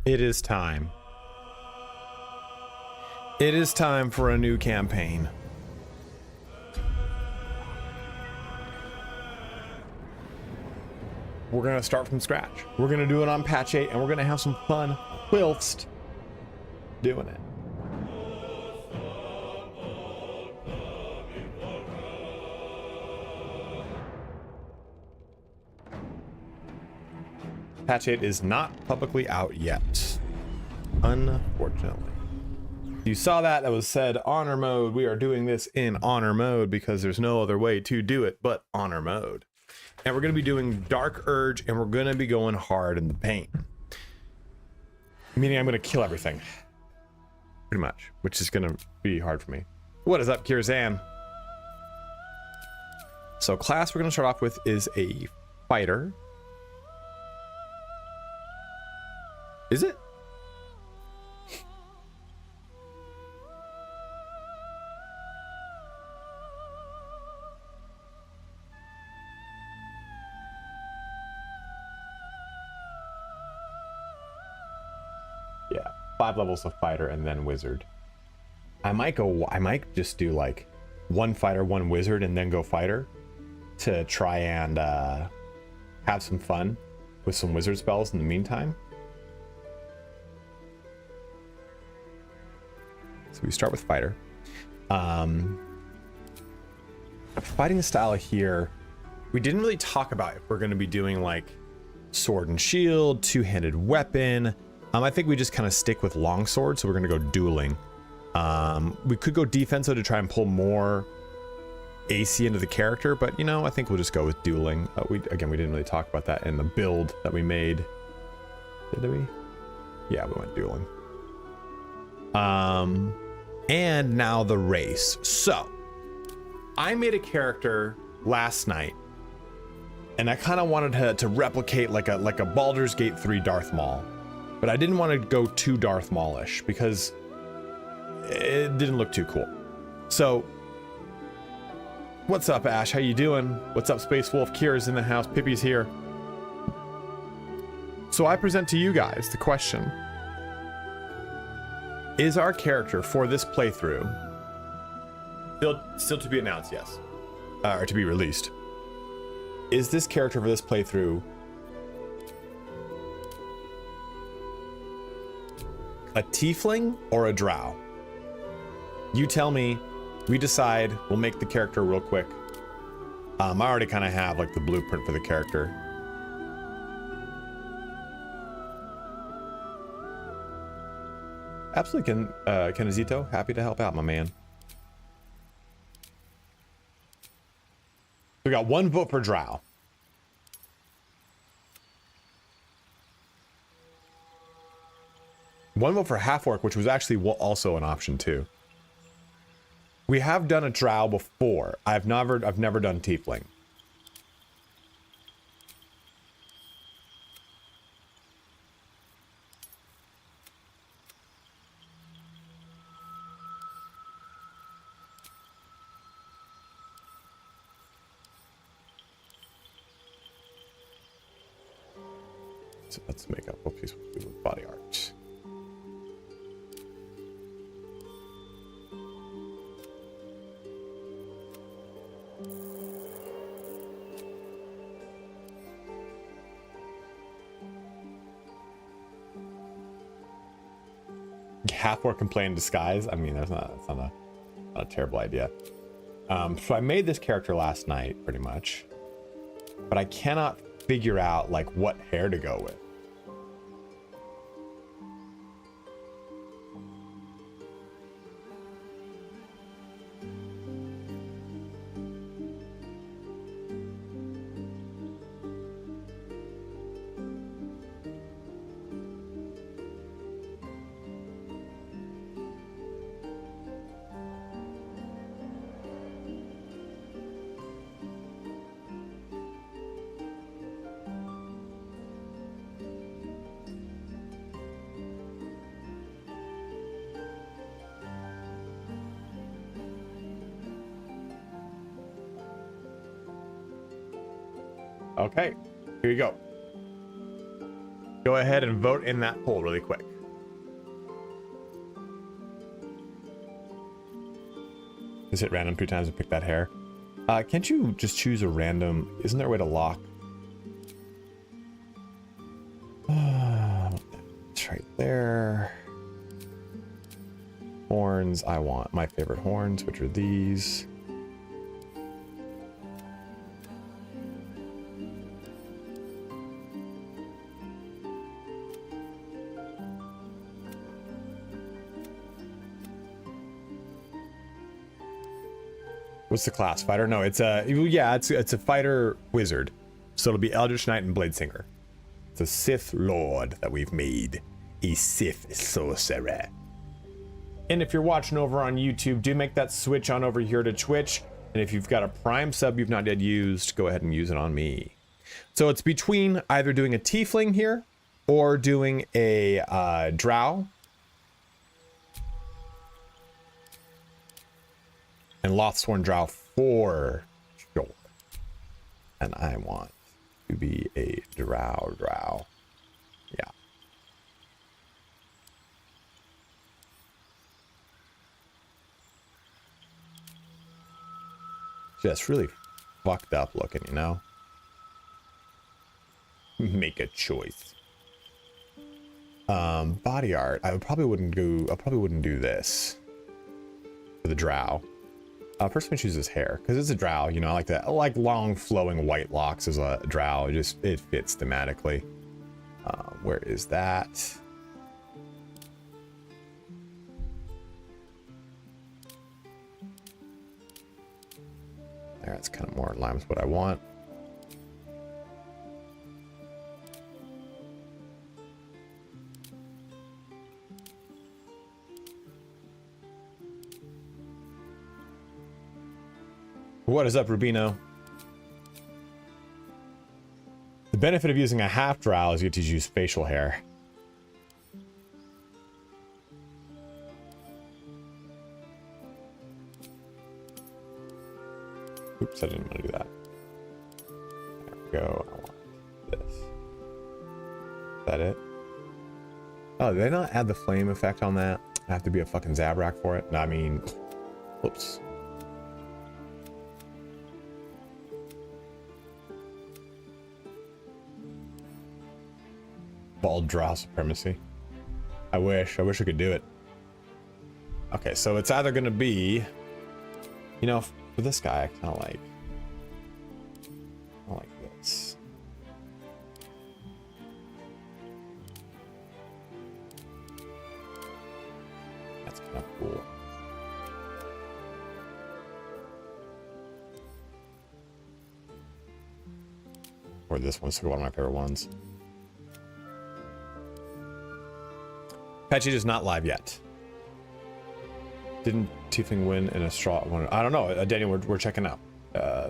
It is time. It is time for a new campaign. We're gonna start from scratch. We're gonna do it on patch 8 and we're gonna have some fun whilst doing it. Patch 8 is not publicly out yet, unfortunately. You saw that was said honor mode. We are doing this in honor mode because there's no other way to do it but honor mode. And we're going to be doing Dark Urge and we're going to be going hard in the paint. Meaning I'm going to kill everything. Pretty much, which is going to be hard for me. What is up, Kirzan? So class we're going to start off with is a fighter. Is it? Yeah, 5 levels of fighter and then wizard. I might just do like 1 fighter, 1 wizard, and then go fighter to try and have some fun with some wizard spells in the meantime. So we start with fighter. Fighting style here, we didn't really talk about if we're going to be doing like sword and shield, 2-handed weapon. I think we just kind of stick with longsword, so we're going to go dueling. We could go defensive to try and pull more AC into the character, but you know, I think we'll just go with dueling. We didn't really talk about that in the build that we made. Did we? Yeah, we went dueling. And now the race. So I made a character last night and I kind of wanted to replicate like a Baldur's Gate 3 Darth Maul, but I didn't want to go too Darth Maul-ish because it didn't look too cool. So what's up, Ash? How you doing? What's up, Space Wolf? Kira's in the house. Pippi's here. So I present to you guys the question: is our character for this playthrough still to be announced? Yes. Or to be released. Is this character for this playthrough a tiefling or a drow? You tell me. We decide. We'll make the character real quick. I already kind of have like the blueprint for the character. Absolutely, Kenazito. Happy to help out, my man. We got 1 vote for drow. One vote for half orc, which was actually also an option too. We have done a drow before. I've never done tiefling. So let's make up a piece with body art. Half orc can play in disguise. I mean, that's not a terrible idea. So I made this character last night, pretty much, but I cannot figure out like what hair to go with. Okay, here you go. Go ahead and vote in that poll really quick. Just hit random 3 times and pick that hair. Can't you just choose a random? Isn't there a way to lock? It's right there. Horns. I want my favorite horns, which are these. What's the class? Fighter? No, it's a it's a fighter wizard. So it'll be Eldritch Knight and Bladesinger. It's a Sith Lord that we've made. A Sith Sorcerer. And if you're watching over on YouTube, do make that switch on over here to Twitch. And if you've got a Prime sub you've not yet used, go ahead and use it on me. So it's between either doing a Tiefling here or doing a Drow. And Lothsworn Drow for sure. And I want to be a Drow. Yeah. Just really fucked up looking, you know? Make a choice. Body art. I probably wouldn't do this for the Drow. First one chooses hair because it's a Drow, you know. I like that. I like long flowing white locks as a Drow. It fits thematically. Where is that? There, that's kind of more in line with what I want. What is up, Rubino? The benefit of using a half Drow is you get to use facial hair. Oops, I didn't want to do that. There we go. I want this. Is that it? Oh, did they not add the flame effect on that? I have to be a fucking Zabrak for it? No, I mean, whoops. Bald Drow supremacy. I wish I could do it. Okay, so it's either gonna be, you know, for this guy, I kind of like this. That's kind of cool. Or this one's one of my favorite ones. Patchy is not live yet. Didn't Tiefling win in a straw? I don't know. Daniel, we're checking out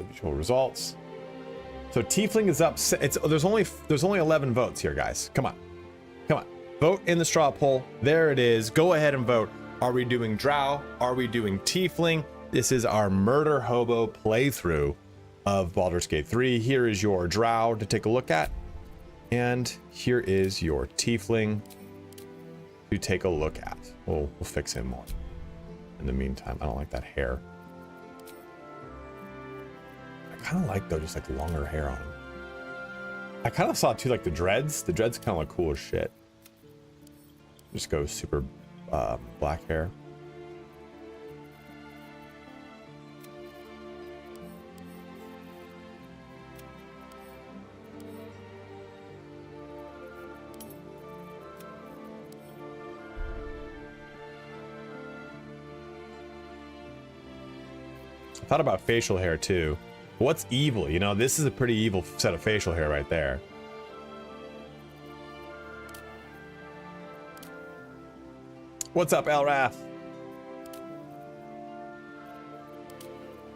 visual results. So Tiefling is up. There's only 11 votes here, guys. Come on, vote in the straw poll. There it is. Go ahead and vote. Are we doing Drow? Are we doing Tiefling? This is our murder hobo playthrough of Baldur's Gate 3. Here is your Drow to take a look at, and here is your Tiefling to take a look at. We'll fix him more. In the meantime, I don't like that hair. I kind of like, though, just like longer hair on him. I kind of saw too, like the dreads. The dreads kind of look cool as shit. Just go super black hair. I thought about facial hair too. What's evil? You know, this is a pretty evil set of facial hair right there. What's up, Elrath?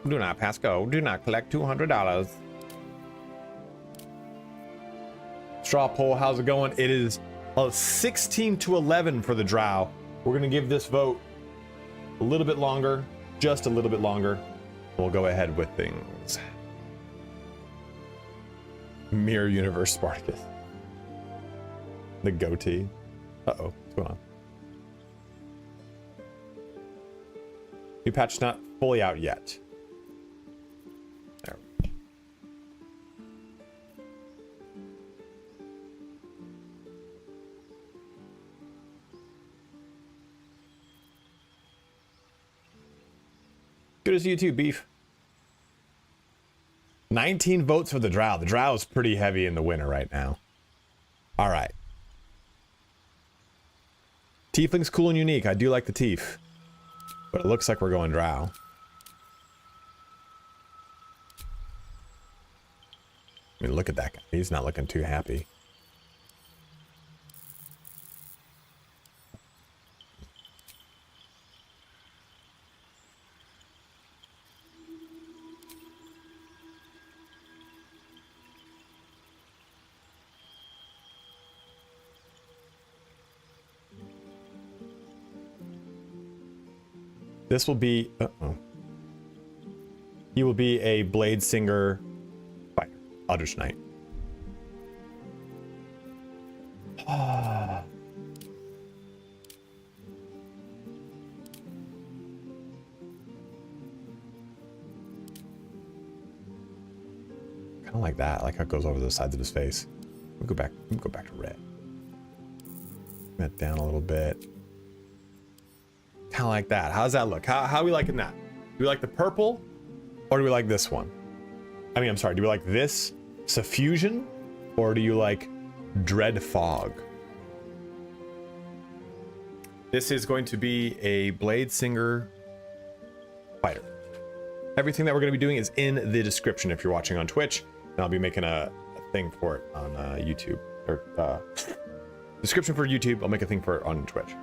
Do not pass go. Do not collect $200. Straw poll, how's it going? It is 16 to 11 for the Drow. We're gonna give this vote a little bit longer, just a little bit longer. We'll go ahead with things. Mirror Universe Spartacus. The goatee. Uh-oh, what's going on? New patch not fully out yet. There. Good to see you too, Beef. 19 votes for the Drow. The Drow is pretty heavy in the winner right now. All right. Tiefling's cool and unique. I do like the Tief. But it looks like we're going Drow. I mean, look at that guy. He's not looking too happy. This will be... Uh-oh. He will be a Bladesinger fighter. Eldritch Knight. Kind of like that. Like how it goes over the sides of his face. We'll go back to red. That down a little bit. Kind of like that. How does that look? How are we liking that? Do we like the purple or do we like this one? I mean, I'm sorry. Do we like this Suffusion or do you like Dread Fog? This is going to be a Bladesinger fighter. Everything that we're going to be doing is in the description if you're watching on Twitch. And I'll be making a thing for it on YouTube. Or description for YouTube. I'll make a thing for it on Twitch.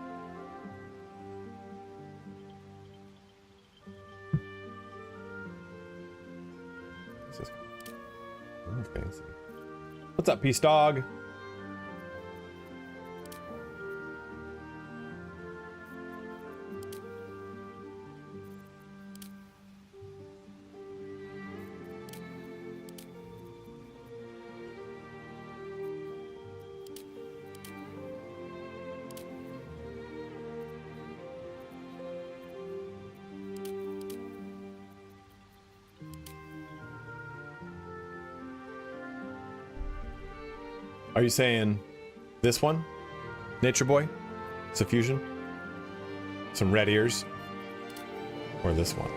Fancy. What's up, Peace Dog? Are you saying this one? Nature Boy? Suffusion? Some red ears? Or this one?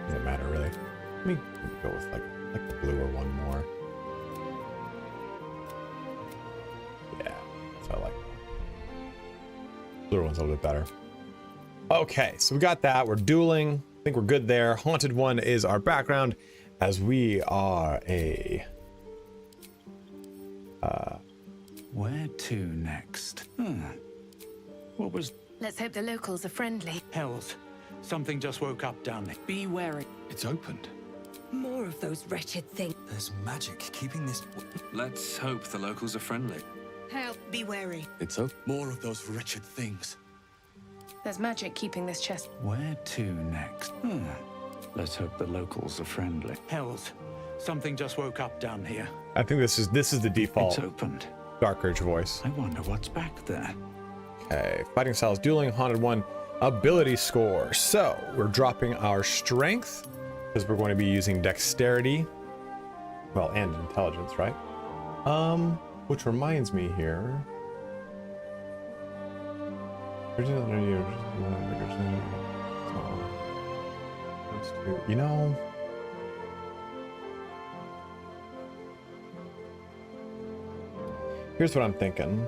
Doesn't matter really. Let me go with like the bluer one more. Yeah, so I like that. Bluer one's a little bit better. Okay, so we got that. We're dueling. I think we're good there. Haunted one is our background as we are a... Where to next? What was... Let's hope the locals are friendly. Hells. Something just woke up down there. Be wary. It's opened. More of those wretched things. There's magic keeping this... Let's hope the locals are friendly. Help, be wary. It's open. More of those wretched things. There's magic keeping this chest. Where to next? Let's hope the locals are friendly. Hells. Something just woke up down here. I think this is the default It's opened. Dark Urge voice. I wonder what's back there. Okay, fighting styles, dueling, haunted one, ability score. So we're dropping our strength because we're going to be using dexterity, well, and intelligence, right? Which reminds me here. You know. Here's what I'm thinking.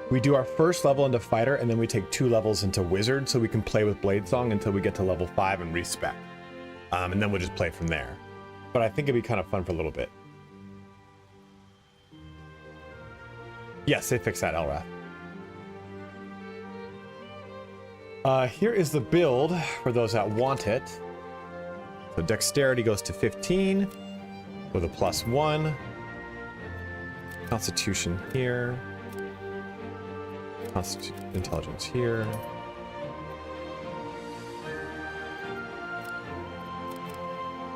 We do our first level into fighter and then we take 2 levels into wizard so we can play with blade song until we get to level 5 and respec. And then we'll just play from there. But I think it'd be kind of fun for a little bit. Yes, they fixed that, Elrath. Here is the build for those that want it. So dexterity goes to 15 with a +1. Constitution here. Intelligence here.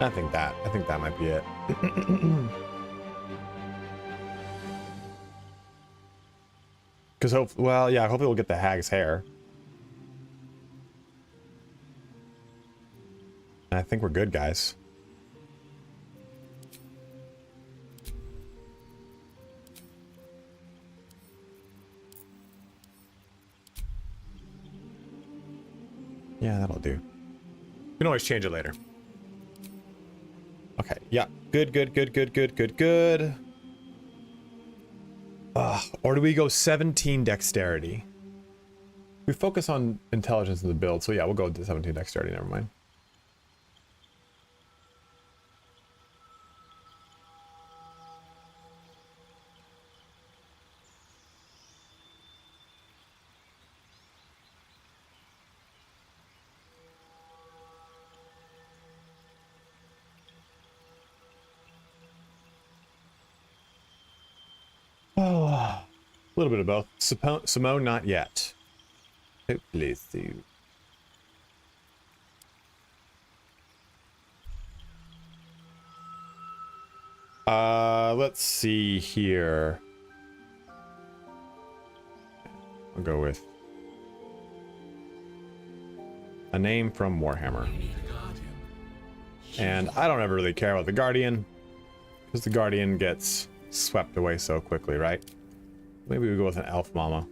I think that might be it. Because hopefully we'll get the hag's hair. And I think we're good, guys. Yeah, that'll do. We can always change it later. Okay, yeah. Good. Or do we go 17 dexterity? We focus on intelligence in the build, so yeah, we'll go with the 17 dexterity, never mind. A little bit of both. Simone, not yet. Hopefully soon. Let's see here. I'll go with a name from Warhammer. And I don't ever really care about the Guardian, because the Guardian gets swept away so quickly, right? Maybe we go with an elf mama.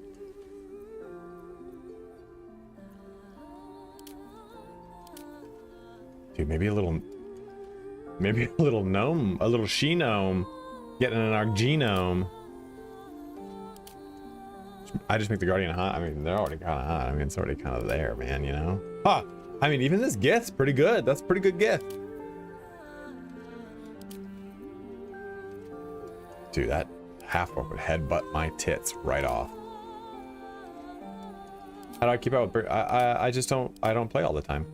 Dude, maybe a little gnome, a little she gnome, getting an arcgenome. I just make the Guardian hot. I mean, they're already kind of hot. I mean, it's already kind of there, man, you know? Huh. I mean, even this gift's pretty good. That's a pretty good gift. Dude, that half-orc would headbutt my tits right off. How do I keep out with... I just don't... I don't play all the time.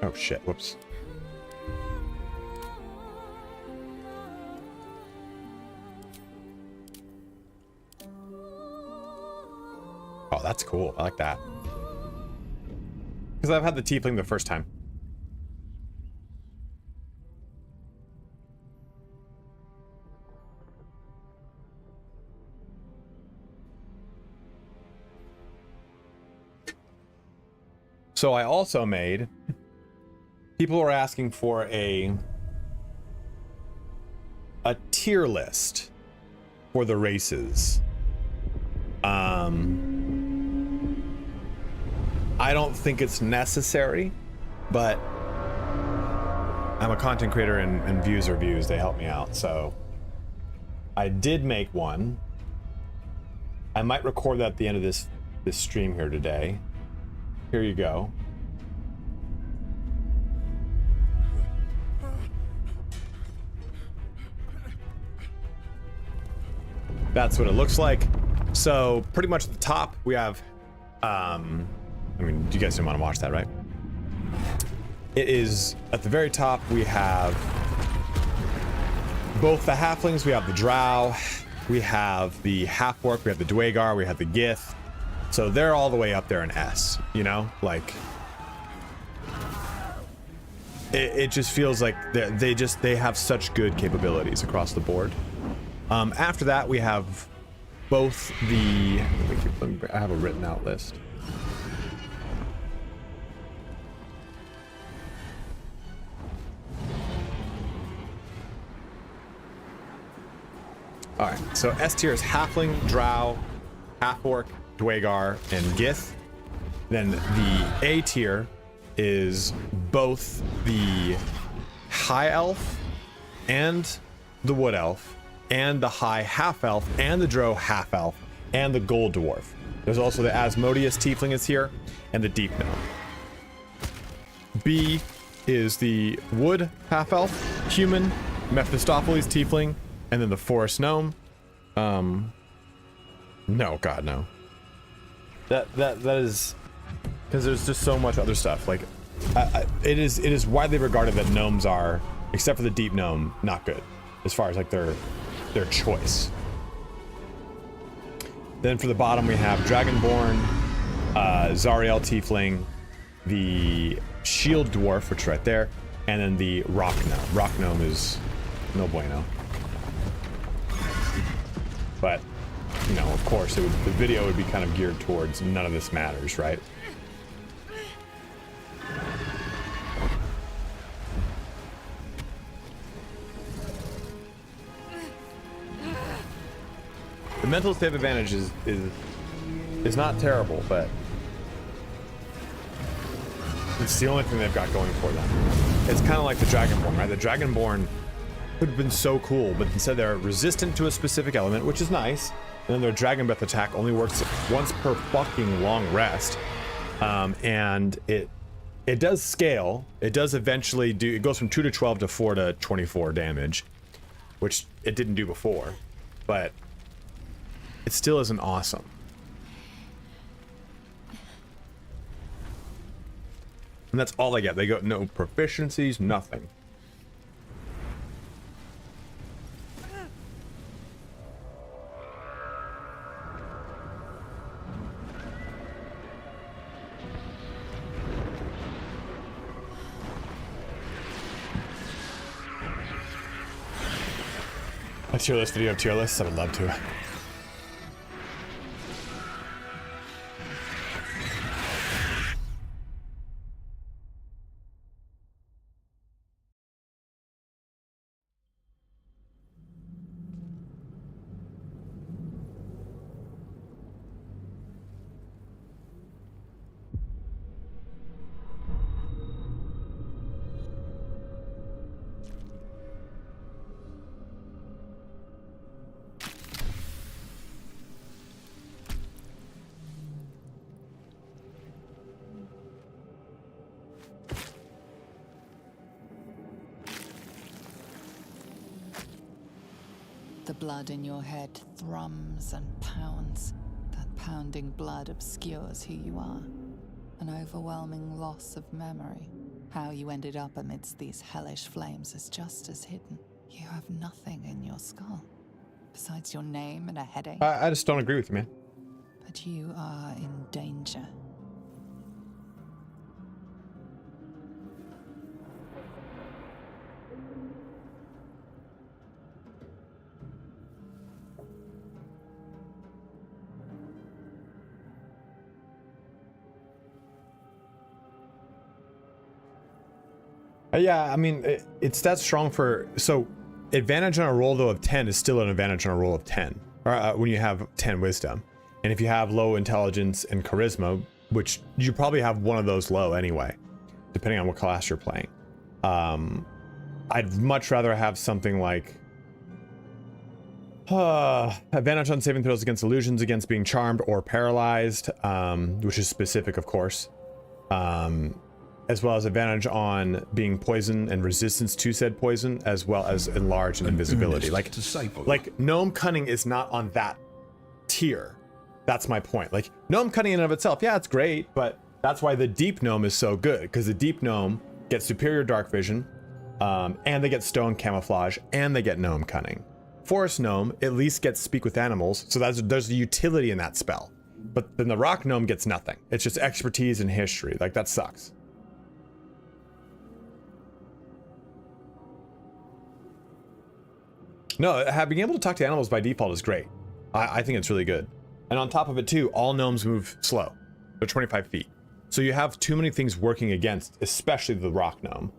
Oh, shit. Whoops. Oh, that's cool. I like that. Because I've had the tiefling the first time. So I also made... People are asking for a tier list for the races. I don't think it's necessary, but I'm a content creator and views are views. They help me out. So I did make one. I might record that at the end of this stream here today. Here you go. That's what it looks like. So pretty much at the top we have, I mean, you guys didn't want to watch that, right? It is at the very top. We have both the halflings. We have the drow. We have the half-orc. We have the dwagar. We have the gith. So they're all the way up there in S, you know, like it just feels like they have such good capabilities across the board. After that, we have both the, I have a written out list. All right, so S tier is halfling, drow, half-orc, dwagar, and gith. Then the A tier is both the high elf and the wood elf, and the high half elf, and the drow half elf, and the gold dwarf. There's also the Asmodeus tiefling is here, and the deep gnome. B is the wood half elf, human, Mephistopheles tiefling, and then the forest gnome. No, God, no. That is because there's just so much other stuff. Like, it is widely regarded that gnomes are, except for the deep gnome, not good as far as like their choice. Then for the bottom we have Dragonborn, Zariel tiefling, the shield dwarf, which is right there, and then the rock gnome. Rock gnome is no bueno. But, you know, of course, the video would be kind of geared towards none of this matters, right? The mental save advantage is not terrible, but it's the only thing they've got going for them. It's kind of like the Dragonborn, right? The Dragonborn would have been so cool, but instead they're resistant to a specific element, which is nice. And then their Dragon Breath attack only works once per fucking long rest. And it does scale. It does eventually do, it goes from 2 to 12 to 4 to 24 damage, which it didn't do before, but it still isn't awesome. And that's all they get. They got no proficiencies, nothing. A tier list video of tier lists? I would love to. The blood in your head thrums and pounds. That pounding blood obscures who you are. An overwhelming loss of memory. How you ended up amidst these hellish flames is just as hidden. You have nothing in your skull, besides your name and a headache. I just don't agree with you, man. But you are in danger. Yeah, I mean, it's that strong for... So, advantage on a roll, though, of 10 is still an advantage on a roll of 10. Or when you have 10 wisdom. And if you have low intelligence and charisma, which you probably have one of those low anyway, depending on what class you're playing. I'd much rather have something like... advantage on saving throws against illusions, against being charmed or paralyzed, which is specific, of course. As well as advantage on being poison and resistance to said poison, as well as enlarge and invisibility. Like gnome cunning is not on that tier. That's my point. Like gnome cunning in and of itself, yeah, it's great, but that's why the deep gnome is so good, because the deep gnome gets superior dark vision, and they get stone camouflage, and they get gnome cunning. Forest gnome at least gets speak with animals, so there's a utility in that spell. But then the rock gnome gets nothing. It's just expertise and history. Like that sucks. No, being able to talk to animals by default is great. I think it's really good. And on top of it too, all gnomes move slow. They're 25 feet. So you have too many things working against, especially the rock gnome,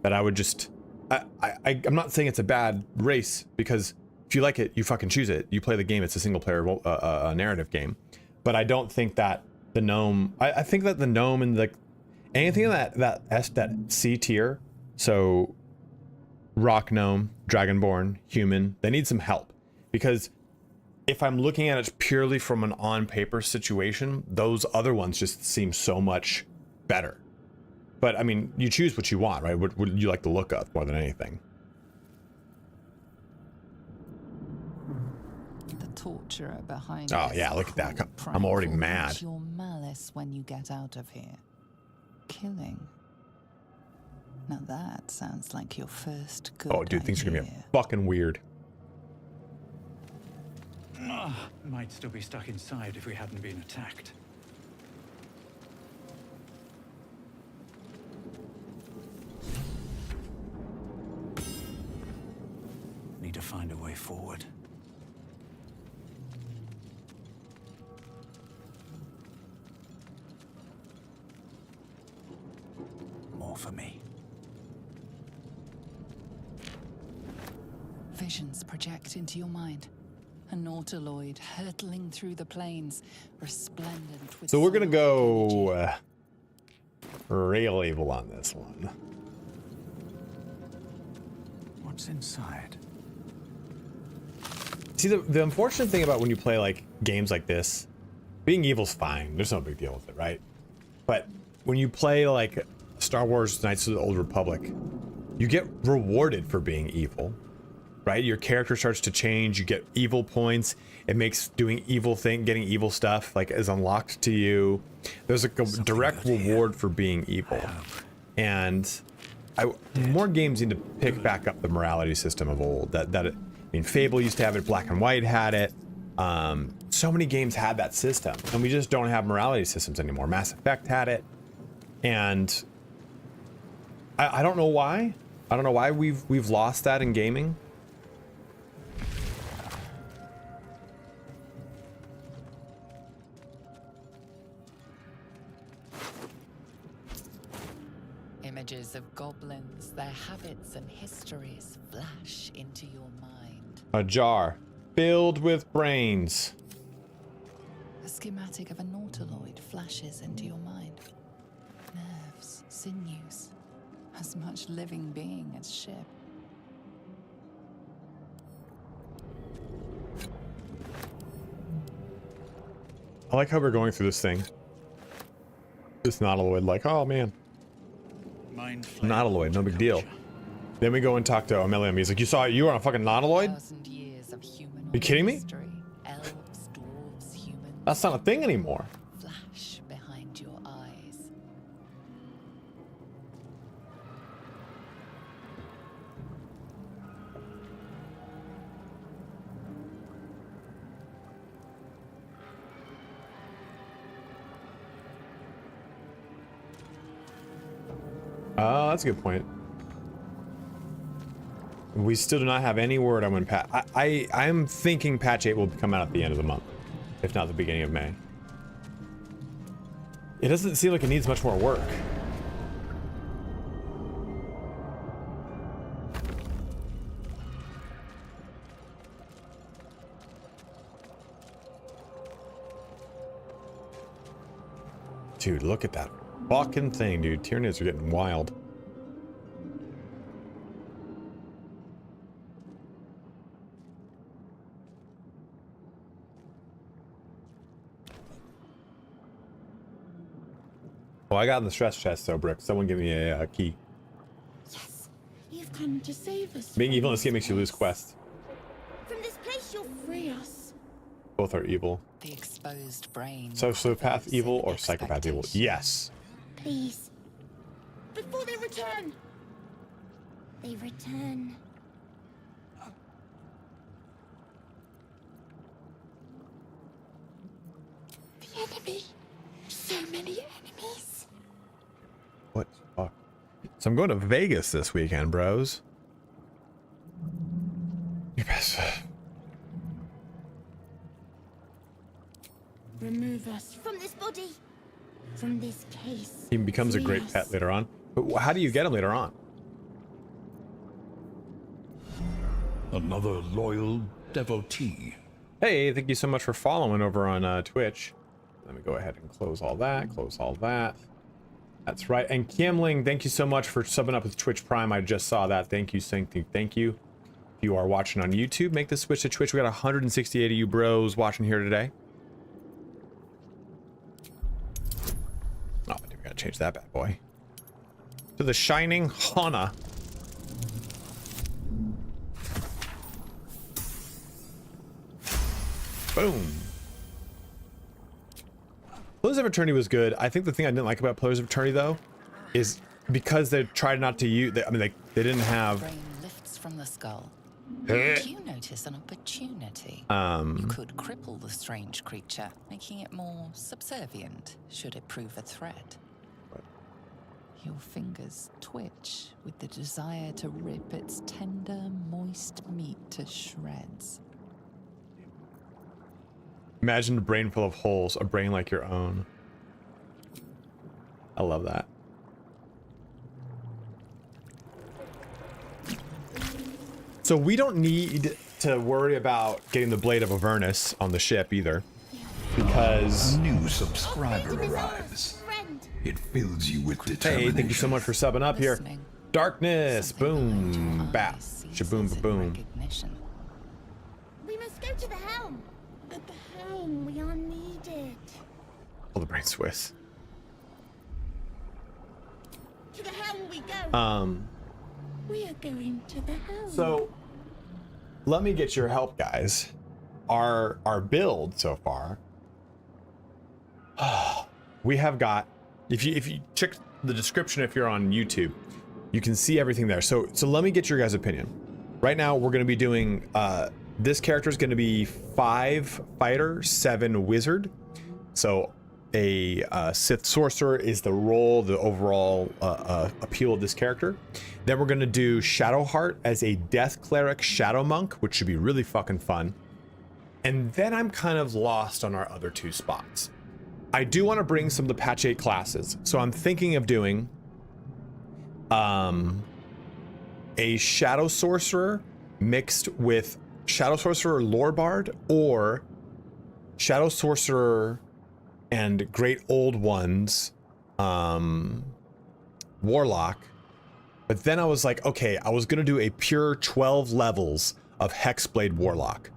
that I would just... I'm not saying it's a bad race, because if you like it, you fucking choose it. You play the game, it's a single player narrative game. But I don't think that the gnome... I think that the gnome and the... Anything in that C tier, so... Rock gnome, dragonborn, human, they need some help, because if I'm looking at it purely from an on paper situation, those other ones just seem so much better. But I mean, you choose what you want, right? What would you like the look of more than anything? The torturer behind Oh this yeah, look at that. cruel I'm already prank will mad. reach your malice when you get out of here. Killing. Now that sounds like your first good Oh dude, things are gonna be idea. fucking weird. Might still be stuck inside if we hadn't been attacked. need to find a way forward. More for me. Visions project into your mind. A nautiloid hurtling through the plains, resplendent with... So we're gonna solar go energy. real evil on this one. What's inside? See, the unfortunate thing about when you play like games like this, being evil's fine. There's no big deal with it, right? But when you play like Star Wars Knights of the Old Republic, you get rewarded for being evil, right? Your character starts to change. You get evil points. It makes doing evil getting evil stuff like is unlocked to you. There's like a direct reward for being evil, and more games need to pick back up the morality system of old. I mean, Fable used to have it. Black and White had it. So many games had that system, and we just don't have morality systems anymore. Mass Effect had it, and I don't know why. I don't know why we've lost that in gaming. Images of goblins, their habits and histories flash into your mind. A jar filled with brains. A schematic of a nautiloid flashes into your mind. Nerves, sinews, as much living being as ship. I like how we're going through this thing. This nautiloid, like, oh man, nautiloid, no big deal. Then we go and talk to Omelium. He's like, you were on a fucking nautiloid? 1,000 years of humanoid You kidding me? history. Elves, dwarves, humans. That's not a thing anymore. Flash behind your eyes. Oh, that's a good point. We still do not have any word on when I'm thinking patch 8 will come out at the end of the month, if not the beginning of May. It doesn't seem like it needs much more work. Dude, look at that fucking thing, dude. Tyranids are getting wild. Oh, I got in the stress chest, though, Brick. Someone give me a key. Yes, you've come to save us. Being from evil in this this game makes you lose place. quests. From this place, you'll free us. Both are evil. The exposed brain. Sociopath evil or covers psychopath evil? expectation. Yes. Please. Before they return. They return. The enemy. So many enemies. What the fuck? So I'm going to Vegas this weekend, bros. Your best. Remove us from this body. From this case. He becomes a Free great us. pet later on. But how do you get him later on? Another loyal devotee. Hey, thank you so much for following over on Twitch. Let me go ahead and close all that. Close all that. That's right. And Kimling, thank you so much for subbing up with Twitch Prime. I just saw that. Thank you, thank you. If you are watching on YouTube, make the switch to Twitch. We got 168 of you bros watching here today. Oh, we gotta change that bad boy to the Shining Hana. Boom. Pillars of Eternity was good. I think the thing I didn't like about Pillars of Eternity though is because they tried not to use. I mean, they didn't have. Brain lifts from the skull. You notice an opportunity. You could cripple the strange creature, making it more subservient should it prove a threat. Your fingers twitch with the desire to rip its tender, moist meat to shreds. Imagine a brain full of holes, a brain like your own. I love that. So we don't need to worry about getting the Blade of Avernus on the ship either, because A new subscriber arrives. Friend. It fills you with determination. hey, thank you so much for subbing up here. Listening. Darkness, Something behind your boom, eyes bap, seizes shaboom, in boom. recognition. We must go to the helm. At the helm, we are needed. All the brain Swiss. To the helm we go. We are going to the helm. So let me get your help, guys. Our build so far. We have got, if you check the description, if you're on YouTube, you can see everything there. So let me get your guys' opinion. Right now we're going to be doing this character is going to be 5 fighter, 7 wizard. So a Sith sorcerer is the role, the overall appeal of this character. Then we're going to do Shadowheart as a death cleric shadow monk, which should be really fucking fun. And then I'm kind of lost on our other 2 spots. I do want to bring some of the patch 8 classes. So I'm thinking of doing a shadow sorcerer mixed with shadow sorcerer lore bard, or shadow sorcerer and great old ones warlock. But then I was like, okay, I was gonna do a pure 12 levels of Hexblade warlock,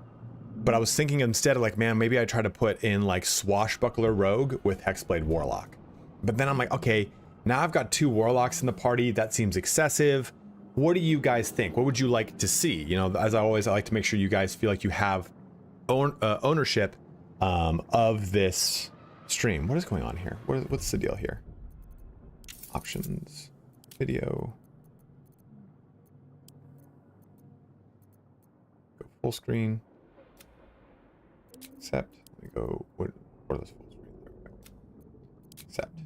but I was thinking instead of like, man, maybe I try to put in like Swashbuckler rogue with Hexblade warlock. But then I'm like, okay, now I've got 2 warlocks in the party. That seems excessive. What do you guys think? What would you like to see? You know, as always, I like to make sure you guys feel like you have ownership of this stream. What is going on here? What's the deal here? Options, video, go full screen, accept. Let me go, what are those full screen? There, accept.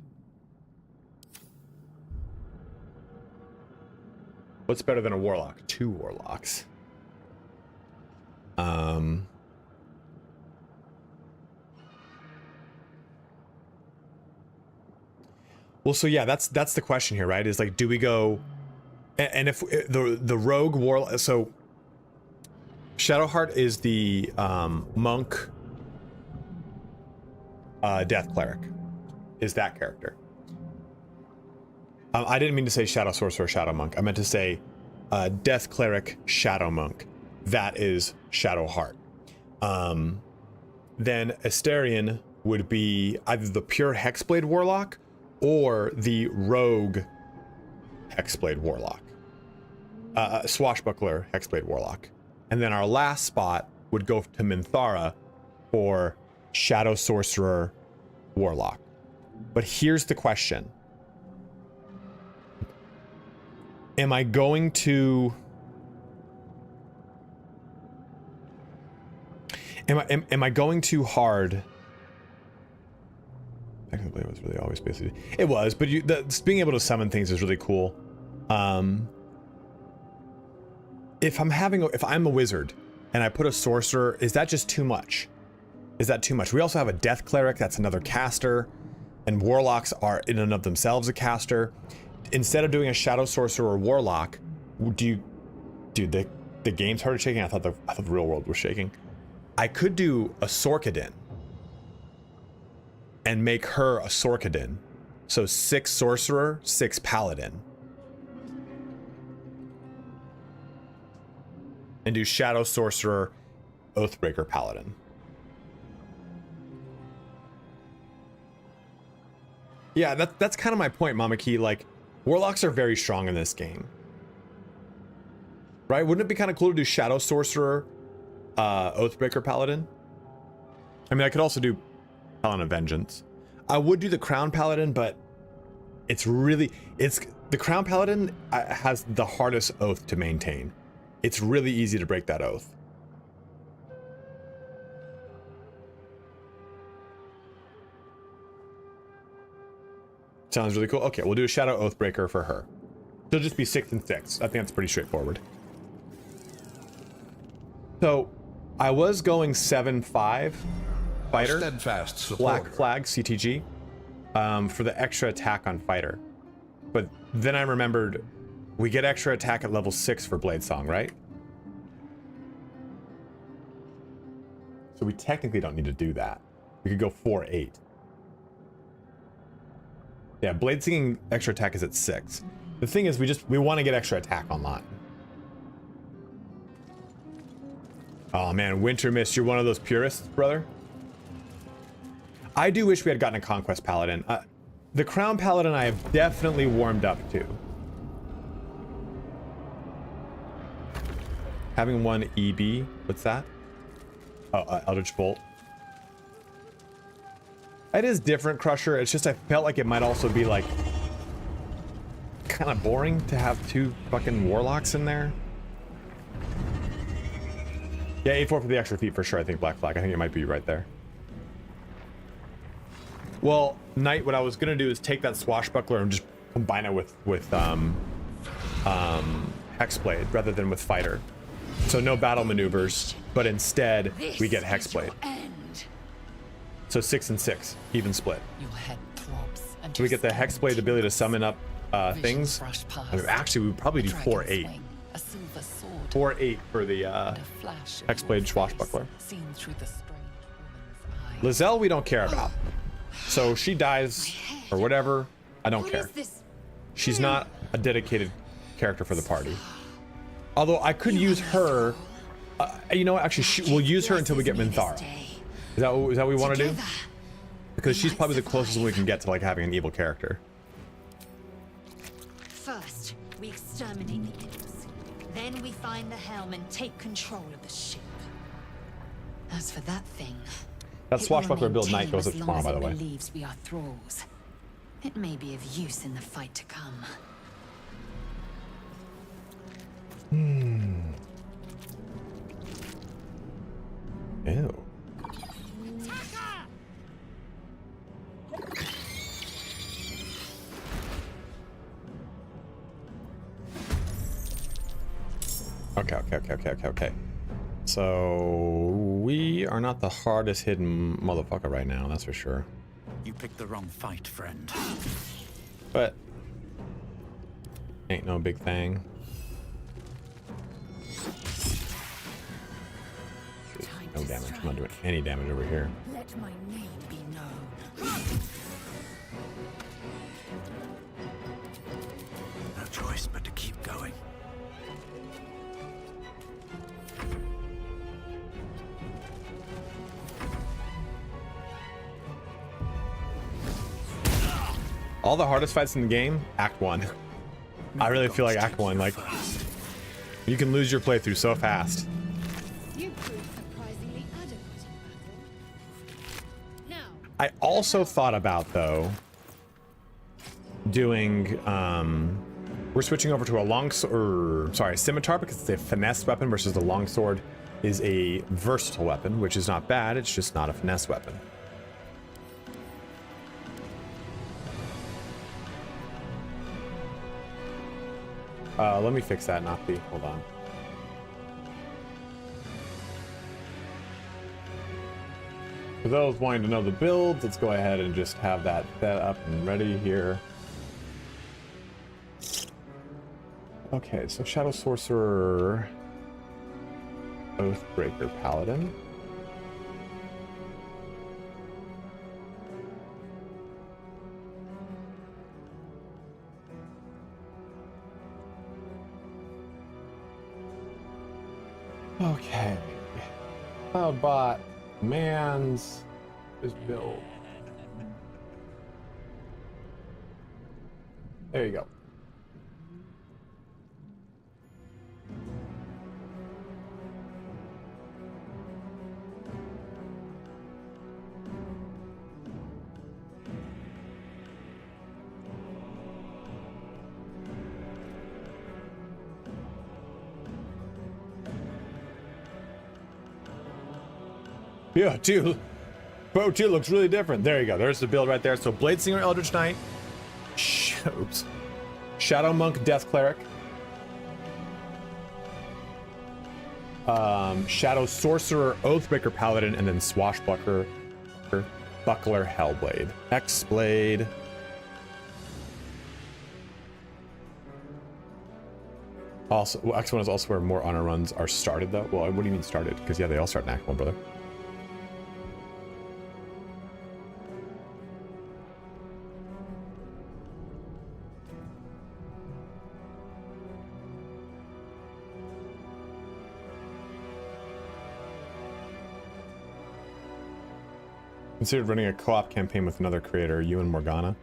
What's better than a warlock? 2 warlocks. Well, so yeah, that's the question here, right? Is like, do we go, and if the rogue warlock, so Shadowheart is the monk, death cleric, is that character. I didn't mean to say shadow sorcerer, shadow monk. I meant to say death cleric, shadow monk. That is Shadowheart. Then Asterion would be either the pure Hexblade warlock or the rogue Hexblade warlock. Swashbuckler Hexblade warlock. And then our last spot would go to Minthara for shadow sorcerer warlock. But here's the question. Am I going to am I going too hard? Technically, it was really always basically it was, but being able to summon things is really cool. If I'm a wizard and I put a sorcerer, is that just too much? Is that too much? We also have a death cleric, that's another caster, and warlocks are in and of themselves a caster. Instead of doing a shadow sorcerer or warlock, dude, the game started shaking. I thought the real world was shaking. I could do a Sorkadin and make her a Sorkadin. So 6 sorcerer, 6 paladin. And do shadow sorcerer, oathbreaker paladin. Yeah, that's kind of my point, Mama Key. Like, warlocks are very strong in this game, right? Wouldn't it be kind of cool to do shadow sorcerer, oathbreaker paladin? I mean, I could also do paladin of vengeance. I would do the crown paladin, but the crown paladin has the hardest oath to maintain. It's really easy to break that oath. Sounds really cool. Okay, we'll do a Shadow Oathbreaker for her. She'll just be 6 and 6. I think that's pretty straightforward. So, I was going 7-5 fighter, Steadfast supporter. Black Flag CTG, for the extra attack on fighter. But then I remembered we get extra attack at level 6 for Bladesong, right? So we technically don't need to do that. We could go 4-8. Yeah, Bladesinging extra attack is at 6. The thing is, we want to get extra attack online. Oh man, Winter Mist, you're one of those purists, brother. I do wish we had gotten a Conquest Paladin. The Crown Paladin I have definitely warmed up to. Having one EB, what's that? Oh, Eldritch Bolt. It is different, Crusher. It's just I felt like it might also be like kind of boring to have 2 fucking Warlocks in there. Yeah, 8-4 for the extra feet for sure. I think Black Flag. I think it might be right there. Well, Knight, what I was gonna do is take that Swashbuckler and just combine it with Hexblade rather than with Fighter. So no battle maneuvers, but instead we get Hexblade. So 6 and 6, even split. Your head throbs and So we get the Hexblade ability to summon up things. I mean, actually, we would probably do 4-8. 4-8 for the Hexblade Swashbuckler. Lizelle we don't care about. So she dies or whatever, I don't care. She's not a dedicated character for the party. Although I could use her, you know what, actually we'll use her until we get Minthara. Is that what we want to do? Because she's probably the closest we can get to like having an evil character. First, we exterminate the imps. Then we find the helm and take control of the ship. As for that thing, That Swashbuckler build Knight goes up tomorrow, by the way. Believes we are thralls. It may be of use in the fight to come. Ew. Okay. So we are not the hardest hidden motherfucker right now, that's for sure. You picked the wrong fight, friend. But ain't no big thing. No damage. I'm not doing any damage over here. Let my name be known. No choice but to keep going. All the hardest fights in the game, Act 1. I really feel like Act 1, like, you can lose your playthrough so fast. You proved surprisingly adequate in battle. Now, I also thought about, though, doing, we're switching over to a scimitar because it's a finesse weapon versus the longsword is a versatile weapon, which is not bad, it's just not a finesse weapon. Let me fix that, Nafi. Hold on. For those wanting to know the builds, let's go ahead and just have that set up and ready here. Okay, so Shadow Sorcerer, Oathbreaker Paladin. Okay. Cloudbot commands his build. There you go. Yeah, dude. Bro, 2 looks really different. There you go. There's the build right there. So Bladesinger Eldritch Knight, Oops. Shadow Monk, Death Cleric. Shadow Sorcerer, Oathbreaker Paladin, and then Swashbuckler, Hellblade. Hexblade. Also, well, X1 is also where more honor runs are started, though. Well, what do you mean started? Because, yeah, they all start in Act 1, brother. Considered running a co-op campaign with another creator, you and Morgana.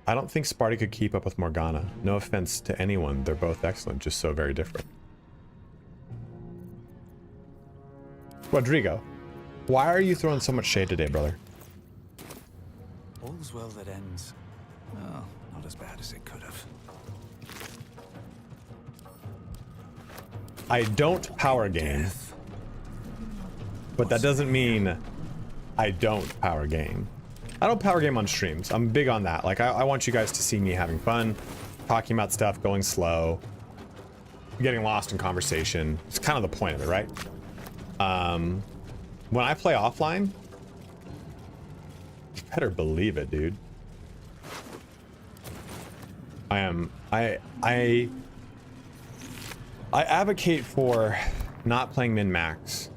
I don't think Sparty could keep up with Morgana. No offense to anyone, they're both excellent, just so very different. Rodrigo, why are you throwing so much shade today, brother? All's well that ends. Well, not as bad as it could have. I don't power game, but that doesn't mean I don't power game. I don't power game on streams. I'm big on that. Like, I want you guys to see me having fun, talking about stuff, going slow, getting lost in conversation. It's kind of the point of it, right? When I play offline, you better believe it, dude. I advocate for not playing min-max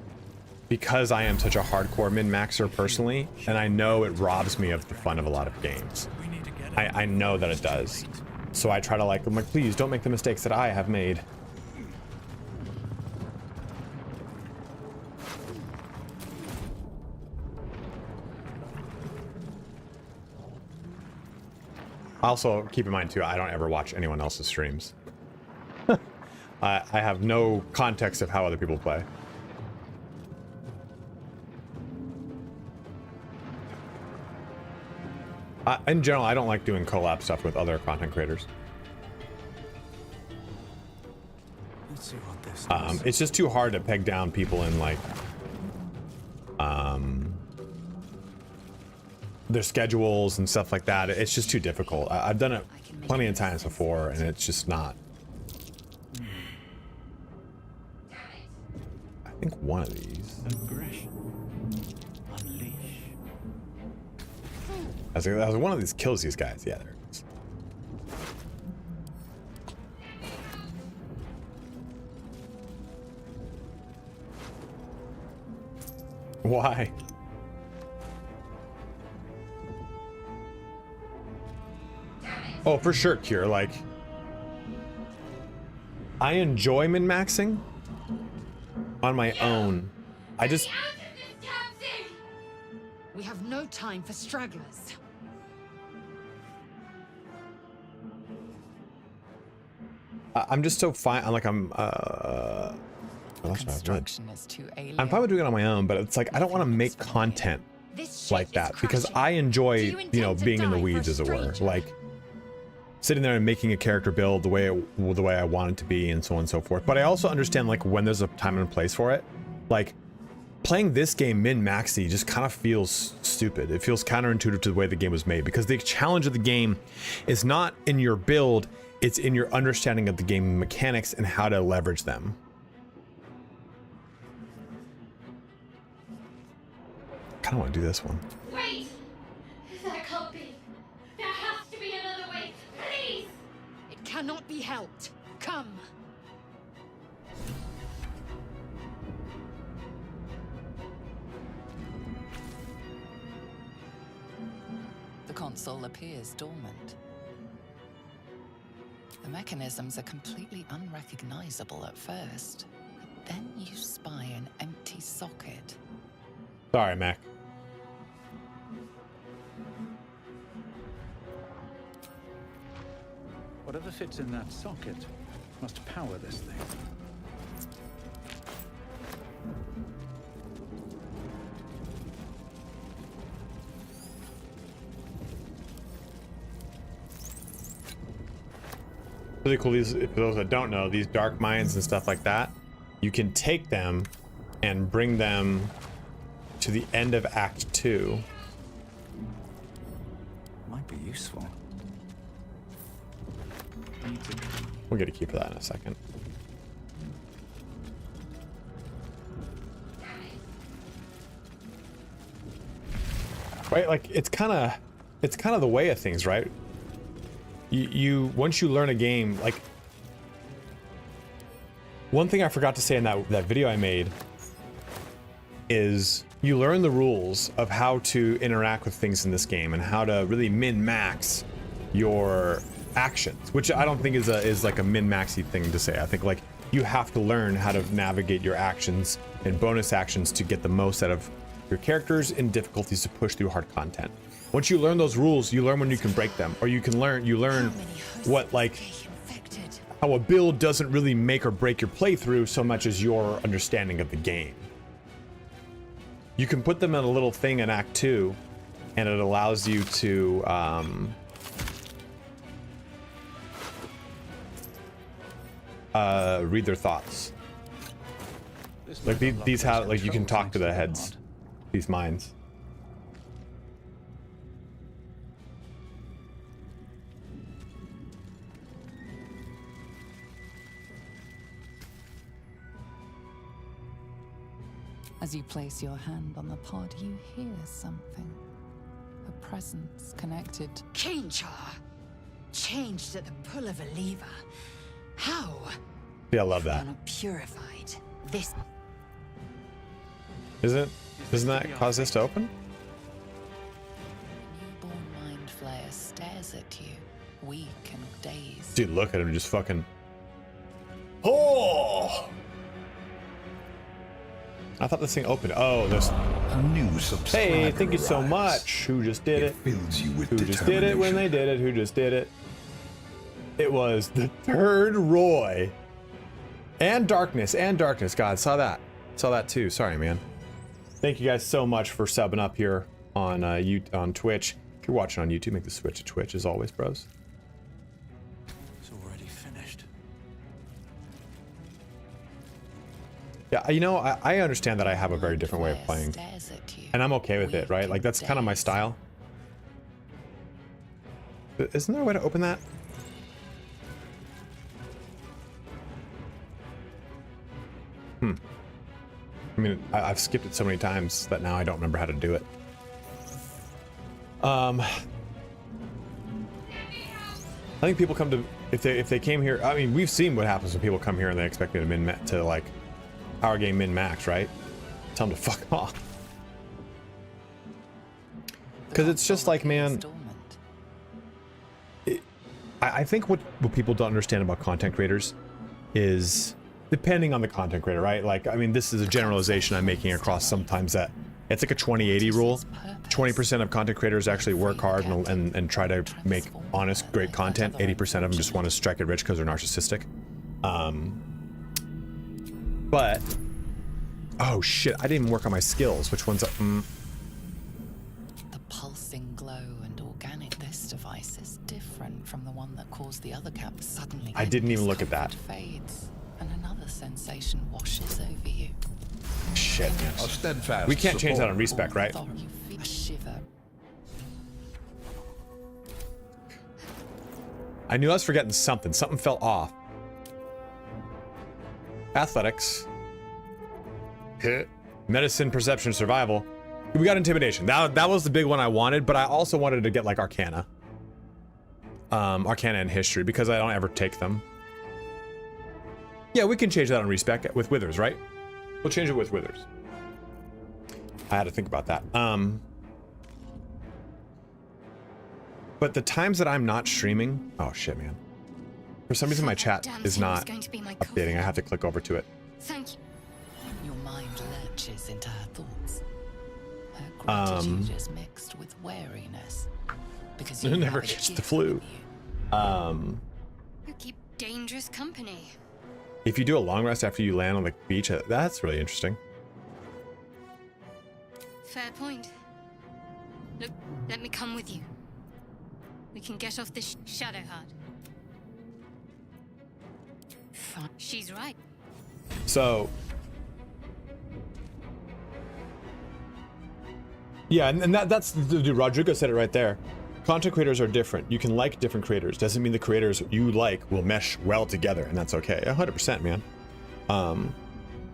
because I am such a hardcore min-maxer personally, and I know it robs me of the fun of a lot of games. I know that it does. So I try to I'm like, please don't make the mistakes that I have made. Also, keep in mind too, I don't ever watch anyone else's streams. I have no context of how other people play. In general, I don't like doing collab stuff with other content creators. Let's see what this is. It's just too hard to peg down people in their schedules and stuff like that. It's just too difficult. I've done it plenty of times before, and it's just not. I think one of these. Aggression. Unleash. I was one of these kills these guys. Yeah, there it is. Why? Oh, for sure, Cure. Like, I enjoy min-maxing on my own. I just... We have no time for stragglers. I'm just so fine. I'm Construction is too alien. I'm fine with doing it on my own, but it's like I don't want to make content like that because I enjoy, being in the weeds, as it were. Like sitting there and making a character build the way I want it to be, and so on and so forth. But I also understand like when there's a time and place for it. Like playing this game min-maxy just kind of feels stupid. It feels counterintuitive to the way the game was made, because the challenge of the game is not in your build, it's in your understanding of the game mechanics and how to leverage them. I kind of want to do this one. Wait! That can't be. There has to be another way. Please! It cannot be helped. Come. The console appears dormant. The mechanisms are completely unrecognizable at first, but then you spy an empty socket. Sorry, Mac. Whatever fits in that socket must power this thing. Really cool. These, for those that don't know, these dark mines and stuff like that, you can take them and bring them to the end of Act 2. Might be useful. We'll get a key for that in a second. Right, like it's kind of the way of things, right? You once you learn a game, like one thing I forgot to say in that video I made is you learn the rules of how to interact with things in this game and how to really min-max your actions, which I don't think is like a min-maxy thing to say. I think like you have to learn how to navigate your actions and bonus actions to get the most out of your characters and difficulties to push through hard content. Once you learn those rules, you learn when you can break them, or you learn what like how a build doesn't really make or break your playthrough so much as your understanding of the game. You can put them in a little thing in Act 2, and it allows you to read their thoughts. Like these have like you can talk to the heads, these minds. As you place your hand on the pod, you hear something. A presence connected. Change her. Changed at the pull of a lever. How? Yeah, I love that. You're not purified. This. Doesn't that cause this to open? Newborn mind flayer stares at you, weak and dazed. Dude, look at him just fucking. Oh! I thought this thing opened. Oh, there's. A new subscriber Hey, thank you so arrives. much. Who just did it? Fills you with Who just did it when they did it? Who just did it? It was the third Roy. And darkness. God, saw that too. Sorry, man. Thank you guys so much for subbing up here on on Twitch. If you're watching on YouTube, make the switch to Twitch as always, bros. It's already finished. Yeah, you know, I understand that I have a very different way of playing, and I'm okay with it, right? Like that's kind of my style. Isn't there a way to open that? I mean, I've skipped it so many times that now I don't remember how to do it. I think people come to if they came here. I mean, we've seen what happens when people come here and they expect me to like our game min-max, right? Tell them to fuck off. Because it's just like, man, I think what people don't understand about content creators is, depending on the content creator, right? Like, I mean, this is a generalization I'm making across sometimes that it's like a 20-80 rule. 20% of content creators actually work hard and try to make honest, great content. 80% of them just want to strike it rich because they're narcissistic. But, oh shit, I didn't even work on my skills. Which one's up? The pulsing glow and organic this device is different from the one that caused the other cap. Suddenly, I didn't even look at that. Fades, and another sensation washes over you. Shit. A steadfast We can't change that on support. respec, right? You feel a shiver. I knew I was forgetting something. Something fell off. Athletics. Hit. Medicine, perception, survival. We got intimidation. That was the big one I wanted, but I also wanted to get like Arcana. Arcana and history, because I don't ever take them. Yeah, we can change that on respec with Withers, right? We'll change it with Withers. I had to think about that. But the times that I'm not streaming, oh shit, man. For some reason my chat is not updating. I have to click over to it. Thank you. Your mind lurches into her thoughts. Her gratitude is mixed with wariness. Because you Never have a gets the gift flu. with you. You keep dangerous company. If you do a long rest after you land on the beach, that's really interesting. Fair point. Look, let me come with you. We can get off this Shadowheart. Fine. She's right. So, yeah, and that's dude. Rodrigo said it right there. content creators are different. You can like different creators. Doesn't mean the creators you like will mesh well together, and that's okay. 100%, man.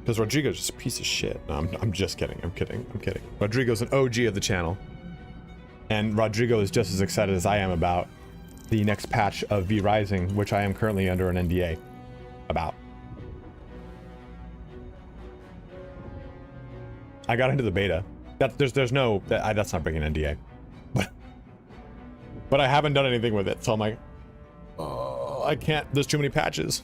Because Rodrigo's just a piece of shit. No, I'm just kidding. I'm kidding. Rodrigo's an OG of the channel. And Rodrigo is just as excited as I am about the next patch of V Rising, which I am currently under an NDA about. I got into the beta. That's not breaking an NDA. But I haven't done anything with it, so I'm like, oh, I can't. There's too many patches.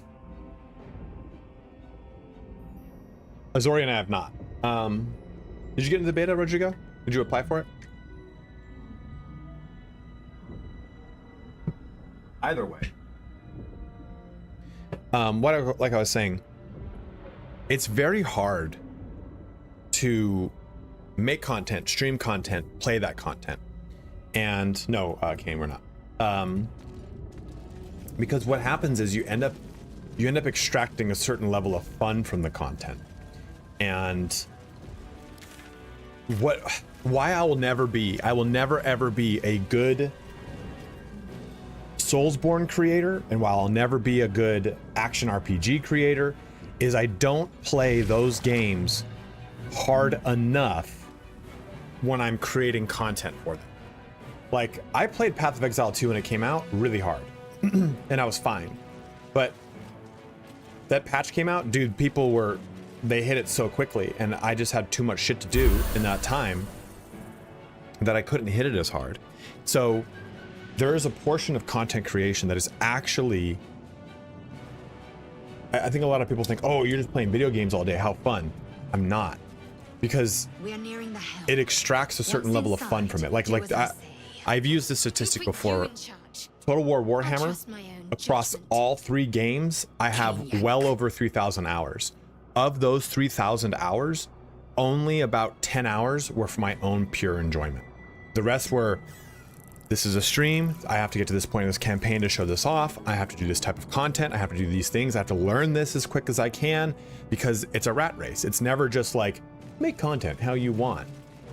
Azori and I have not. Did you get into the beta, Rodrigo? Did you apply for it? Either way. Like I was saying, it's very hard to make content, stream content, play that content. And no, Kane, we're not. Because what happens is you end up extracting a certain level of fun from the content. And why I will never ever be a good Soulsborne creator, and while I'll never be a good action RPG creator, is I don't play those games hard enough when I'm creating content for them. Like, I played Path of Exile 2 when it came out really hard, and I was fine. But that patch came out, dude, they hit it so quickly, and I just had too much shit to do in that time that I couldn't hit it as hard. So there is a portion of content creation that is actually, I think a lot of people think, oh, you're just playing video games all day, how fun. I'm not, because it extracts a certain level of fun from it. Like I've used this statistic before. Total War Warhammer, across all 3 games, I have well over 3,000 hours. Of those 3,000 hours, only about 10 hours were for my own pure enjoyment. The rest were, this is a stream, I have to get to this point in this campaign to show this off, I have to do this type of content, I have to do these things, I have to learn this as quick as I can, because it's a rat race. It's never just like, make content how you want.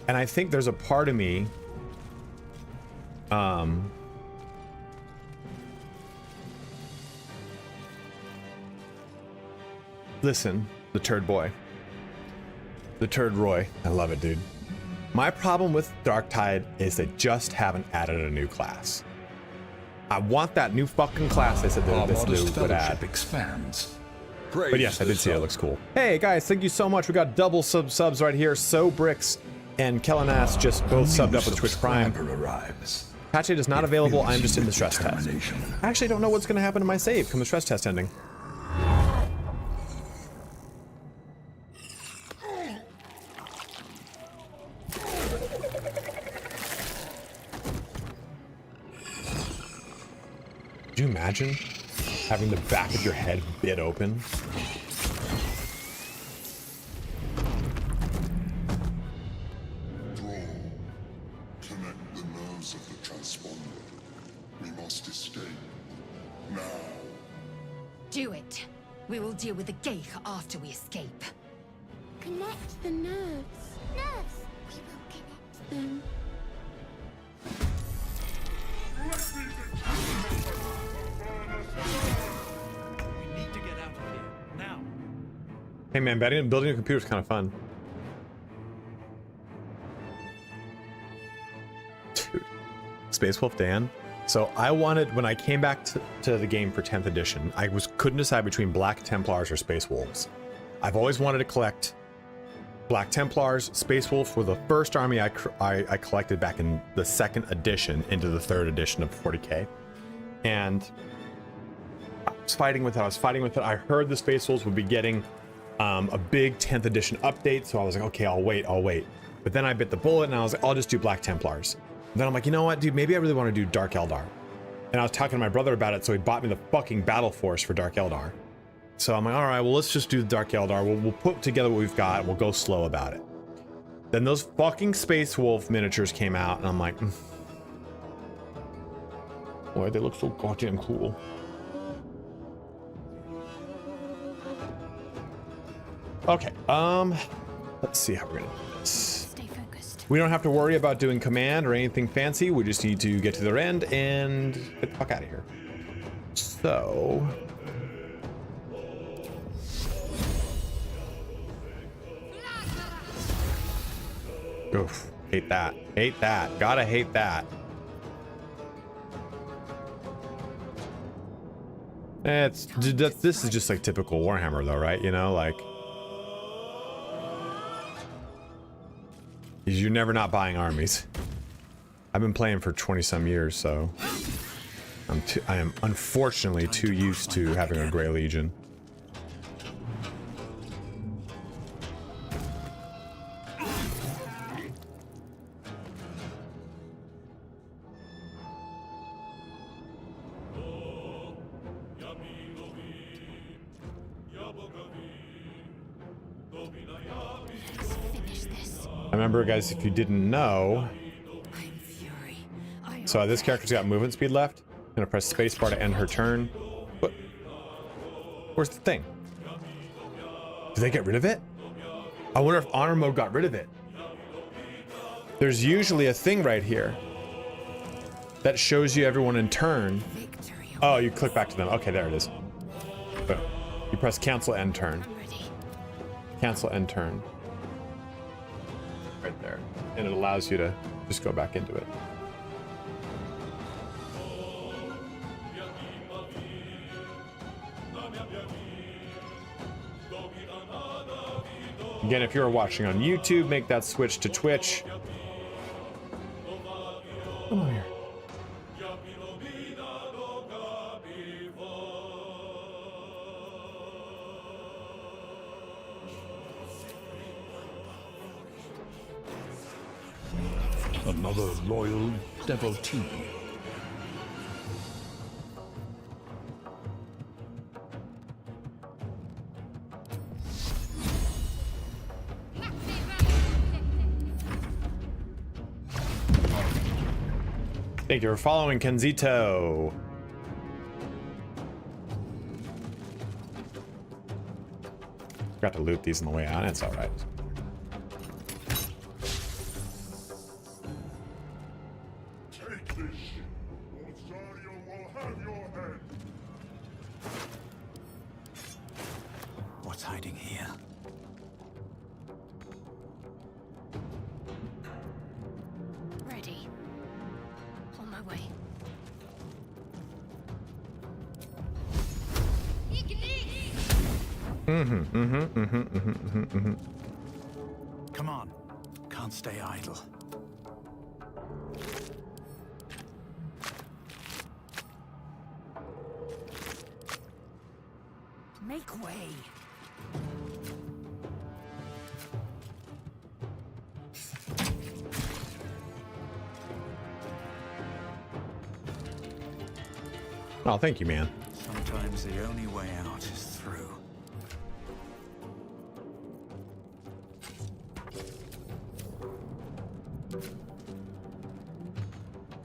And I think there's a part of me, listen, the turd boy. The turd Roy. I love it, dude. My problem with Darktide is they just haven't added a new class. I want that new fucking class they said that this new would add. Expands. But yes, I did see it. It looks cool. Hey guys, thank you so much. We got double subs right here. So Bricks and Kellenass just both subbed up with Twitch Prime. Patch date is not available. I'm just in the stress test. I actually don't know what's going to happen to my save come the stress test ending. Could you imagine having the back of your head bit open? Connect the nerves of the transponder. We must escape. Now. Do it. We will deal with the Geich after we escape. Connect the nerves. Nerves! We will connect them. We need to get out of here now. Hey man, building a computer is kind of fun. Dude, Space Wolf Dan. So I wanted, when I came back to the game for 10th edition, I couldn't decide between Black Templars or Space Wolves. I've always wanted to collect Black Templars. Space Wolves were the first army I collected back in the 2nd edition into the 3rd edition of 40k. And I was fighting with it. I heard the Space Wolves would be getting a big 10th edition update, so I was like, okay, I'll wait. But then I bit the bullet and I was like, I'll just do Black Templars. And then I'm like, you know what, dude, maybe I really want to do Dark Eldar. And I was talking to my brother about it, so he bought me the fucking Battle Force for Dark Eldar. So I'm like, all right, well, let's just do the Dark Eldar. We'll put together what we've got, and we'll go slow about it. Then those fucking Space Wolf miniatures came out, and I'm like, boy, they look so goddamn cool. Okay, let's see how we're gonna do this. Stay focused. We don't have to worry about doing command or anything fancy. We just need to get to their end and get the fuck out of here. So... oof. Hate that. Hate that. Gotta hate that. This is just like typical Warhammer though, right? You know, like... you're never not buying armies. I've been playing for 20-some years, so... I am unfortunately too used to having a Grey Legion. Remember, guys, if you didn't know, so this character's got movement speed left. I'm gonna press spacebar to end her turn. What? Where's the thing? Did they get rid of it? I wonder if honor mode got rid of it. There's usually a thing right here that shows you everyone in turn. Oh, you click back to them. Okay, there it is. But you press cancel end turn. Cancel end turn. Right there, and it allows you to just go back into it. Again, if you're watching on YouTube, make that switch to Twitch. Come on here. Another loyal devotee. Thank you for following, Kenzito. Forgot to loot these on the way out. It's all right. What's hiding here? Ready. On my way. Come on. Can't stay idle. Make way. Oh, thank you, man. Sometimes the only way out is through.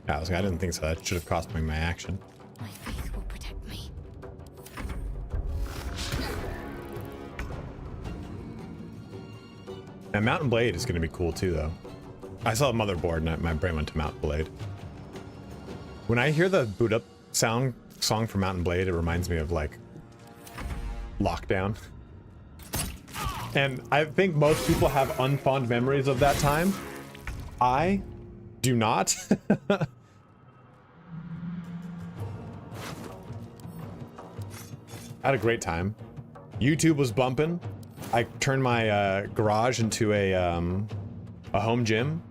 I didn't think so. That should have cost me my action. My faith will protect me. And Mountain Blade is going to be cool too, though. I saw the Motherboard and my brain went to Mountain Blade. When I hear the boot up song for Mountain Blade, it reminds me of like Lockdown. And I think most people have unfond memories of that time. I do not. I had a great time. YouTube was bumping. I turned my garage into a home gym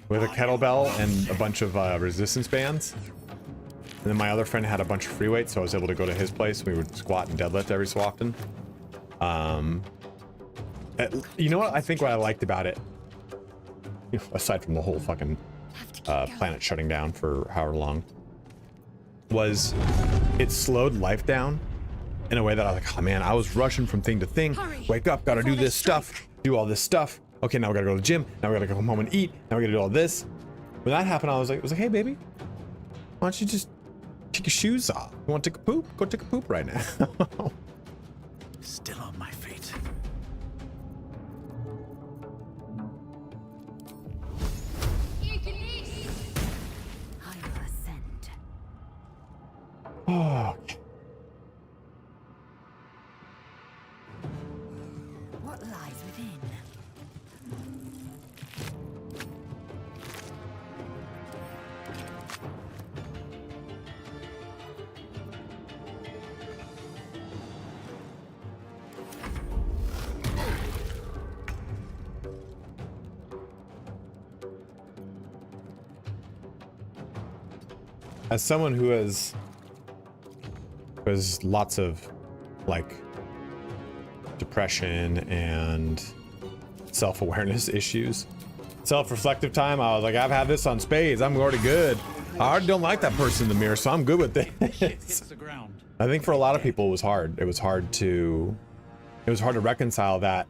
with a kettlebell and a bunch of resistance bands. And then my other friend had a bunch of free weights, so I was able to go to his place. We would squat and deadlift every so often. You know what? I think what I liked about it, aside from the whole fucking planet shutting down for however long, was it slowed life down in a way that I was like, oh man, I was rushing from thing to thing. Wake up, gotta do this stuff, do all this stuff. Okay, now we gotta go to the gym. Now we gotta come home and eat. Now we gotta do all this. When that happened, I was like, hey baby, why don't you just take your shoes off? You want to take a poop? Go take a poop right now. Still on my feet. what lies within. As someone who has lots of like depression and self-awareness issues, self-reflective time, I was like, I've had this on spades. I'm already good. I already don't like that person in the mirror, so I'm good with this. The ground. I think for a lot of people it was hard. It was hard to reconcile that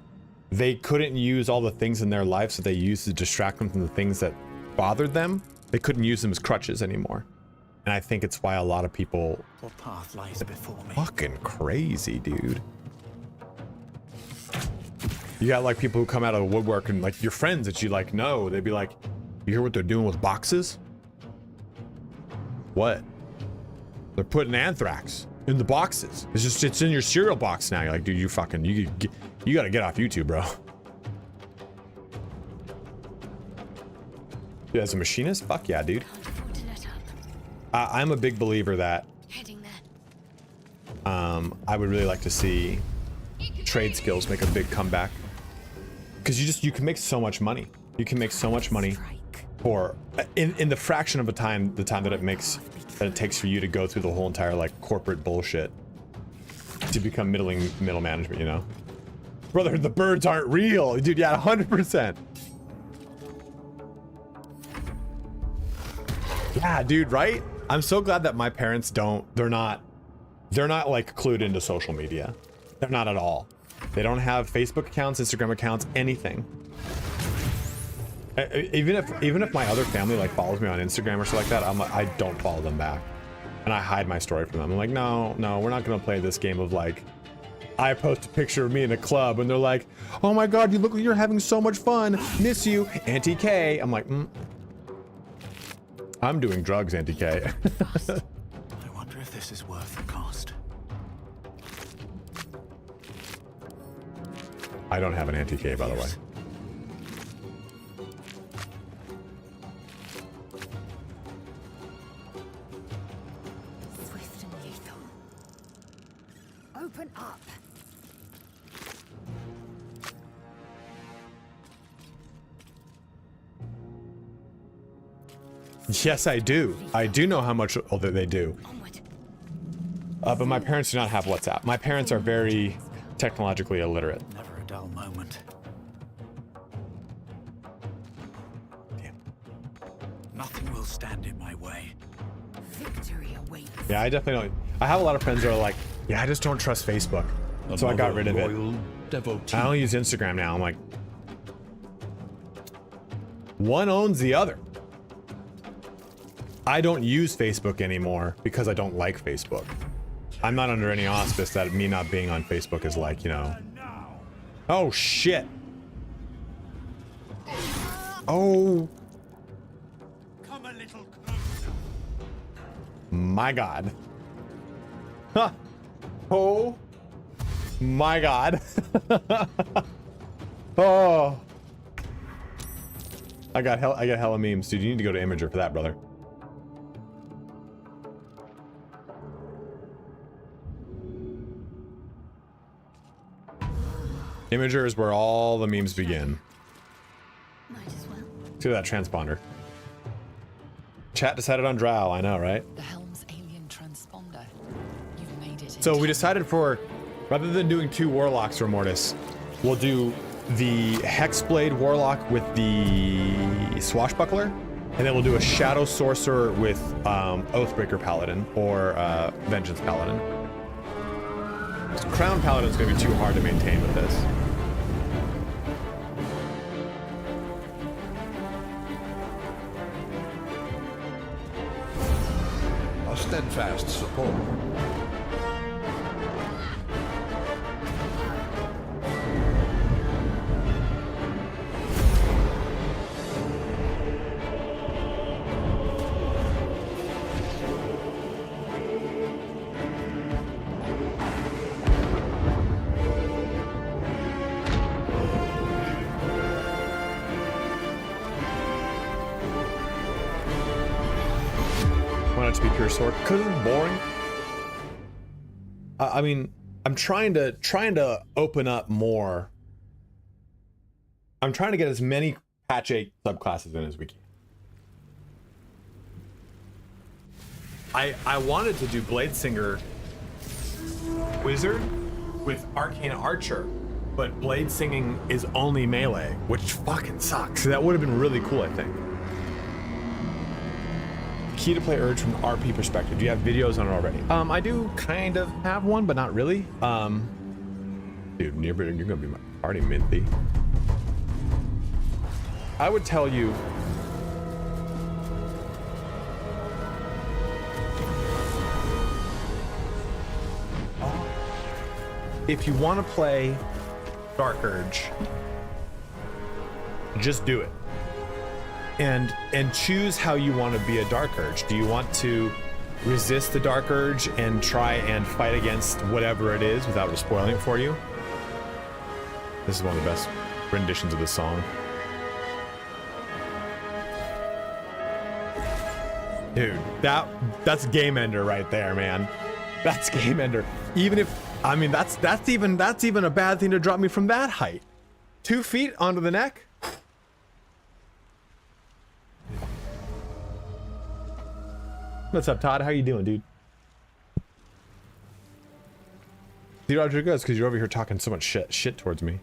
they couldn't use all the things in their life that they used to distract them from the things that bothered them. They couldn't use them as crutches anymore. And I think it's why a lot of people... What path lies before me? Fucking crazy, dude. You got like people who come out of the woodwork and like your friends that you like know, they'd be like, you hear what they're doing with boxes? What? They're putting anthrax in the boxes. It's in your cereal box now. You're like, dude, you fucking, you gotta get off YouTube, bro. Dude, as a machinist? Fuck yeah, dude. I'm a big believer that I would really like to see trade skills make a big comeback, because you can make so much money. You can make so much money for in the fraction of the time that it takes for you to go through the whole entire like corporate bullshit to become middle management, you know? Brother, the birds aren't real, dude. Yeah, 100%. Yeah, dude, right? I'm so glad that my parents they're not like clued into social media. They're not at all. They don't have Facebook accounts, Instagram accounts, anything. Even if my other family like follows me on Instagram or something like that, I don't follow them back. And I hide my story from them. I'm like, no, we're not gonna play this game of like, I post a picture of me in a club and they're like, oh my God, you look like you're having so much fun. Miss you, Auntie K. I'm like, I'm doing drugs, Auntie K. I wonder if this is worth the cost. I don't have an Auntie K, by the way. Swift and lethal. Open up. Yes, I do. I do know how much they do. But my parents do not have WhatsApp. My parents are very technologically illiterate. Never a dull moment. Damn. Nothing will stand in my way. Victory awaits. Yeah, I definitely don't. I have a lot of friends that are like, yeah, I just don't trust Facebook. So I got rid of it. Devotee. I only use Instagram now. I'm like, one owns the other. I don't use Facebook anymore because I don't like Facebook. I'm not under any auspice that me not being on Facebook is like, you know. Oh shit. Oh. Come a little closer. My God. Huh. Oh. My God. Oh. I got hella memes, dude. You need to go to Imager for that, brother. Imager is where all the memes begin. Might as well. See that transponder. Chat decided on Drow, I know, right? The Helm's alien transponder. You've made it. So we decided for, rather than doing 2 Warlocks or Mortis, we'll do the Hexblade Warlock with the Swashbuckler, and then we'll do a Shadow Sorcerer with Oathbreaker Paladin or Vengeance Paladin. Crown Paladin's gonna be too hard to maintain with this. A steadfast support. to be pure sword? Because it's boring. I mean, I'm trying to open up more. I'm trying to get as many patch 8 subclasses in as we can. I wanted to do Bladesinger Wizard with Arcane Archer, but blade singing is only melee, which fucking sucks. That would have been really cool, I think. Key to play Urge from RP perspective. Do you have videos on it already? I do kind of have one, but not really. Dude, you're gonna be my party, Minty. I would tell you. If you want to play Dark Urge, just do it. And choose how you want to be a Dark Urge. Do you want to resist the Dark Urge and try and fight against whatever it is without spoiling it for you? This is one of the best renditions of the song. Dude, that's game ender right there, man. That's game ender. Even if, I mean, that's even a bad thing to drop me from that height. 2 feet onto the neck. What's up, Todd? How you doing, dude? See, Rodrigo, it's because you're over here talking so much shit towards me.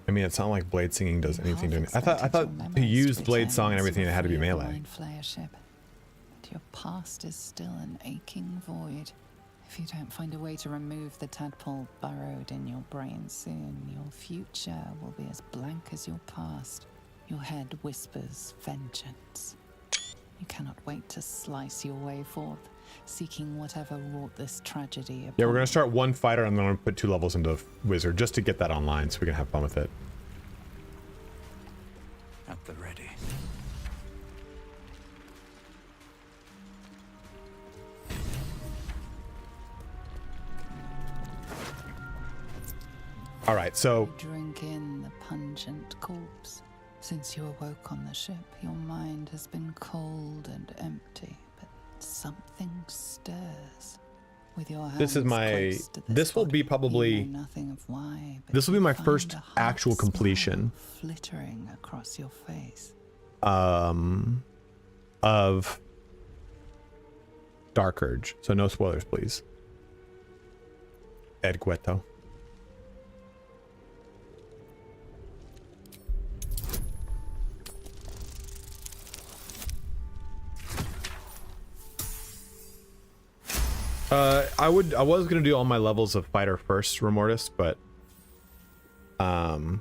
I mean, it's not like blade singing does anything to me. I thought to use blade song and everything, it had to be melee. But your past is still an aching void. If you don't find a way to remove the tadpole burrowed in your brain soon, your future will be as blank as your past. Your head whispers vengeance. You cannot wait to slice your way forth, seeking whatever wrought this tragedy upon. Yeah, we're gonna start 1 fighter and then I'm gonna put 2 levels into wizard just to get that online so we can have fun with it. At the ready. All right, so You drink in the pungent corpse. Since you awoke on the ship, your mind has been cold and empty, but something stirs. With your hands this is my. close to This will body, be probably. you know nothing of why, but This will be you my find first a hard actual smile completion. Flittering across your face. Of Dark Urge. So no spoilers, please. Ed Gueto. I was gonna do all my levels of fighter first, Remortis, but I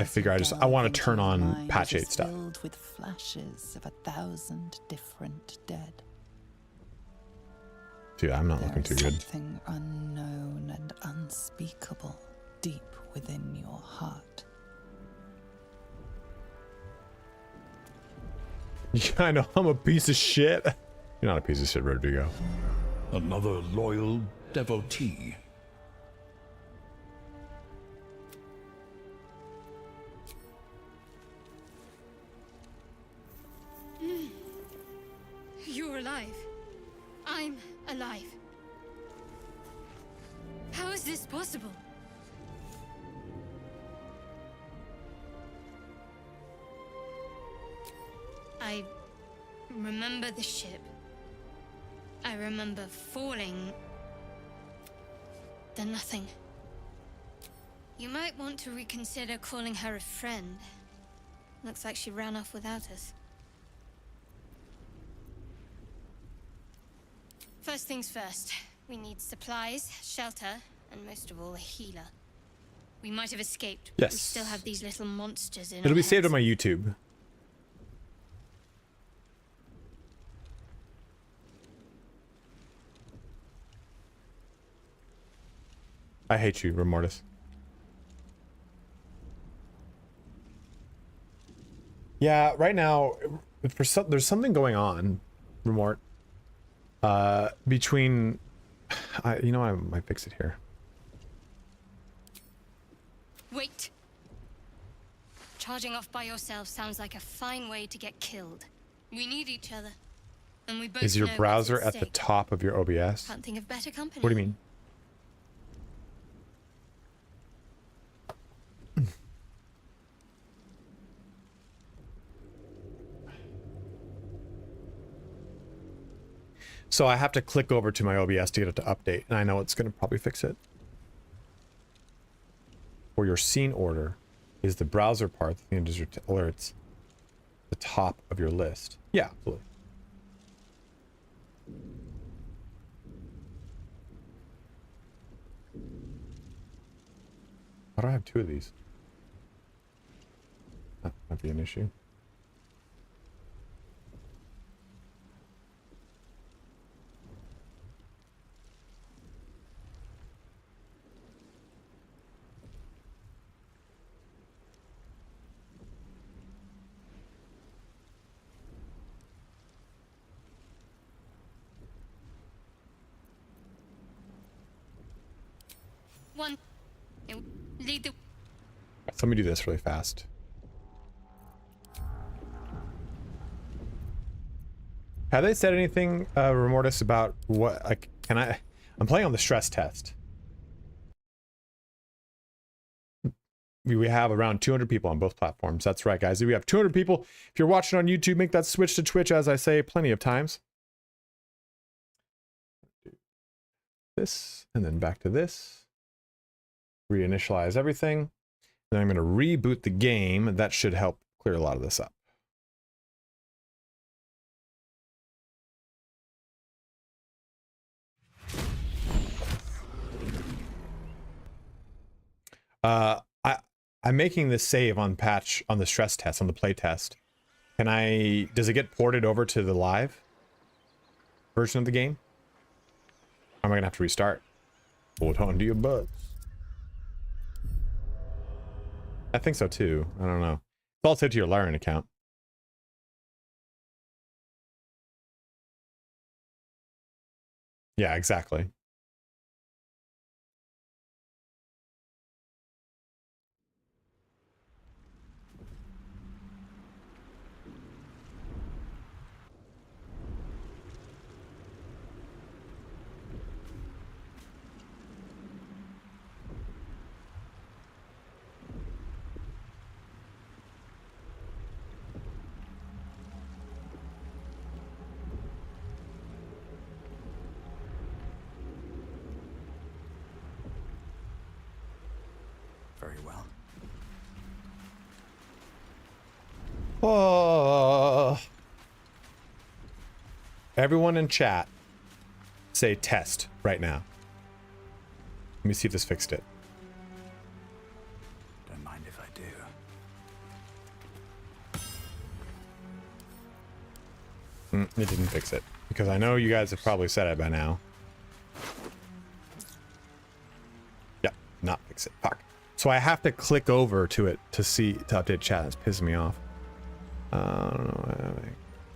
figure I want to turn on patch 8 stuff. Filled with flashes of 1,000 different dead. Dude, I'm not looking too good. Something unknown and unspeakable deep within your heart. Yeah, I know I'm a piece of shit. You're not a piece of shit, Rodrigo. Another loyal devotee. You're alive. I'm alive. How is this possible? I remember the ship. I remember falling. Then nothing. You might want to reconsider calling her a friend. Looks like she ran off without us. First things first. We need supplies, shelter, and most of all, a healer. We might have escaped, but Yes. we still have these little monsters in It'll our be saved heads. on my YouTube. I hate you, Remortis. Yeah, right now, there's something going on, Remort. Between, you know what, I might fix it here. Wait. Charging off by yourself sounds like a fine way to get killed. We need each other. And we both Is your know browser what's at the top of your OBS? Can't think of better company. What do you mean? So I have to click over to my OBS to get it to update, and I know it's going to probably fix it. For your scene order, is the browser part that changes your alerts the top of your list? Yeah, absolutely. Why do I have two of these? That might be an issue. One. Lead the. So let me do this really fast. Have they said anything, Remortis, about what, like, I'm playing on the stress test. We have around 200 people on both platforms. That's right, guys. We have 200 people. If you're watching on YouTube, make that switch to Twitch, as I say plenty of times. This, and then back to this. Reinitialize everything. Then I'm going to reboot the game. That should help clear a lot of this up. I'm making this save on patch on the stress test, on the play test. Does it get ported over to the live version of the game? Or am I gonna have to restart? Hold on to your butts. I think so too. I don't know. It's all saved to your Larian account. Yeah, exactly. Very well. Oh. Everyone in chat, say test right now. Let me see if this fixed it. Don't mind if I do. It didn't fix it, because I know you guys have probably said it by now. Yeah, not fix it. Fuck. So I have to click over to it to update chat. That's pissing me off. I don't know.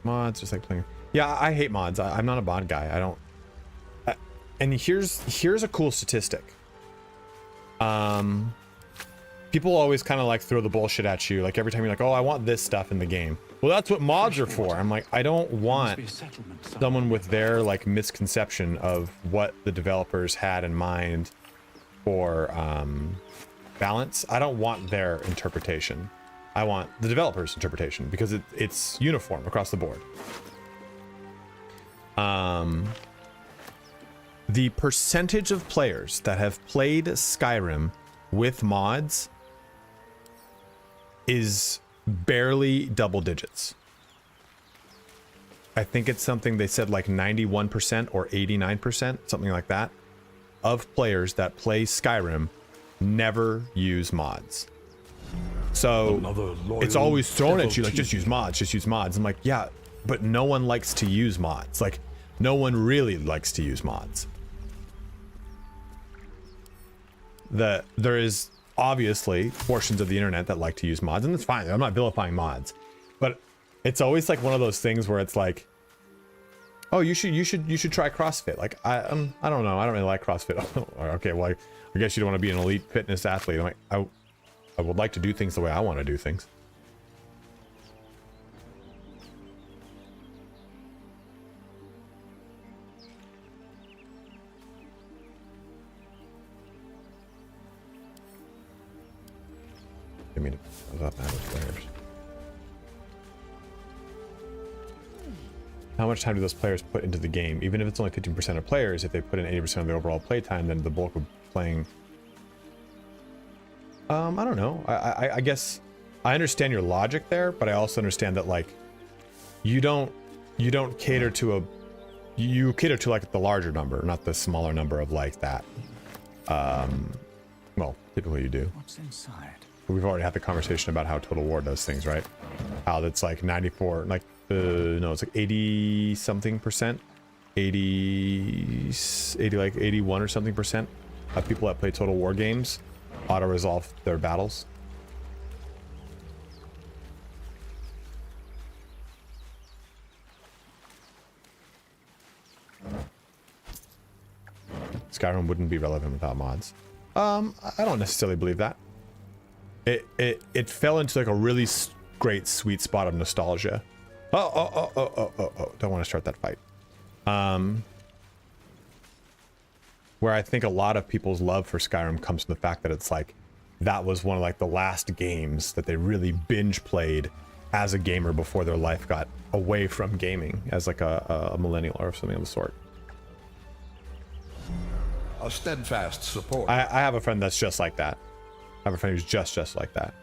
Mods, just like playing. Yeah, I hate mods. I'm not a mod guy. I don't. And here's a cool statistic. People always kind of like throw the bullshit at you. Like every time you're like, oh, I want this stuff in the game. Well, that's what mods are for. I'm like, I don't want someone with their like misconception of what the developers had in mind for balance. I don't want their interpretation. I want the developer's interpretation because it's uniform across the board. The percentage of players that have played Skyrim with mods is barely double digits. I think it's something they said like 91% or 89%, something like that, of players that play Skyrim never use mods. So it's always thrown at you like, just use mods, just use mods. I'm like, yeah, but no one likes to use mods. Like, no one really likes to use mods. There is obviously portions of the internet that like to use mods, and it's fine. I'm not vilifying mods, but it's always like one of those things where it's like, oh, you should try CrossFit. Like I don't know. I don't really like CrossFit. Okay, well, I guess you don't want to be an elite fitness athlete. I'm like, I would like to do things the way I want to do things. I mean, about that with players. How much time do those players put into the game? Even if it's only 15% of players, if they put in 80% of the overall play time, then the bulk of playing. I don't know. I guess I understand your logic there, but I also understand that like you don't cater to you cater to like the larger number, not the smaller number of like that. Well, typically you do. What's inside? We've already had the conversation about how Total War does things, right? How that's like 94, like no, it's like 80 something percent, 80 like 81 or something percent of people that play Total War games auto resolve their battles. Skyrim wouldn't be relevant without mods. I don't necessarily believe that. It fell into like a really great sweet spot of nostalgia. Oh, don't want to start that fight. Where I think a lot of people's love for Skyrim comes from the fact that it's like that was one of like the last games that they really binge played as a gamer before their life got away from gaming as like a millennial or something of the sort. A steadfast support. I have a friend that's just like that. I have a friend who's just like that.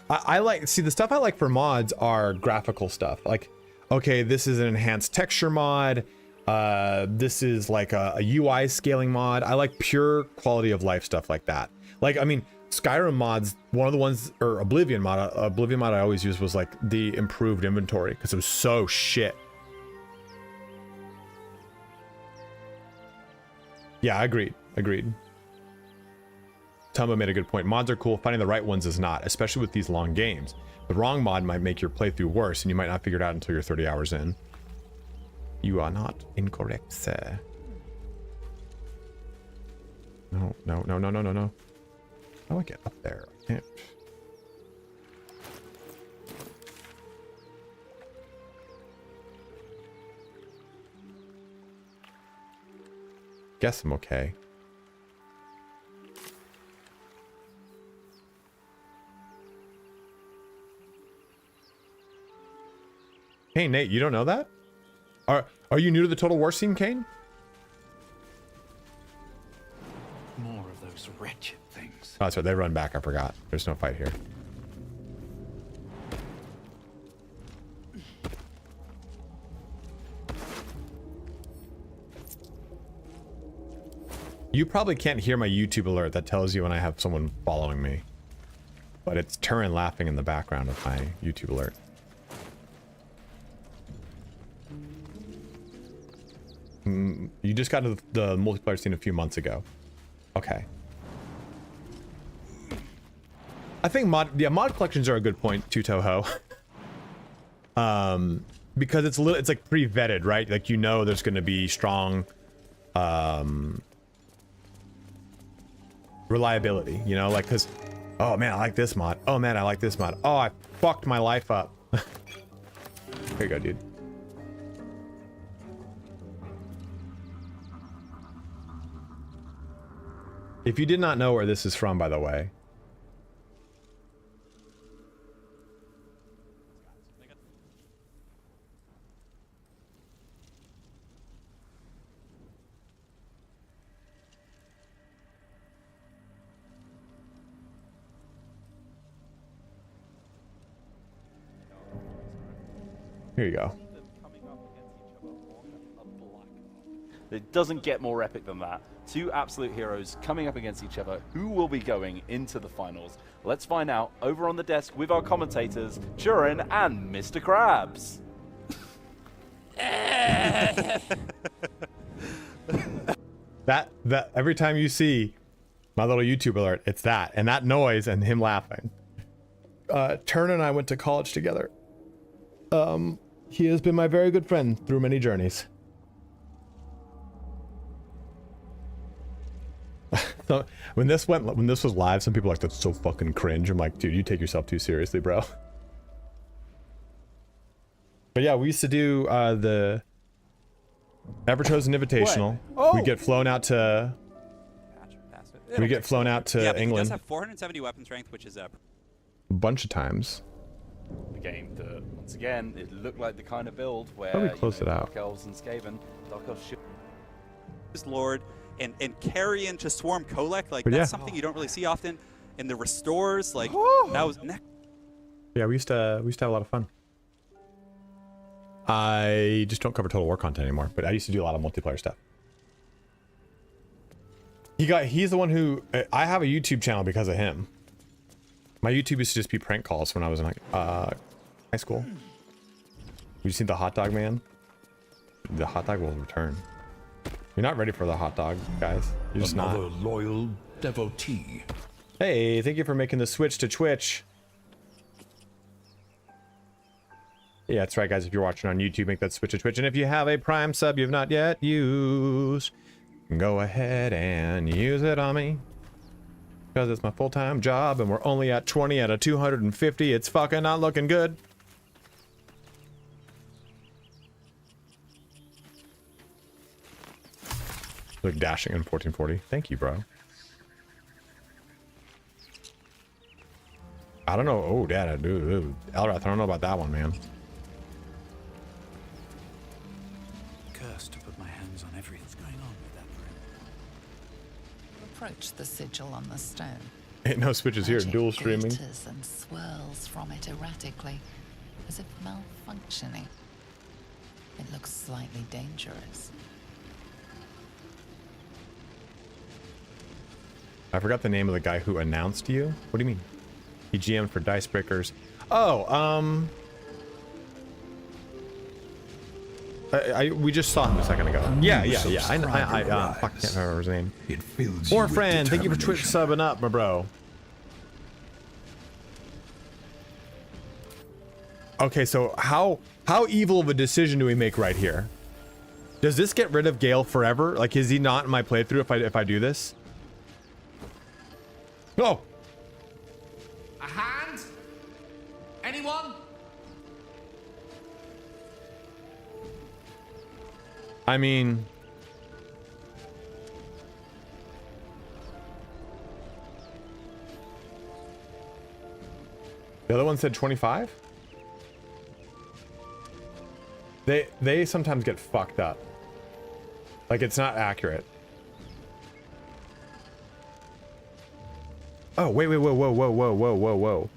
I like, see, the stuff I like for mods are graphical stuff. Like, okay, this is an enhanced texture mod. This is like a UI scaling mod. I like pure quality of life stuff like that. Like, I mean, Skyrim mods, one of the ones, or Oblivion mod I always used was like the improved inventory because it was so shit. Yeah, agreed. Tumba made a good point. Mods are cool. Finding the right ones is not, especially with these long games. The wrong mod might make your playthrough worse, and you might not figure it out until you're 30 hours in. You are not incorrect, sir. No. How do I get up there? I can't. Guess I'm okay. Hey, Nate, you don't know that? Are you new to the Total War scene, Kane? More of those wretched things. Oh, that's right. They run back. I forgot. There's no fight here. You probably can't hear my YouTube alert that tells you when I have someone following me. But it's Turin laughing in the background of my YouTube alert. You just got into the multiplayer scene a few months ago. Okay. I think mod collections are a good point too, Toho. Because it's like pre-vetted, right? Like, you know, there's going to be strong reliability, you know, like, because, oh man, I like this mod. Oh man, I like this mod. Oh, I fucked my life up. Here you go, dude. If you did not know where this is from, by the way. Here you go. It doesn't get more epic than that. Two absolute heroes coming up against each other. Who will be going into the finals? Let's find out over on the desk with our commentators, Turin and Mr. Krabs. that every time you see my little YouTube alert, it's that, and that noise and him laughing. Turn and I went to college together. He has been my very good friend through many journeys. So when this was live, some people were like, that's so fucking cringe. I'm like, dude, you take yourself too seriously, bro. But yeah, we used to do the Ever-Chosen Invitational. Oh. We get flown out to Yeah, England. He does have 470 weapon strength, which is a bunch of times. The game that, once again, it looked like the kind of build where How do we close it out? Dark Elves and Skaven, Dark Elves should... his lord and carry into Swarm Kolek. Like, But that's yeah. something you don't really see often. And the restores, like, that was Yeah, we used to have a lot of fun. I just don't cover Total War content anymore, but I used to do a lot of multiplayer stuff. He's the one who, I have a YouTube channel because of him. My YouTube used to just be prank calls when I was in high school. You seen the hot dog man? The hot dog will return. You're not ready for the hot dog, guys. You're just Another not. loyal devotee. Hey, thank you for making the switch to Twitch. Yeah, that's right, guys. If you're watching on YouTube, make that switch to Twitch. And if you have a Prime sub you've not yet used, go ahead and use it on me. Because it's my full-time job, and we're only at 20 out of 250. It's fucking not looking good. Like dashing in 1440. Thank you, bro. I don't know. Oh, Dad, I do. Elrath, I don't know about that one, man. Cursed to put my hands on everything's going on with that room. Approach the sigil on the stone. Ain't no switches here. Magic Dual streaming. glitters and swirls from it erratically, as if malfunctioning. It looks slightly dangerous. I forgot the name of the guy who announced you. What do you mean? He GM'd for Dice Breakers. Oh, we just saw him a second ago. Yeah. I fuck, can't remember his name. It fills More you with friend, thank you for Twitch determination. subbing up, my bro. Okay, so how evil of a decision do we make right here? Does this get rid of Gale forever? Like, is he not in my playthrough if I do this? Oh! A hand? Anyone? I mean... The other one said 25? They sometimes get fucked up. Like, it's not accurate. Oh, wait, whoa.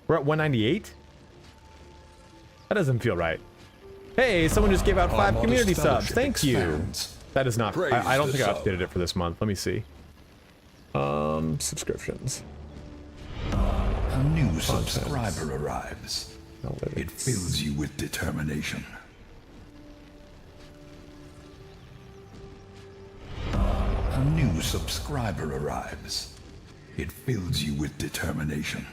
We're at 198? That doesn't feel right. Hey, someone just gave out 5 community subs. Thank you. That is not... I don't think I updated it for this month. Let me see. Subscriptions. A new subscriber arrives. It fills you with determination. A new subscriber arrives. It fills you with determination.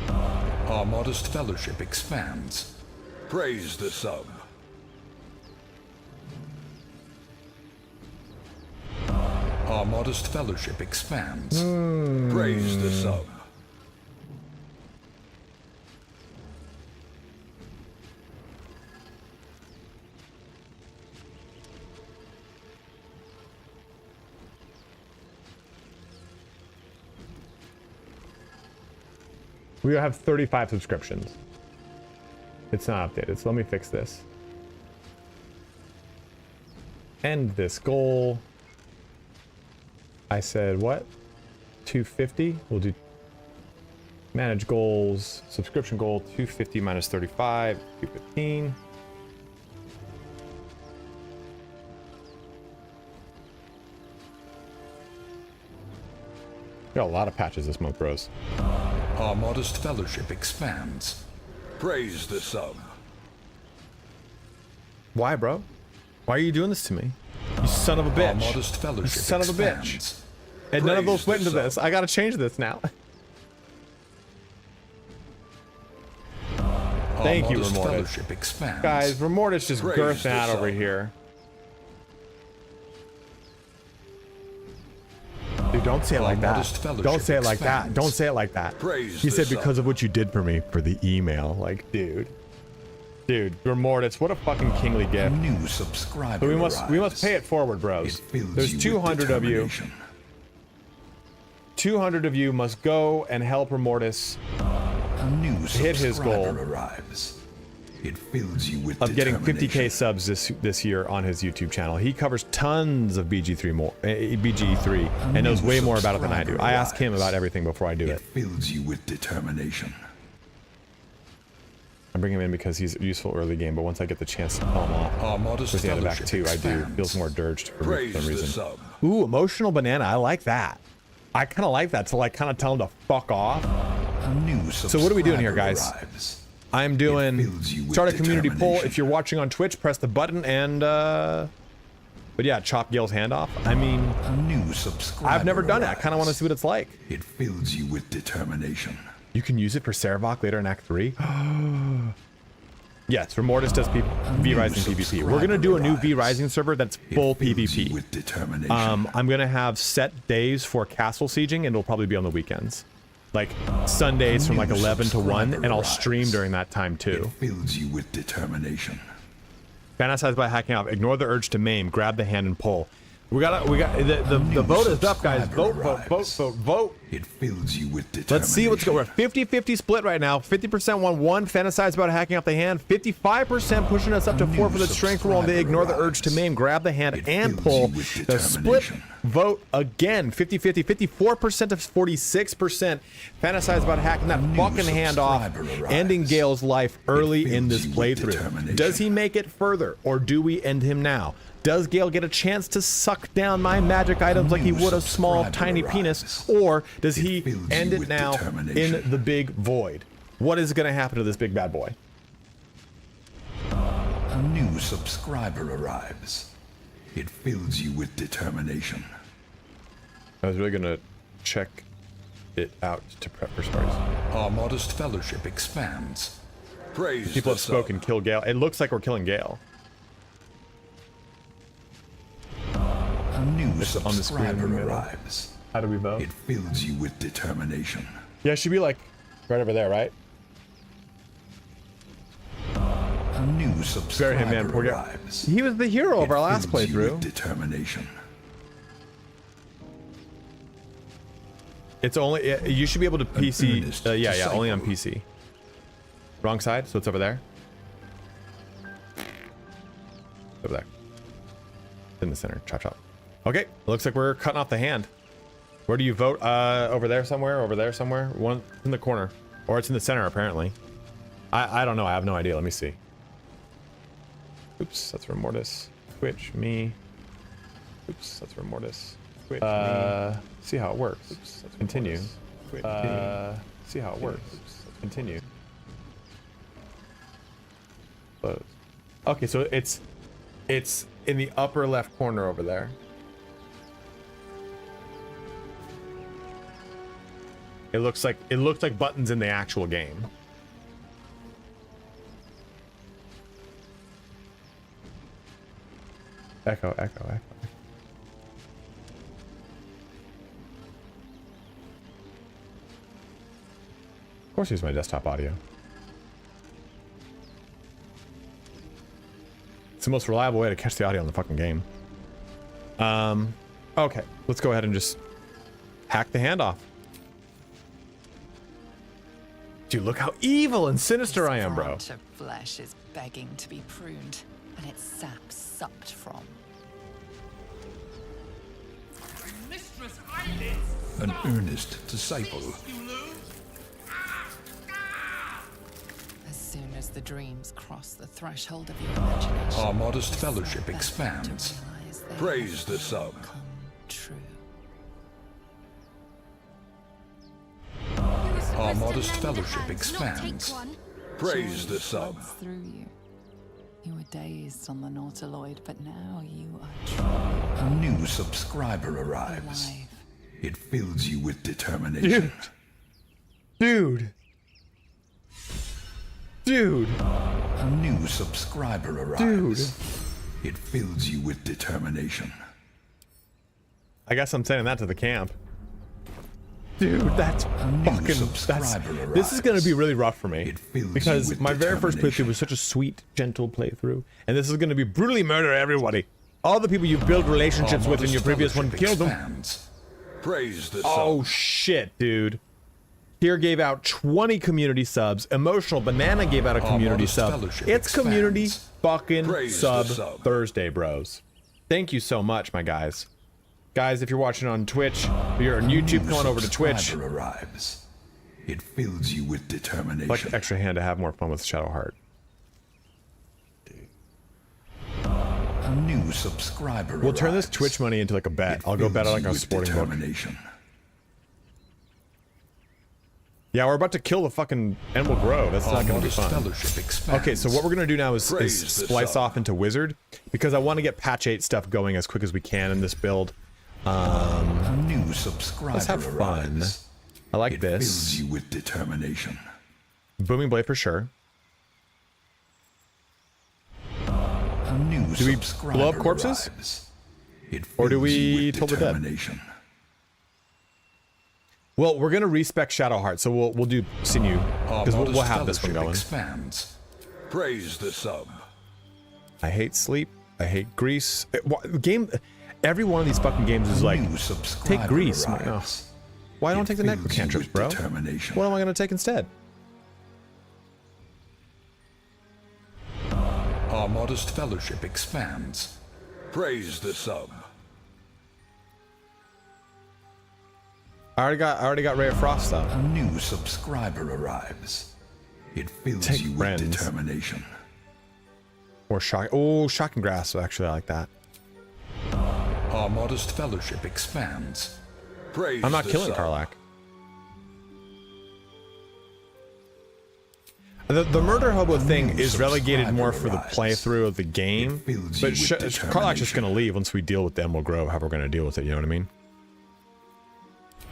Our modest fellowship expands. Praise the sub. Our modest fellowship expands. Praise the sub. We have 35 subscriptions. It's not updated, so let me fix this. End this goal. I said what? 250? We'll do manage goals, subscription goal, 250 minus 35, 215. Got a lot of patches this month, bros. Our modest fellowship expands. Praise the sub. Why, bro? Why are you doing this to me? You son of a bitch. Our modest fellowship You son of a bitch. expands. And none of Praise those went the into sub. this. I gotta change this now. Thank you, modest Remortis. fellowship expands. Guys, Remortis just Praise girthing the out over sub. here. don't say it like that. modest fellowship Don't say it like that. expands. Don't say it like that. Praise He the said sun. because of what you did for me for the email. Like, dude, Remortis, what a fucking kingly A gift. new subscriber But we must arrives. pay it forward, bros. It fills There's you 200 with of you. determination. 200 of you must go and help Remortis A new hit his goal subscriber arrives. It fills you with of getting 50k determination. subs this year on his YouTube channel. He covers tons of BG3 and knows way more about it than I do. I ask him about everything before I do It it. fills you with determination. I bring him in because he's useful early game, but once I get the chance to pull him off, Our modest towards the end of Act fellowship 2, I do. expands. Feels more dirged for Praise some the reason. sub. Ooh, emotional banana. I like that. I kind of like that to like kind of tell him to fuck off. A new So what are we doing here, subscriber guys? arrives. I'm It doing fills you with start a community poll. determination. If you're watching on Twitch, press the button and but yeah, chop Gale's hand off. I mean, A new subscriber I've never done it. I kind of want to arrives. see what it's like. It fills you with determination. You can use it for Sarevok later in Act 3. Yes, Remortis does V Rising PvP. We're gonna do a new V Rising server that's full It fills you PvP. with determination. I'm gonna have set days for castle sieging, and it'll probably be on the weekends, like Sundays from like 11 to 1, and I'll stream during that time too. It fills you with determination. Fantasize by hacking off. Ignore the urge to maim. Grab the hand and pull. We got the vote is up, guys. Vote. It fills you with determination. Let's see what's going. We're at 50-50 split right now. 50% want 1. Fantasize about hacking off the hand. 55% pushing us up to 4 for the strength roll. And they ignore the urge to maim. Grab the hand and pull. The split vote again. 50-50. 54% to 46%. Fantasize about hacking that fucking hand off, ending Gale's life early in this playthrough. Does he make it further, or do we end him now? Does Gale get a chance to suck down my magic items like he would a small, tiny penis? Or does he end it now in the big void? What is going to happen to this big bad boy? A new subscriber arrives. It fills you with determination. I was really going to check it out to prep for Sparks. Our modest fellowship expands. Praise People the have spoken, kill Gale. It looks like we're killing Gale. A new on the screen in the subscriber middle. arrives. How do we vote? It fills you with determination. Yeah, it should be like right over there, right? A new subscriber Very man, poor guy. arrives. He was the hero of our last Fills you with playthrough. determination. It's only you should be able to PC. earnest Yeah, only on disciple. PC. Wrong side, so it's over there. Over there. In the center. Chop chop. Okay, looks like we're cutting off the hand. Where do you vote? Over there somewhere. Over there somewhere. One in the corner, or it's in the center apparently. I don't know. I have no idea. Let me see. Oops, that's Remortis. Twitch me. Oops, that's Remortis. Twitch me. See how it works. Oops, continue. Twitch see how it works. Continue. Close. Okay, so it's in the upper left corner over there. It looks like buttons in the actual game. Echo. Of course, use my desktop audio. It's the most reliable way to catch the audio in the fucking game. Okay, let's go ahead and just hack the hand off. Dude, look how evil and sinister I am, bro. Branch of flesh is begging to be pruned, and its sap sucked from. Mistress Eyelids! An earnest disciple. As soon as the dreams cross the threshold of your imagination, Our modest the fellowship setback expands. to realize they Praise the sub. come true. Our modest fellowship expands. Praise the sub. Floods through you. You were dazed on the Nautiloid, but now you are truly A new subscriber arrives. alive. It fills you with determination. Dude. A new subscriber arrives. It fills you with determination. I guess I'm sending that to the camp. Dude, that's fucking... This is going to be really rough for me. Because my very first playthrough was such a sweet, gentle playthrough. And this is going to be brutally murder everybody. All the people you've built relationships with in your previous one, kill them. Praise the Oh, shit, dude. Here gave out 20 community subs. Emotional Banana gave out a community sub. It's community fucking sub Thursday, bros. Thank you so much, my guys. Guys, if you're watching on Twitch, or you're on YouTube, come on over to Twitch. Arrives. It fills you with determination. Like an extra hand to have more fun with Shadowheart. A new subscriber. We'll turn this Twitch money into like a bet. I'll go bet on like a sporting book. Yeah, we're about to kill the fucking Emerald Grove. That's not going to be fun. Okay, so what we're going to do now is splice off into Wizard, because I want to get patch 8 stuff going as quick as we can in this build. A new subscriber. Let's have fun. I like this. Fills you with determination. Booming Blade for sure. A new do we blow up corpses? Or do we toll the dead? Well, we're gonna respec Shadowheart, so we'll do Sinew because we'll have this one going. Expands. Praise the sub. I hate sleep. I hate grease. Game. Every one of these fucking games is like, take grease. No. Why don't I take the necro cantrips, bro? What am I gonna take instead? Our modest fellowship expands. Praise the sub. I already got Ray of Frost though. A new subscriber arrives. It fills you with determination. Or shock. Oh, shocking grasp. Actually, I like that. Our modest fellowship expands. Praise I'm not killing sub. Karlach. The murder hobo thing is relegated more for the playthrough of the game, but Karlach's just gonna leave once we deal with the Emerald Grove. How we're gonna deal with it? You know what I mean?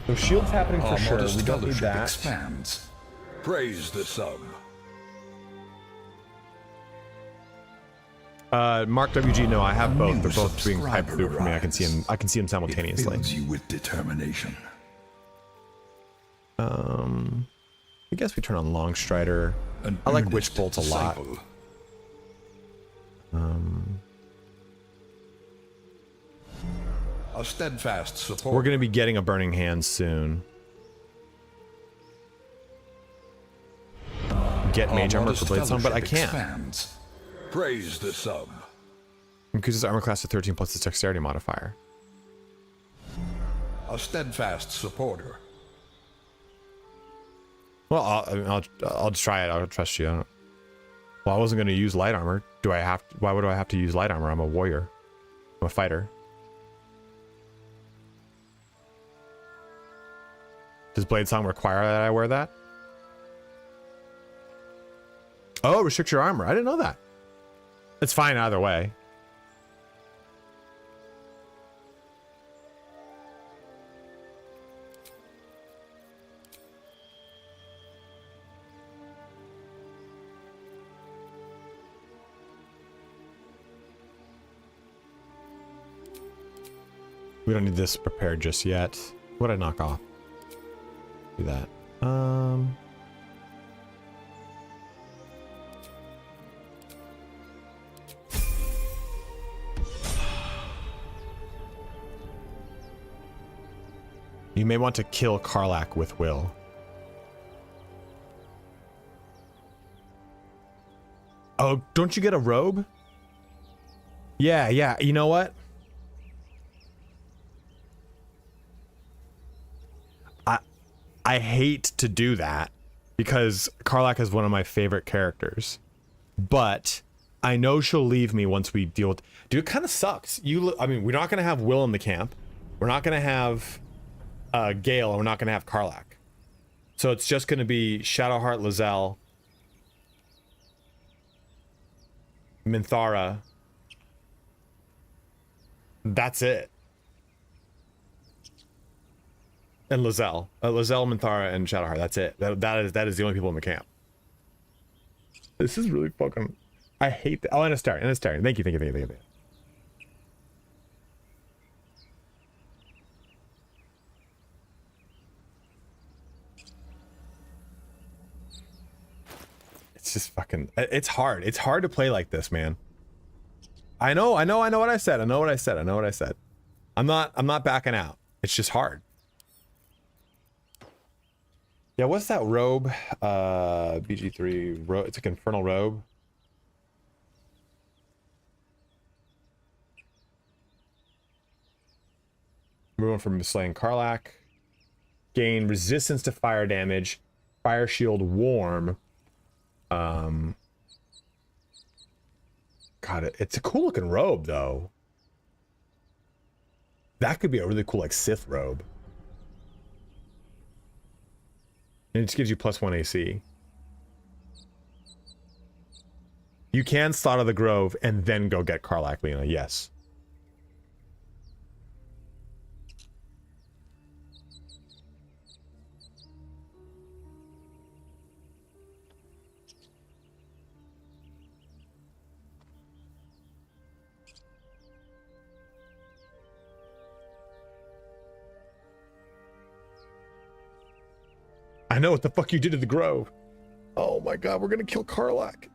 So shield's happening for sure. We don't need that. Expands. Praise the sub. Mark WG, no, I have both. They're both being piped through for me. I can see them. I can see them simultaneously. It fills you with determination. I guess we turn on Longstrider. I like Witch Bolt a lot. A steadfast support. We're gonna be getting a Burning Hand soon. Get Mage Armor for Bladesong, but I can't. Expands. Praise the sub. Because his armor class to 13 plus his dexterity modifier. A steadfast supporter. Well, I'll just try it. I'll trust you. Well, I wasn't going to use light armor. Do I have to? Why would I have to use light armor? I'm a warrior. I'm a fighter. Does Bladesong require that I wear that? Oh, restrict your armor. I didn't know that. It's fine either way. We don't need this prepared just yet. What did I knock off? Do that. You may want to kill Karlach with will. Oh, don't you get a robe? Yeah, yeah. You know what? I hate to do that because Karlach is one of my favorite characters, but I know she'll leave me once we deal with. Dude, it kind of sucks. I mean, we're not gonna have Will in the camp. We're not gonna have Gale, and we're not gonna have Karlach. So it's just gonna be Shadowheart, Lae'zel, Minthara. That's it. And Lae'zel, Minthara, and Shadowheart. That's it. That is the only people in the camp. This is really fucking. I hate that. Oh, and Astarion. Thank you. It's just fucking, it's hard. It's hard to play like this, man. I know what I said. I know what I said. I'm not backing out. It's just hard. Yeah, what's that robe? BG3 robe. It's like infernal robe. Moving from slaying Karlach. Gain resistance to fire damage. Fire shield warm. God, it's a cool looking robe though. That could be a really cool like Sith robe. And it just gives you +1 AC. You can slaughter the Grove and then go get Karlach, Lena. Yes. I know what the fuck you did to the Grove. Oh my god, we're gonna kill Karlach.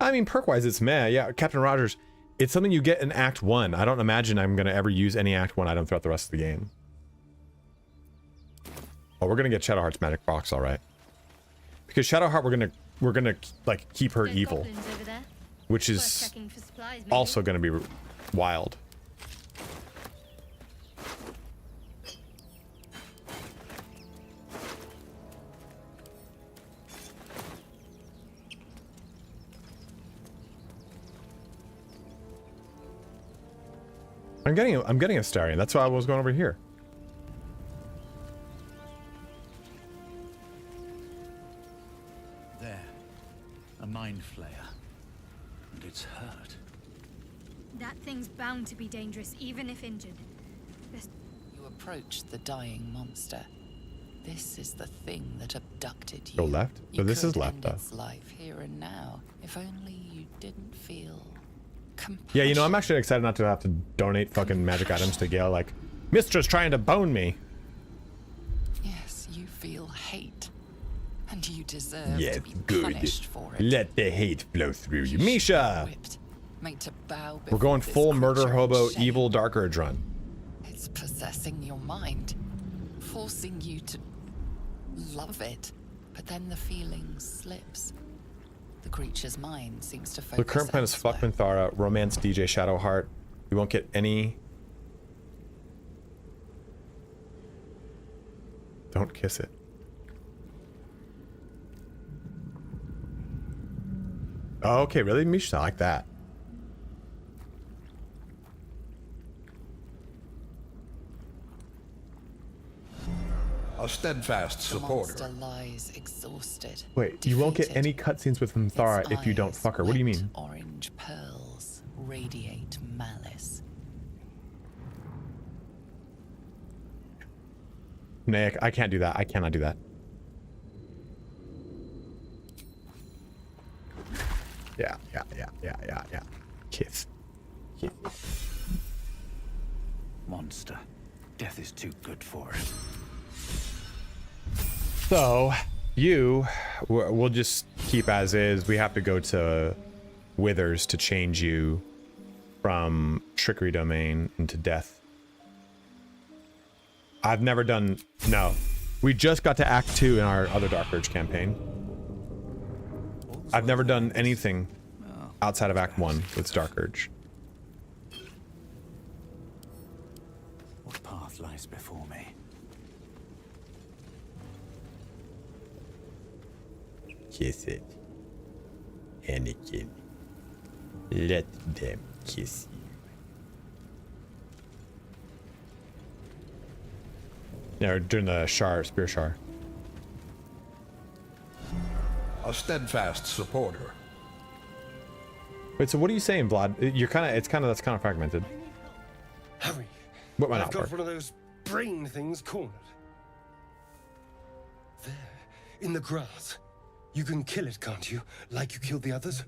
I mean, perk-wise, it's meh. Yeah, Captain Rogers, it's something you get in Act 1. I don't imagine I'm gonna ever use any Act 1 item throughout the rest of the game. Oh, we're gonna get Shadowheart's magic box, all right. Because Shadowheart, we're gonna like keep her evil, which is also gonna be wild. I'm getting a Starion. That's why I was going over here. There. A mind flayer. And it's hurt. That thing's bound to be dangerous, even if injured. You approach the dying monster. This is the thing that abducted you. Go left? So this is left, end though. its life here and now. If only you didn't feel compassion. Yeah, you know, I'm actually excited not to have to donate fucking magic items to Gale. Like, Mistress trying to bone me. Yes, you feel hate. And you deserve Yeah, to be good. punished for it. Let the hate flow through you. Misha! Whipped, made to bow We're going before full this murder creature hobo, in shame. evil Dark Urge run. It's possessing your mind, forcing you to love it, but then the feeling slips. The creature's mind seems to focus. The current plan is fuck Minthara, romance DJ Shadowheart. You won't get any. Don't kiss it. Oh, okay, really, Misha? I like that. A steadfast supporter. The monster lies exhausted. Wait, you won't get defeated. any cutscenes with Minthara if you don't Its fuck her. What do you wet mean? Orange pearls radiate malice. Nick, I can't do that. I cannot do that. Yeah. Kiss. Monster. Death is too good for it. So, we'll just keep as is. We have to go to Withers to change you from Trickery Domain into Death. I've never done... No. We just got to Act 2 in our other Dark Urge campaign. I've never done anything outside of Act 1 with Dark Urge. What path lies before me? Kiss it. Anakin. Let them kiss you. Yeah, during the Spear Shar. A steadfast supporter. Wait, so what are you saying, Vlad? That's kind of fragmented. Hurry. What might I've not got work? one of those brain things cornered. There, in the grass. You can kill it, can't you? Like you killed the others?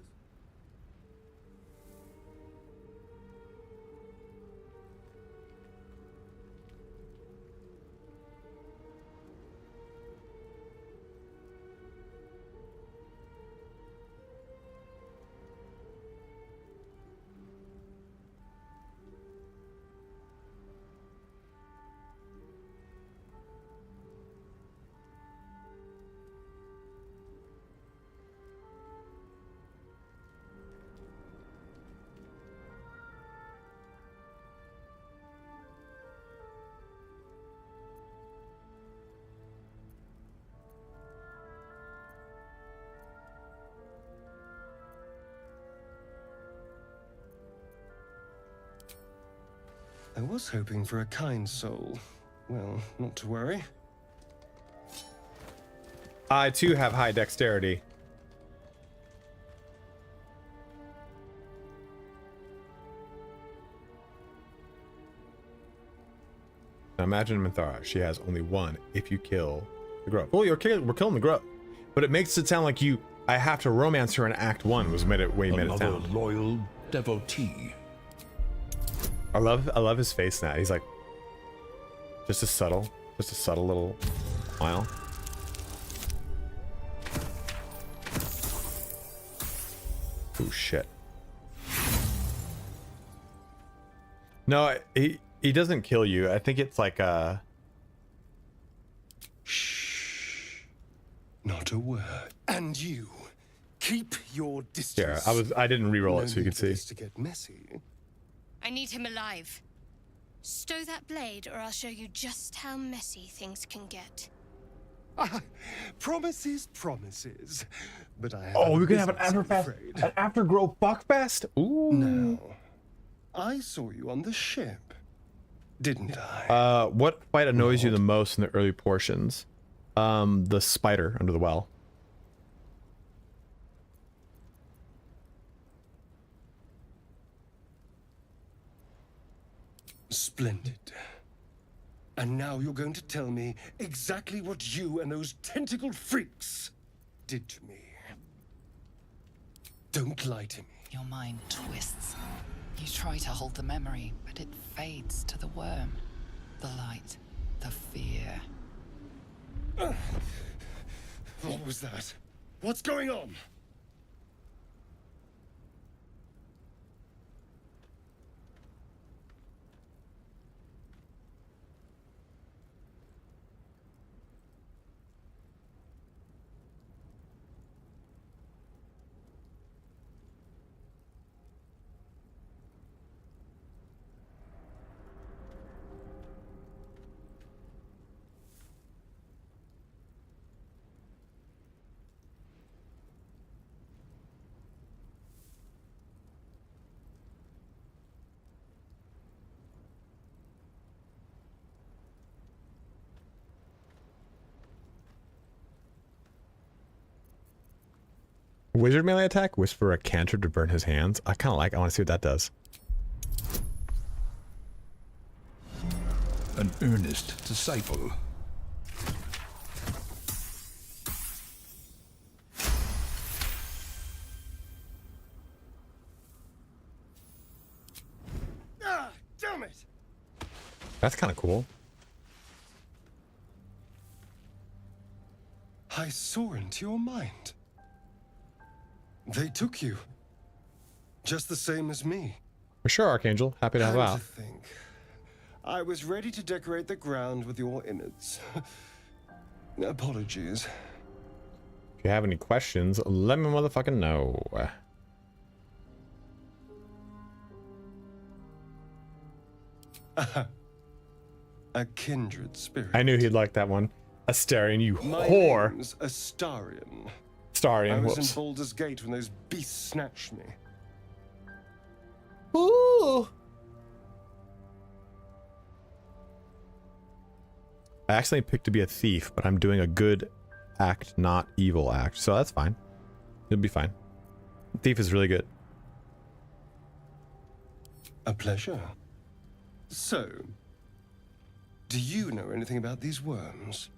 I was hoping for a kind soul. Well, not to worry. I too have high dexterity. Now imagine Minthara. She has only one if you kill the grove. Well, we're killing the grove. But it makes it sound like I have to romance her in Act 1 was way you made it sound. Loyal devotee. I love his face now. He's like just a subtle little smile. Oh shit. No, he doesn't kill you. I think it's like a shh. Not a word. And you keep your distance. Yeah, I didn't re-roll it so you could see. To get messy. I need him alive. Stow that blade, or I'll show you just how messy things can get. Promises. But I have we're gonna have an after-growth buckfest? Ooh. Now, I saw you on the ship, didn't I? What fight annoys you the most in the early portions? The spider under the well. Splendid. And now you're going to tell me exactly what you and those tentacled freaks did to me. Don't lie to me. Your mind twists. You try to hold the memory, but it fades to the worm. The light. The fear. What was that? What's going on? Wizard melee attack, whisper a cantrip to burn his hands. I kind of like. I want to see what that does. An earnest disciple. Ah, damn it! That's kind of cool. I saw into your mind. They took you. Just the same as me. For sure, Archangel. Happy to help out. To think. I was ready to decorate the ground with your innards. Apologies. If you have any questions, let me motherfucking know. A kindred spirit. I knew he'd like that one. Astarion, you My whore. name's Astarion. Astarion, I was whoops. in Baldur's Gate when those beasts snatched me. Ooh. I accidentally picked to be a thief, but I'm doing a good act, not evil act, so that's fine. It'll be fine. Thief is really good. A pleasure. So, do you know anything about these worms?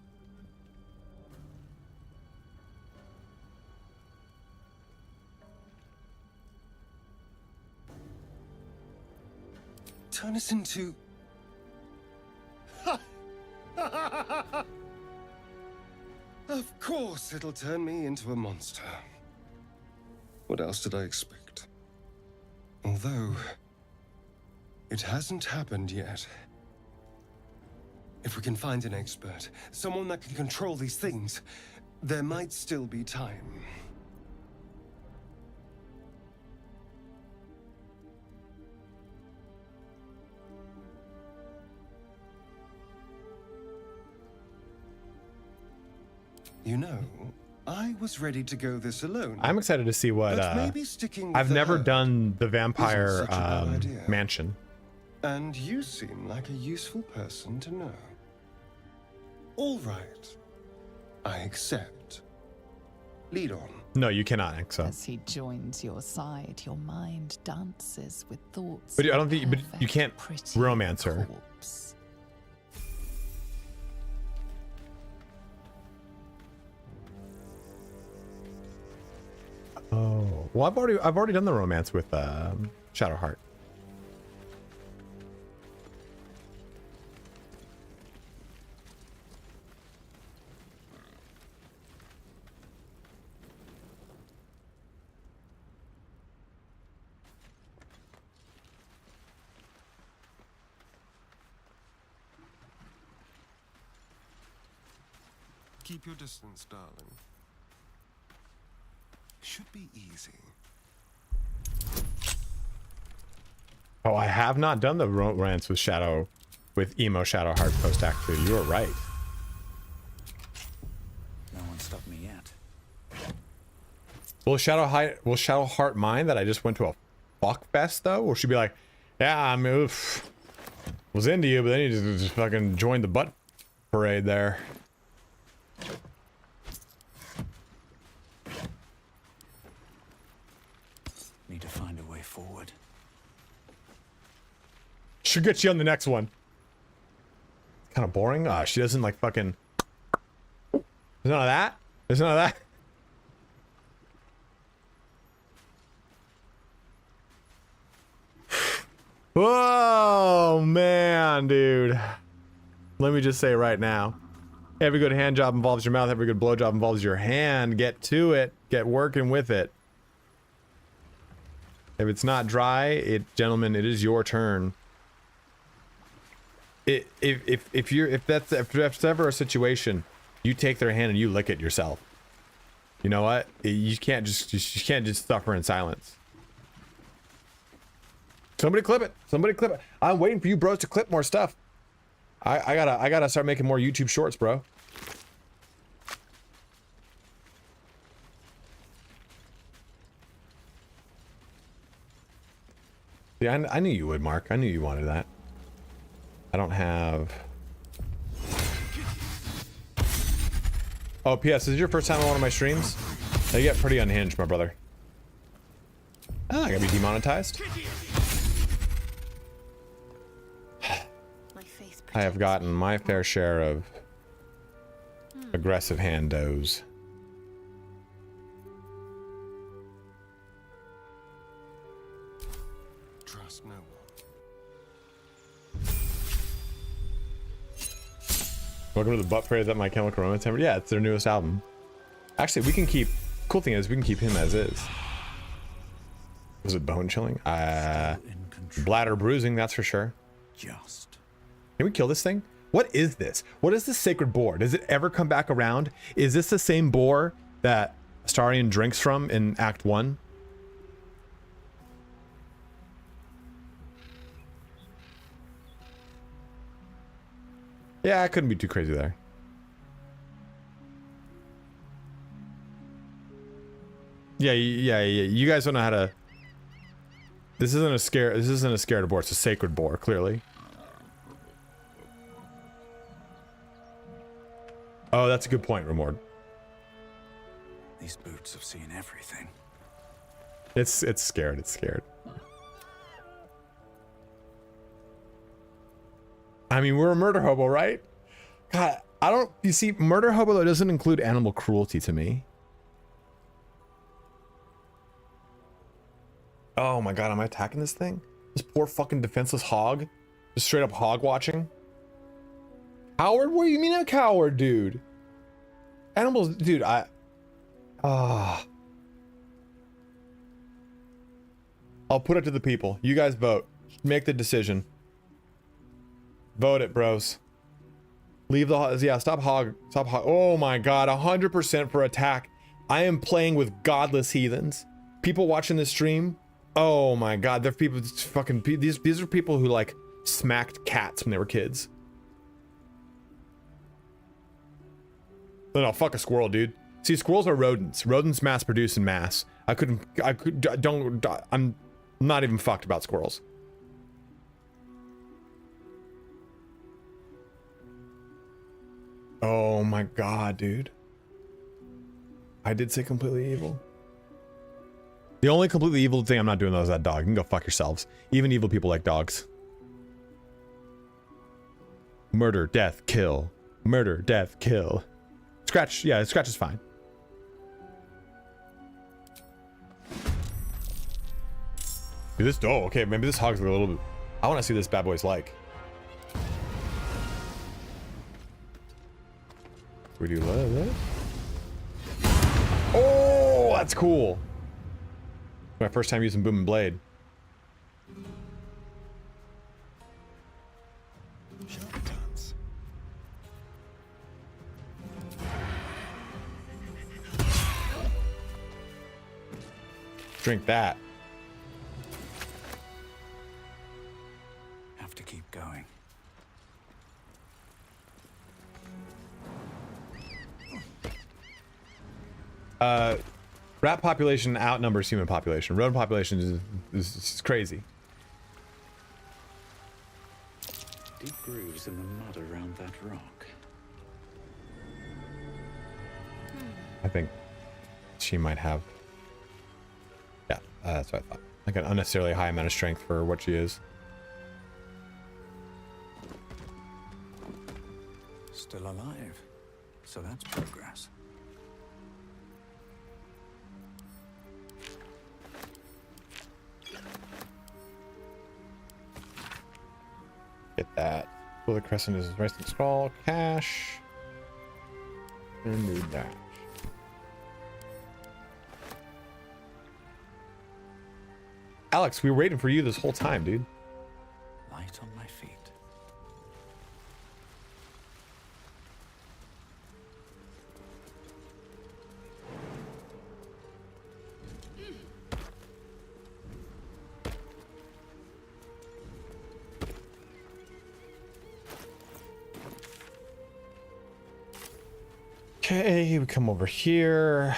Turn us into... Of course it'll turn me into a monster. What else did I expect? Although, it hasn't happened yet. If we can find an expert, someone that can control these things, there might still be time. You know, I was ready to go this alone. I'm excited to see what but maybe sticking with I've the never herd done the isn't vampire such a bad idea. mansion. And you seem like a useful person to know. All right. I accept. Lead on. No, you cannot, Exa. As he joins your side, your mind dances with thoughts. But I don't think. But you can't romance her. Corpse. Oh, well, I've already done the romance with Shadowheart. Keep your distance, darling. Should be easy. Oh, I have not done the romance with Emo Shadowheart post Act 2. You were right. No one stopped me yet. Will Shadowheart mind that I just went to a fuck fest though? Or should be like, yeah, I mean, oof, was into you, but then you just fucking joined the butt parade there. Need to find a way forward. Should get you on the next one. Kind of boring. She doesn't like fucking. There's none of that. There's none of that. Whoa, man, dude. Let me just say right now. Every good hand job involves your mouth. Every good blow job involves your hand. Get to it. Get working with it. If it's not dry, gentlemen, it is your turn. If that's ever a situation, you take their hand and you lick it yourself. You know what? You can't just suffer in silence. Somebody clip it. Somebody clip it. I'm waiting for you bros to clip more stuff. I gotta start making more YouTube shorts, bro. Yeah, I knew you would, Mark. I knew you wanted that. I don't have... Oh, P.S. Is this your first time on one of my streams? They get pretty unhinged, my brother. Oh, I gotta be demonetized. I have gotten my fair share of aggressive handos. Trust no one. Welcome to the butt parade that My Chemical Romance hammered. Yeah, it's their newest album. Actually, we can keep... Cool thing is, we can keep him as is. Was it bone chilling? Bladder bruising, that's for sure. Just. Can we kill this thing? What is this? What is this sacred boar? Does it ever come back around? Is this the same boar that Astarion drinks from in Act 1? Yeah, I couldn't be too crazy there. Yeah. You guys don't know how to... This isn't a scared boar. It's a sacred boar, clearly. Oh, that's a good point, Remord. These boots have seen everything. It's scared. It's scared. I mean, we're a murder hobo, right? God, I don't... You see, murder hobo though doesn't include animal cruelty to me. Oh my god, am I attacking this thing? This poor fucking defenseless hog? Just straight up hog watching? Coward? What do you mean a coward, dude? Animals, dude, I'll put it to the people. You guys vote. Make the decision. Vote it, bros. Leave the... Yeah, stop hog. Oh my god, 100% for attack. I am playing with godless heathens. People watching this stream... Oh my god, they're people... Fucking... These are people who, like, smacked cats when they were kids. No, fuck a squirrel, dude. See, squirrels are rodents. Rodents mass produce in mass. I'm not even fucked about squirrels. Oh my god, dude. I did say completely evil. The only completely evil thing I'm not doing though is that dog. You can go fuck yourselves. Even evil people like dogs. Murder, death, kill. Murder, death, kill. Scratch, yeah, scratch is fine. Dude, this, oh, okay, maybe this hog's a little bit, I want to see this bad boy's like. We do this. Oh, that's cool. My first time using Boom and Blade. Drink that. Have to keep going. Rat population outnumbers human population. Rodent population is crazy. Deep grooves in the mud around that rock. I think she might have. Yeah, that's what I thought. Like an unnecessarily high amount of strength for what she is. Still alive. So that's progress. Get that. Pull the crescent is resting skull. Cash. And need that. Alex, we were waiting for you this whole time, dude. Light on my feet. Okay, we come over here.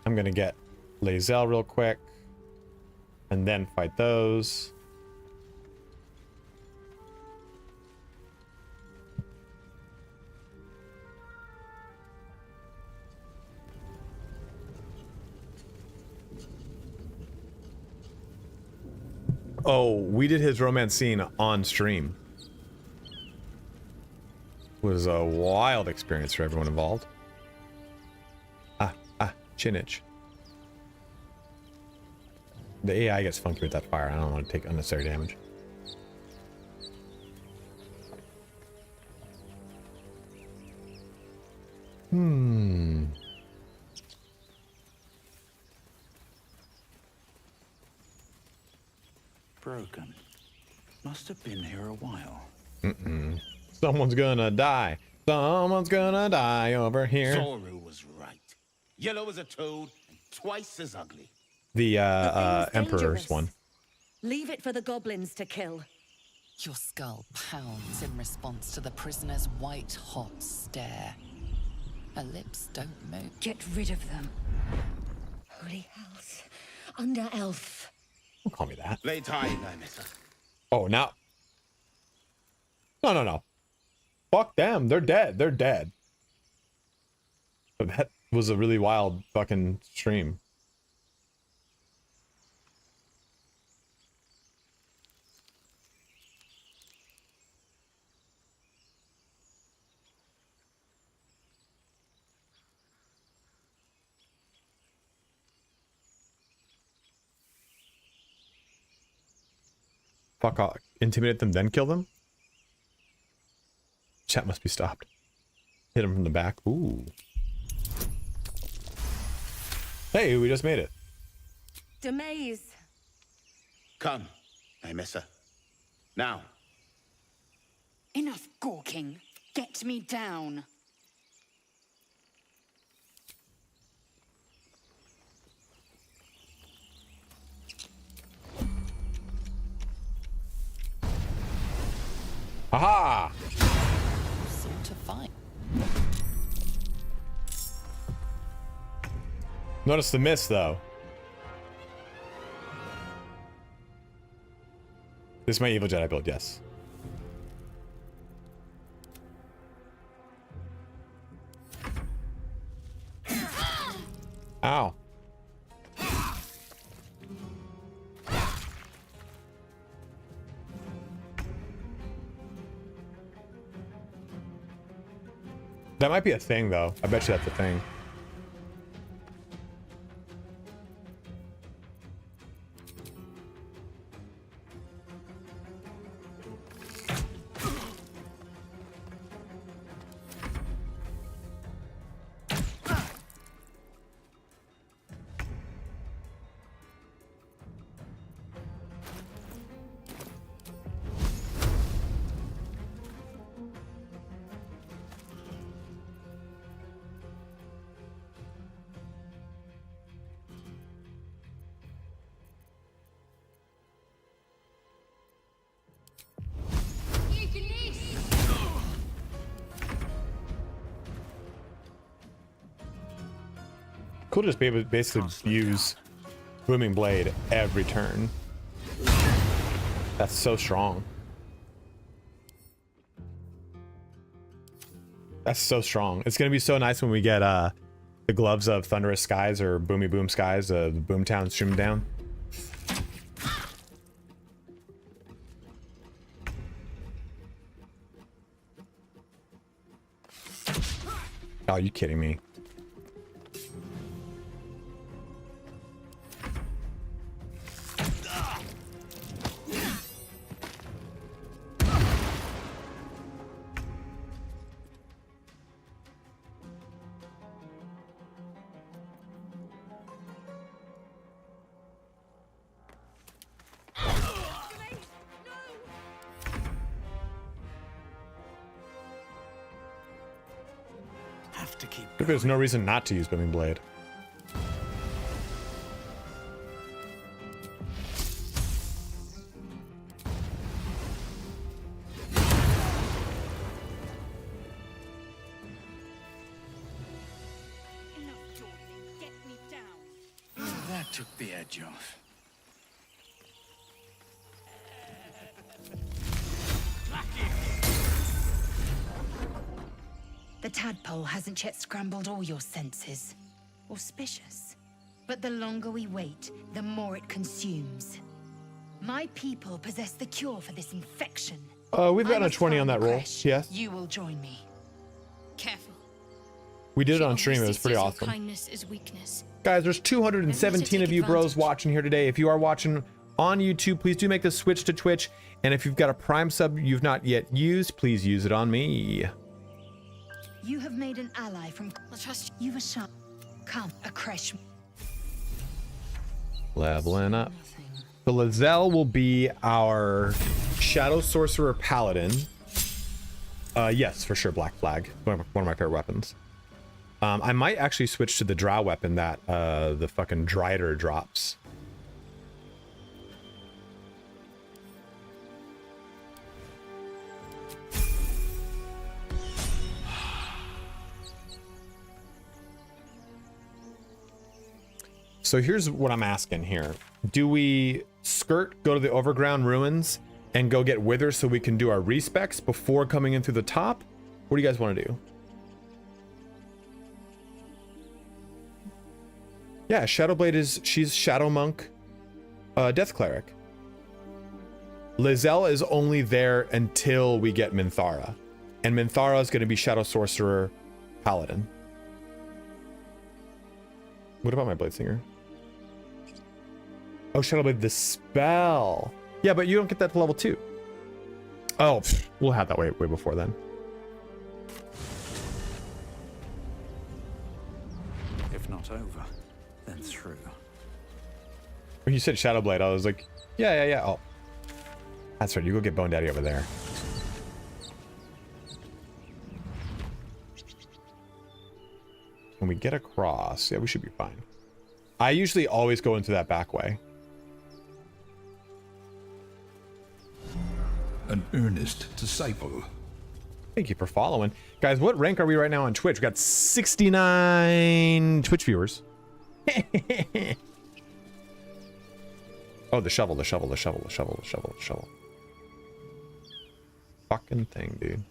I'm gonna get Lae'zel real quick, and then fight those. Oh, we did his romance scene on stream. It was a wild experience for everyone involved. Chin itch. The AI gets funky with that fire. I don't want to take unnecessary damage. Broken. Must have been here a while. Someone's gonna die. Someone's gonna die over here. Sorcerer was right. Yellow as a toad and twice as ugly. The Emperor's one. Leave it for the goblins to kill. Your skull pounds in response to the prisoner's white-hot stare. Her lips don't move. Get rid of them. Holy hells. Under elf. Don't call me that. Lay tight, Nymissa. Oh, now. No. Fuck them. They're dead. They're dead. But that was a really wild fucking stream. Fuck off. Intimidate them, then kill them? Chat must be stopped. Hit him from the back. Ooh. Hey, we just made it. Demaze. Come, Nymissa. Now. Enough gawking. Get me down. Aha! Sort of fine. Notice the miss, though. This is my evil Jedi build, yes. Ow. That might be a thing, though. I bet you that's a thing. Cool to just be able to basically use Booming Blade every turn. That's so strong. That's so strong. It's gonna be so nice when we get the gloves of Thunderous Skies or Boomy Boom Skies, the Boomtown Stream Down. Oh, you kidding me? There's no reason not to use Booming Blade. That took the edge off. The tadpole hasn't yet scrambled all your senses. Auspicious. But the longer we wait, the more it consumes. My people possess the cure for this infection. We've gotten a 20 on that roll. Yes. You will join me. Careful. We did it on stream. It was pretty awesome. Kindness is weakness. Guys, there's 217 of you bros watching here today. If you are watching on YouTube, please do make the switch to Twitch. And if you've got a Prime sub you've not yet used, please use it on me. You have made an ally from... I trust you. You've a shot. Come, a crash. Leveling up. So Lizelle will be our Shadow Sorcerer Paladin. Yes, for sure, Black Flag. One of my favorite weapons. I might actually switch to the Drow weapon that the fucking Drider drops. So here's what I'm asking here. Do we go to the Overground Ruins and go get Wither so we can do our respecs before coming in through the top? What do you guys want to do? Yeah, Shadowblade she's Shadow Monk, Death Cleric. Lizelle is only there until we get Minthara. And Minthara is going to be Shadow Sorcerer Paladin. What about my Bladesinger? Oh, Shadowblade, the spell. Yeah, but you don't get that to level 2. Oh, pff, we'll have that way before then. If not over, then through. When you said Shadowblade, I was like, yeah. Oh, that's right. You go get Bone Daddy over there. When we get across, yeah, we should be fine. I usually always go into that back way. An earnest disciple. Thank you for following. Guys, what rank are we right now on Twitch? We got 69 Twitch viewers. Oh, the shovel. Fucking thing, dude.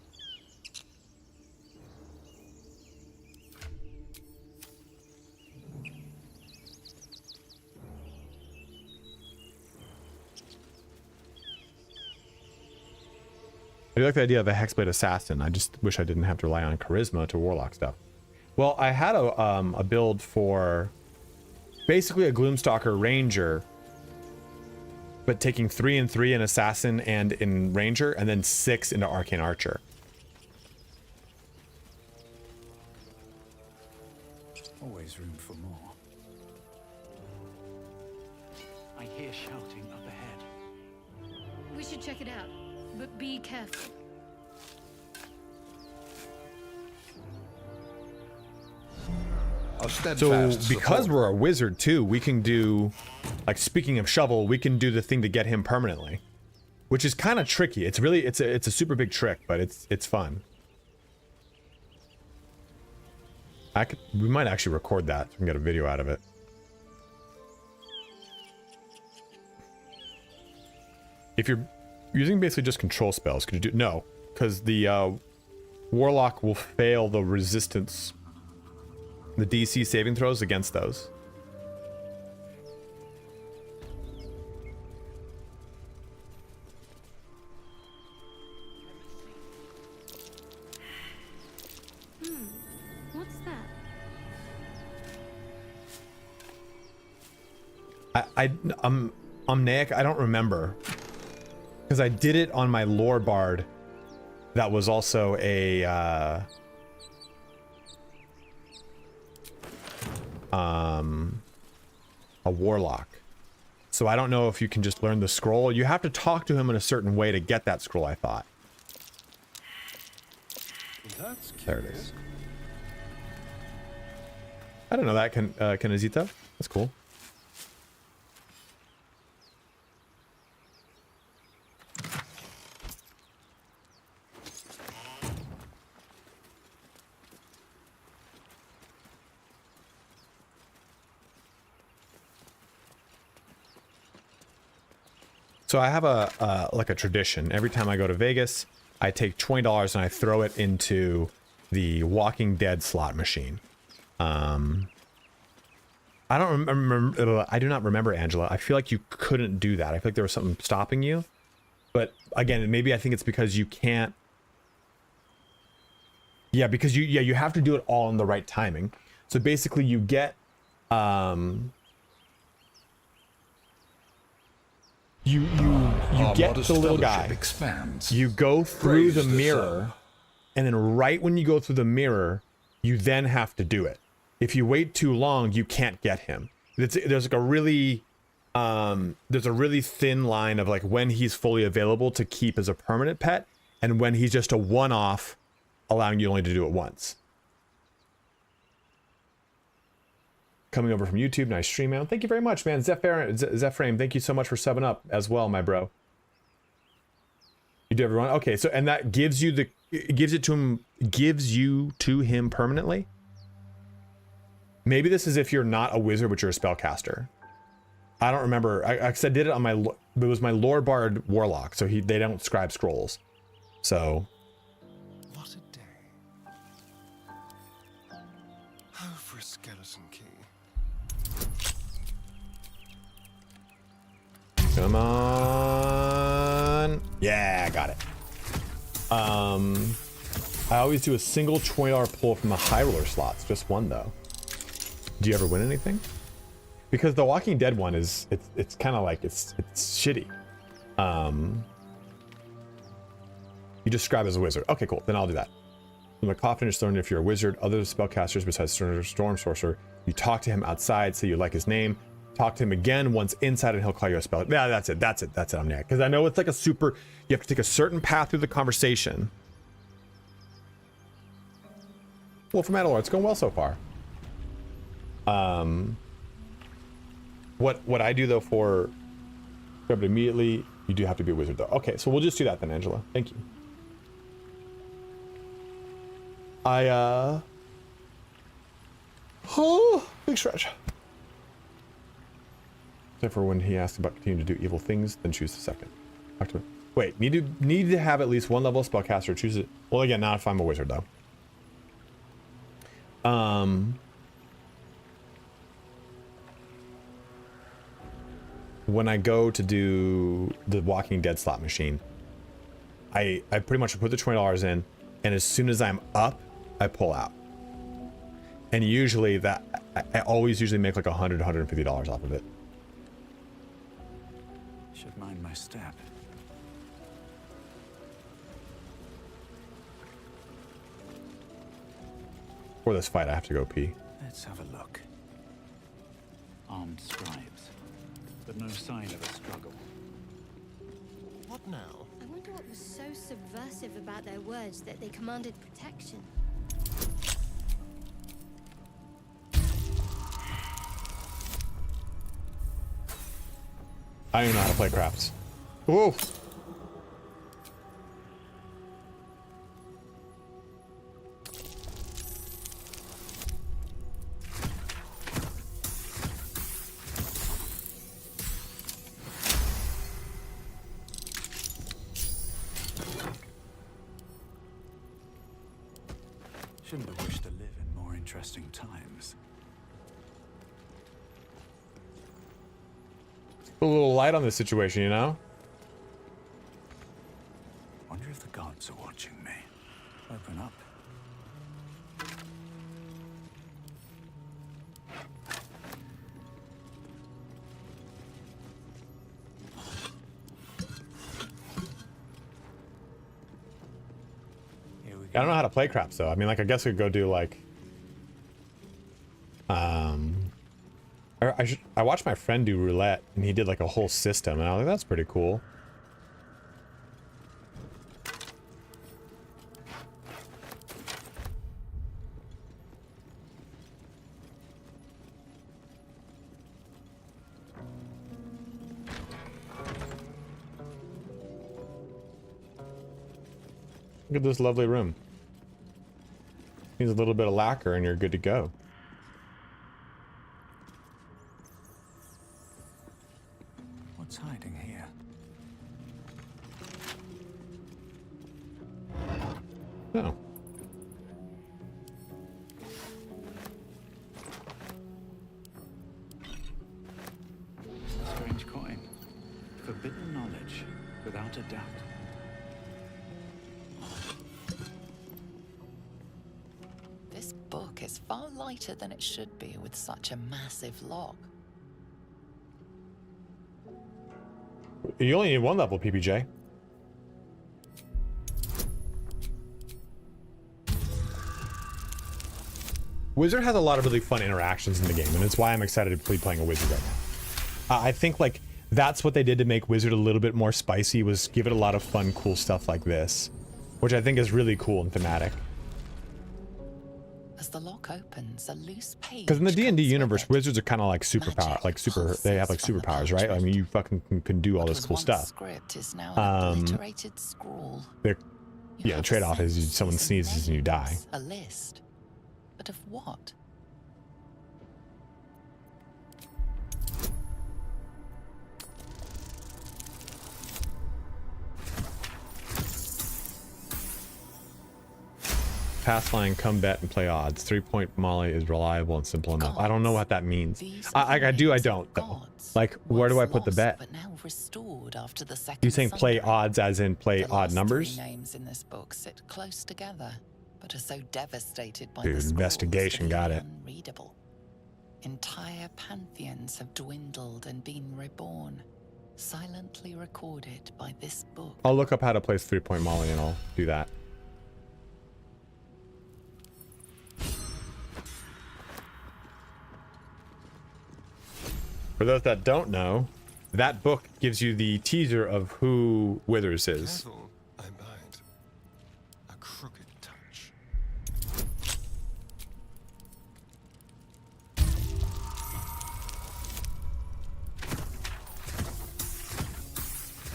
I do like the idea of a Hexblade assassin. I just wish I didn't have to rely on charisma to warlock stuff. Well, I had a build for basically a Gloomstalker ranger, but taking 3 and 3 in assassin and in ranger, and then 6 into arcane archer. Always room for more. I hear shouting up ahead. We should check it out, but be careful. So because we're a wizard too, we can do, like, speaking of shovel, we can do the thing to get him permanently, which is kind of tricky. It's really, it's a super big trick, but it's fun. We might actually record that so we can get a video out of it. If you're using basically just control spells, could you do, no, because the warlock will fail the resistance, the DC saving throws against those. What's that? Omnaic, I don't remember, because I did it on my lore bard that was also a warlock. So I don't know if you can just learn the scroll. You have to talk to him in a certain way to get that scroll, I thought. There it is. I don't know that, Kanazito. That's cool. So I have a like a tradition. Every time I go to Vegas, I take $20 and I throw it into the Walking Dead slot machine. I don't remember. I do not remember, Angela. I feel like you couldn't do that. I feel like there was something stopping you. But again, maybe I think it's because you can't. Yeah, because you have to do it all in the right timing. So basically, you get you get the little guy. Expands. You go through the mirror, and then right when you go through the mirror, you then have to do it. If you wait too long, you can't get him. There's like a really there's a really thin line of like when he's fully available to keep as a permanent pet, and when he's just a one-off, allowing you only to do it once. Coming over from YouTube, nice stream, man. Thank you very much, man. Zephraim, thank you so much for subbing up as well, my bro. You do everyone? Okay, so and that gives you gives you to him permanently. Maybe this is if you're not a wizard, but you're a spellcaster. I don't remember. I did it on my. It was my lore bard warlock, so they don't scribe scrolls. So. What a day. Oh, for a skeleton key. Come on. Yeah, I got it. I always do a single $20 pull from the high roller slots. Just one though. Do you ever win anything? Because the Walking Dead one is it's kind of like it's shitty. You describe as a wizard. Okay, cool. Then I'll do that. When the coffin is thrown, if you're a wizard, other spellcasters besides Storm Sorcerer, you talk to him outside, say you like his name. Talk to him again once inside, and he'll call you a spell. Yeah, that's it. I'm there. Because I know it's like a super. You have to take a certain path through the conversation. Well, for Metal, it's going well so far. What I do though for grab it immediately, you do have to be a wizard though. Okay, so we'll just do that then, Angela. Thank you. Oh, big stretch. Except for when he asked about continuing to do evil things, then choose the second. Wait, need to have at least one level of spellcaster. Choose it. Well, again, not if I'm a wizard though. When I go to do the Walking Dead slot machine, I pretty much put the $20 in, and as soon as I'm up, I pull out. And usually that, I always usually make like $100, $150 off of it. Should mind my step. For this fight, I have to go pee. Let's have a look. Armed scribes, but no sign of a struggle. What now? I wonder what was so subversive about their words that they commanded protection. I don't even know how to play craps. Whoa! Shouldn't have wished to live in more interesting times. A little light on this situation, you know? Wonder if the gods are watching me. Open up. I don't know how to play craps though. I mean, like, I guess we could go do like, I watched my friend do roulette, and he did like a whole system, and I was like, that's pretty cool. Look at this lovely room. Needs a little bit of lacquer and you're good to go. What's hiding here? Oh. Strange coin. Forbidden knowledge, without a doubt. This book is far lighter than it should be with such a massive lock. You only need one level, PPJ. Wizard has a lot of really fun interactions in the game, and it's why I'm excited to be playing a wizard right now. I think like that's what they did to make Wizard a little bit more spicy, was give it a lot of fun, cool stuff like this, which I think is really cool and thematic. As the lock opens, a loose page. Because in the D&D universe, wizards are kind of like superpower, they have like superpowers, right? I mean, you fucking can do all this cool stuff. Script is now an obliterated scroll. Yeah, the trade-off is someone sneezes and you die. A list, but of what? Pass line, come bet, and play odds. 3-point Molly is reliable and simple enough. I don't know what that means. I do, I don't, though. Like, where do I put the bet? But now restored after the second You saying play odds as in play odd numbers? The names in this book sit close together, but are so devastated by Dude, the investigation, got it. unreadable. Entire pantheons have dwindled and been reborn, silently recorded by this book. I'll look up how to place 3-point Molly and I'll do that. For those that don't know, that book gives you the teaser of who Withers is. Careful, I bind. A crooked touch.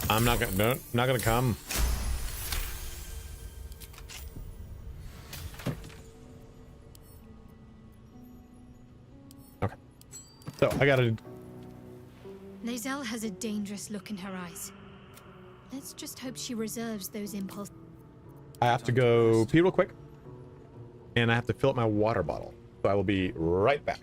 I'm not gonna come. Okay. So I gotta. Lae'zel has a dangerous look in her eyes. Let's just hope she reserves those impulses. I have to go pee real quick, and I have to fill up my water bottle. So I will be right back.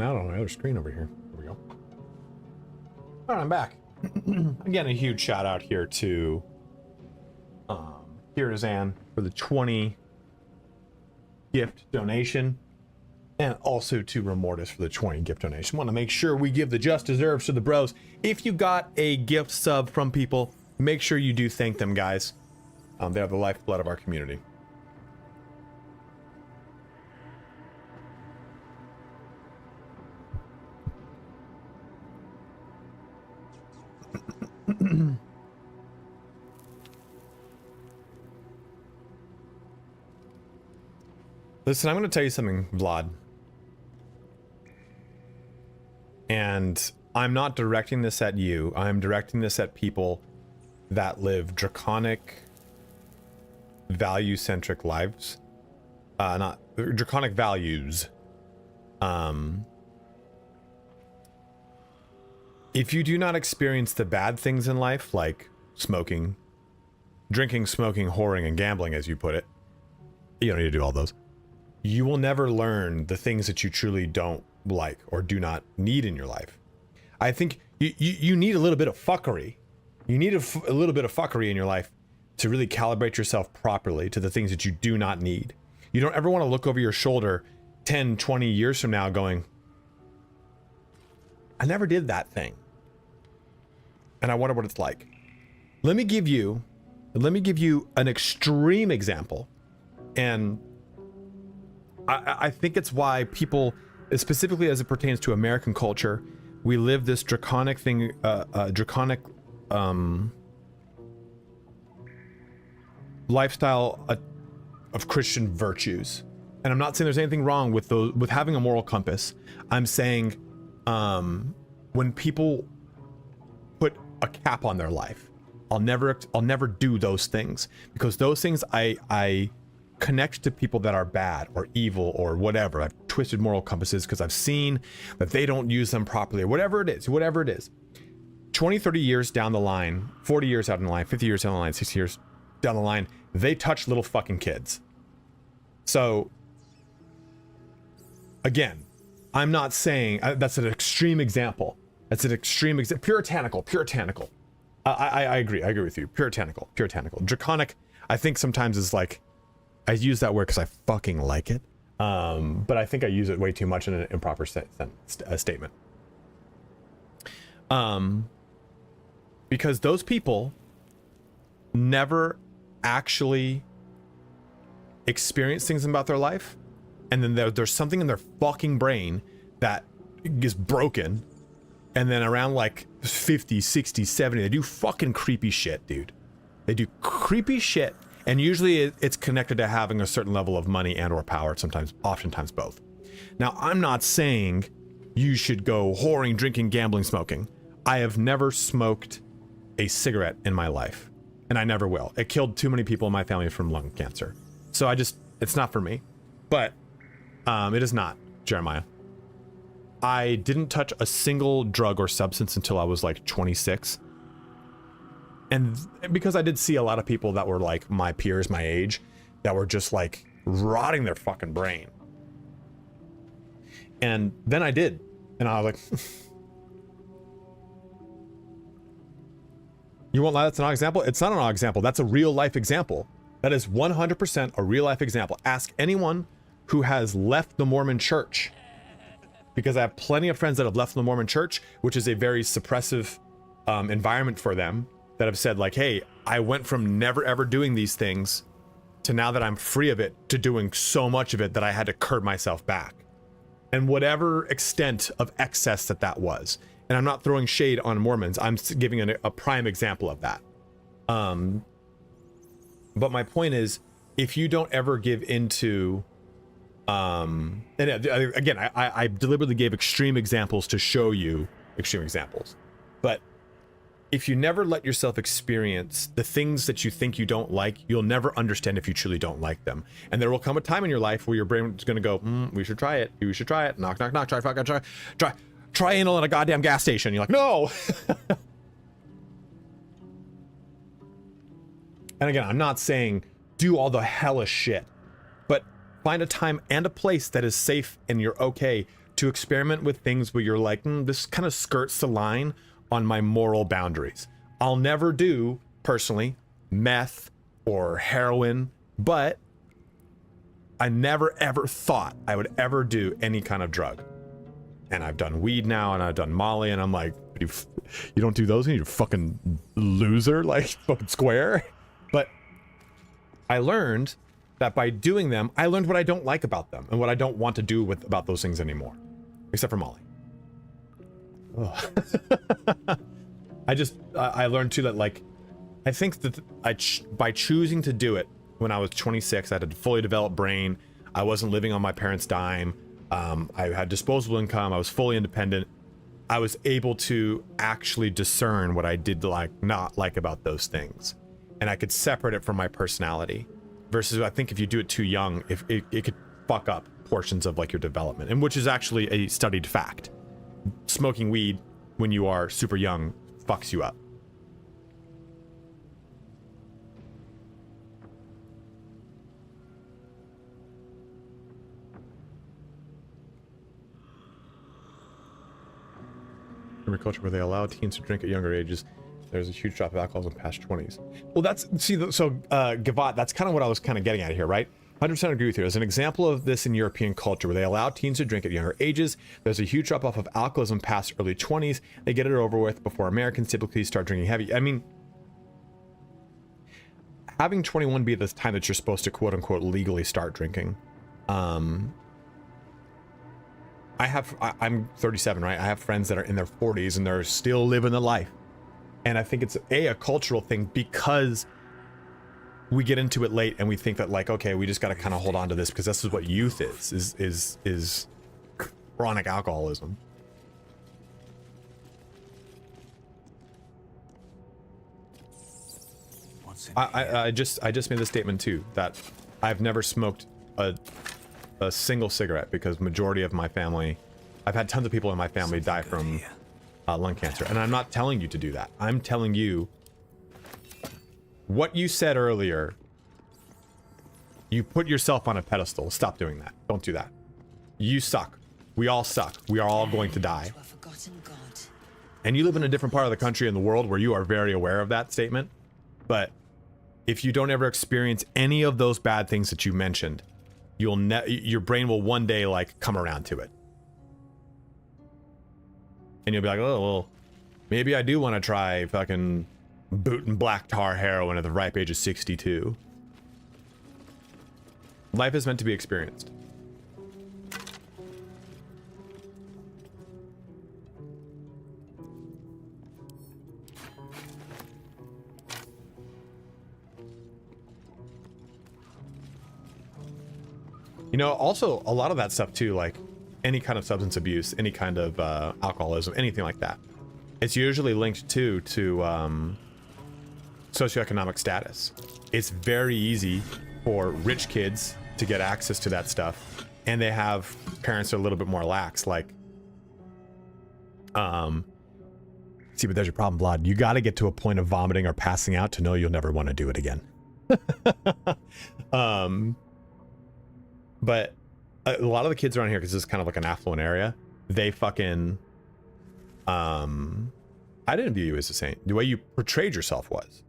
cutting out on my other screen over here. There we go. All right, I'm back. Again, a huge shout out here to Kirazan for the 20 gift donation, and also to Remortis for the 20 gift donation. Want to make sure we give the just deserves to the bros. If you got a gift sub from people, make sure you do thank them, guys. They are the lifeblood of our community. Listen, I'm going to tell you something, Vlad. And I'm not directing this at you. I'm directing this at people that live draconic, value-centric lives. Not draconic values. If you do not experience the bad things in life, like smoking, drinking, smoking, whoring, and gambling, as you put it, you don't need to do all those. You will never learn the things that you truly don't like or do not need in your life. I think you need a little bit of fuckery. You need a little bit of fuckery in your life to really calibrate yourself properly to the things that you do not need. You don't ever want to look over your shoulder 10, 20 years from now going, I never did that thing. And I wonder what it's like. Let me give you an extreme example. And I think it's why people, specifically as it pertains to American culture, we live this draconic thing, draconic lifestyle of Christian virtues. And I'm not saying there's anything wrong with those, with having a moral compass. I'm saying when people put a cap on their life, I'll never do those things, because those things I connect to people that are bad or evil or whatever. I've twisted moral compasses because I've seen that they don't use them properly, or whatever it is. 20, 30 years down the line, 40 years down the line, 50 years down the line, 60 years down the line, they touch little fucking kids. So again, I'm not saying that's an extreme example. That's an extreme example. Puritanical. I agree with you. Puritanical. Draconic, I think sometimes is like, I use that word because I fucking like it. But I think I use it way too much in an improper statement. Because those people never actually experience things about their life, and then there's something in their fucking brain that is broken, and then around like 50, 60, 70, they do fucking creepy shit, dude. They do creepy shit, and usually it's connected to having a certain level of money and or power, oftentimes both. Now, I'm not saying you should go whoring, drinking, gambling, smoking. I have never smoked a cigarette in my life, and I never will. It killed too many people in my family from lung cancer. So it's not for me. But it is not, Jeremiah. I didn't touch a single drug or substance until I was like 26. And because I did see a lot of people that were like my peers, my age, that were just like rotting their fucking brain. And then I did. And I was like, you won't lie, that's an odd example? It's not an odd example. That's a real life example. That is 100% a real life example. Ask anyone who has left the Mormon church, because I have plenty of friends that have left the Mormon church, which is a very suppressive environment for them, that have said like, hey, I went from never ever doing these things to now that I'm free of it to doing so much of it that I had to curb myself back. And whatever extent of excess that was. And I'm not throwing shade on Mormons. I'm giving a prime example of that. But my point is, if you don't ever give into, and again, I deliberately gave extreme examples to show you extreme examples. But if you never let yourself experience the things that you think you don't like, you'll never understand if you truly don't like them. And there will come a time in your life where your brain is going to go, we should try it. You should try it. Knock, knock, knock. Try anal at a goddamn gas station. You're like, no. And again, I'm not saying do all the hellish shit, but find a time and a place that is safe and you're okay to experiment with things where you're like, this kind of skirts the line on my moral boundaries. I'll never do, personally, meth or heroin, but I never ever thought I would ever do any kind of drug. And I've done weed now, and I've done Molly, and I'm like, you don't do those, you fucking loser, like fucking square. But I learned that by doing them, I learned what I don't like about them and what I don't want to do about those things anymore, except for Molly. I learned too that, like, I think that by choosing to do it when I was 26, I had a fully developed brain. I wasn't living on my parents' dime. I had disposable income. I was fully independent. I was able to actually discern what I did not like about those things, and I could separate it from my personality. Versus, I think if you do it too young, if it could fuck up portions of like your development, and which is actually a studied fact. Smoking weed when you are super young fucks you up. Culture where they allow teens to drink at younger ages, there's a huge drop of alcoholism past 20s. Well, that's, Gavat, that's kind of what I was kind of getting at here, right? 100% agree with you. As an example of this in European culture where they allow teens to drink at younger ages, there's a huge drop off of alcoholism past early 20s. They get it over with before Americans typically start drinking heavy. I mean, having 21 be the time that you're supposed to quote unquote legally start drinking. I'm 37, right? I have friends that are in their 40s and they're still living the life. And I think it's a cultural thing because we get into it late and we think that, like, okay, we just got to kind of hold on to this because this is what youth is chronic alcoholism. I just made the statement too that I've never smoked a single cigarette because majority of my family, I've had tons of people in my family die from lung cancer, and I'm not telling you to do that. I'm telling you what you said earlier. You put yourself on a pedestal. Stop doing that. Don't do that. You suck. We all suck. We are all going to die. And you live in a different part of the country and the world where you are very aware of that statement. But if you don't ever experience any of those bad things that you mentioned, your brain will one day like come around to it. And you'll be like, oh, well, maybe I do want to try fucking booting black tar heroin at the ripe age of 62. Life is meant to be experienced. You know, also a lot of that stuff too, like any kind of substance abuse, any kind of alcoholism, anything like that, it's usually linked to socioeconomic status. It's very easy for rich kids to get access to that stuff, and they have parents that are a little bit more lax. Like, see, but there's your problem, Vlad. You got to get to a point of vomiting or passing out to know you'll never want to do it again. But a lot of the kids around here, because this is kind of like an affluent area, they fucking, I didn't view you as a saint. The way you portrayed yourself was.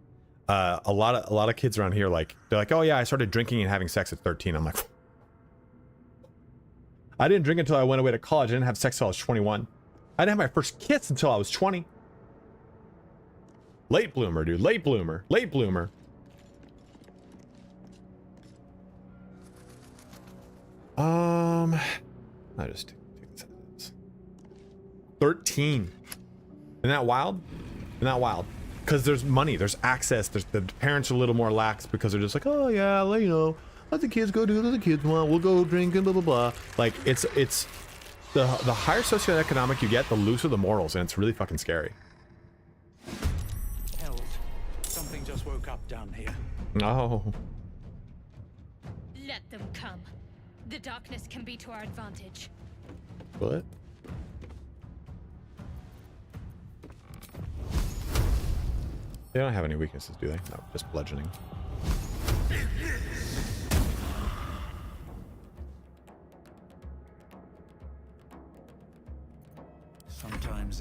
A lot of kids around here, like, they're like, oh yeah, I started drinking and having sex at 13. I'm like, I didn't drink until I went away to college. I didn't have sex until I was 21. I didn't have my first kiss until I was 20. Late bloomer, dude. Late bloomer. Late bloomer. I just take this as 13. Isn't that wild? Isn't that wild? Because there's money, there's access, the parents are a little more lax because they're just like, oh yeah, well, you know, let the kids go do what the kids want, we'll go drink and blah blah blah. Like, it's the higher socioeconomic you get, the looser the morals, and it's really fucking scary. Hells, something just woke up down here. No. Let them come. The darkness can be to our advantage. What? They don't have any weaknesses, do they? No, just bludgeoning.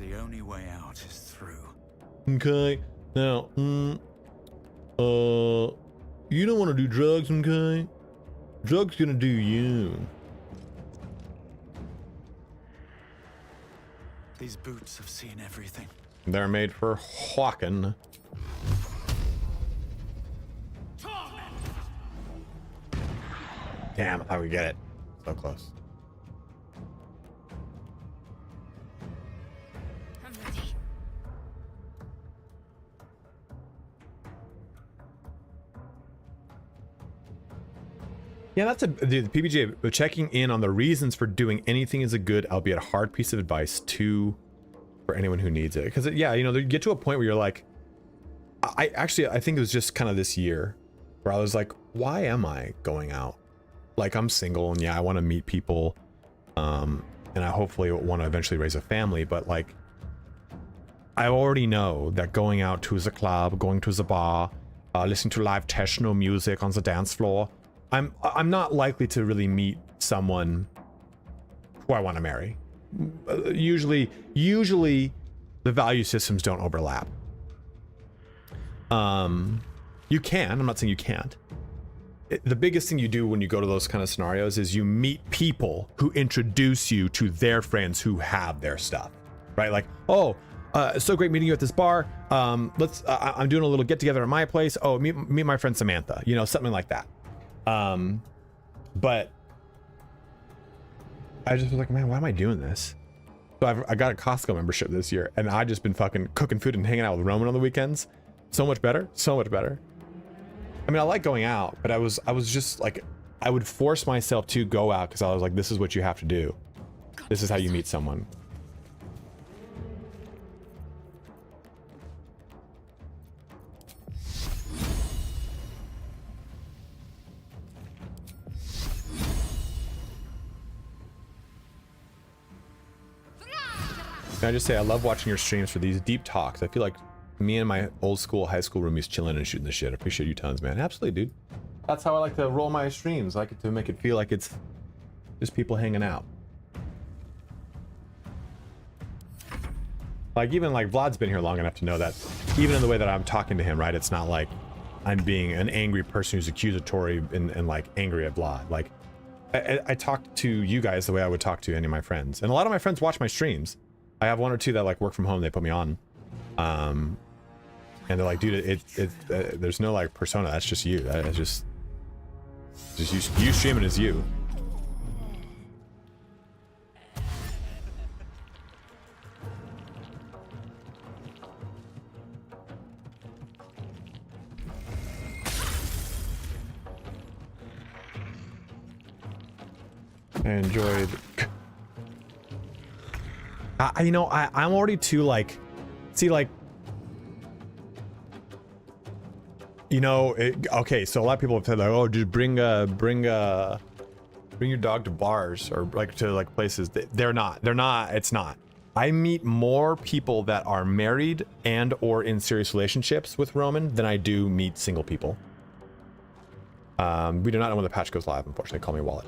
the only way out is through. Okay. Now, you don't want to do drugs, okay? Drugs gonna do you. These boots have seen everything. They're made for walking. Damn, I thought we get it. So close. I'm ready. Yeah, that's the PBJ checking in on the reasons for doing anything is a good, albeit a hard piece of advice for anyone who needs it. Because yeah, you know, you get to a point where you're like, I think it was just kind of this year where I was like, why am I going out? Like, I'm single and yeah, I want to meet people, and I hopefully want to eventually raise a family, but like, I already know that going out to the club, going to the bar, listening to live techno music on the dance floor, I'm not likely to really meet someone who I want to marry. Usually the value systems don't overlap. You can, I'm not saying you can't. The biggest thing you do when you go to those kind of scenarios is you meet people who introduce you to their friends who have their stuff, right? Like, oh, it's so great meeting you at this bar. I'm doing a little get together at my place. Oh, meet my friend Samantha, you know, something like that. But I just was like, man, why am I doing this? So I got a Costco membership this year, and I just been fucking cooking food and hanging out with Roman on the weekends. So much better. I mean, I like going out, but I was just like, I would force myself to go out because I was like, this is what you have to do. This is how you meet someone. Can I just say, I love watching your streams for these deep talks. I feel like me and my old school high school roomies chilling and shooting the shit. I appreciate you tons, man. Absolutely, dude. That's how I like to roll my streams. I like it to make it feel like it's just people hanging out. Like, even like Vlad's been here long enough to know that even in the way that I'm talking to him, right? It's not like I'm being an angry person who's accusatory and like angry at Vlad. Like, I talk to you guys the way I would talk to any of my friends. And a lot of my friends watch my streams. I have one or two that like work from home. They put me on. And they're like, dude, there's no like persona. That's just you. That's just you streaming as you. I enjoyed. You know, I'm already too like, see, like, you know, okay, so a lot of people have said like, oh, just bring your dog to bars or like to like places. They're not, it's not. I meet more people that are married and or in serious relationships with Roman than I do meet single people. We do not know when the patch goes live, unfortunately. Call me Wallet.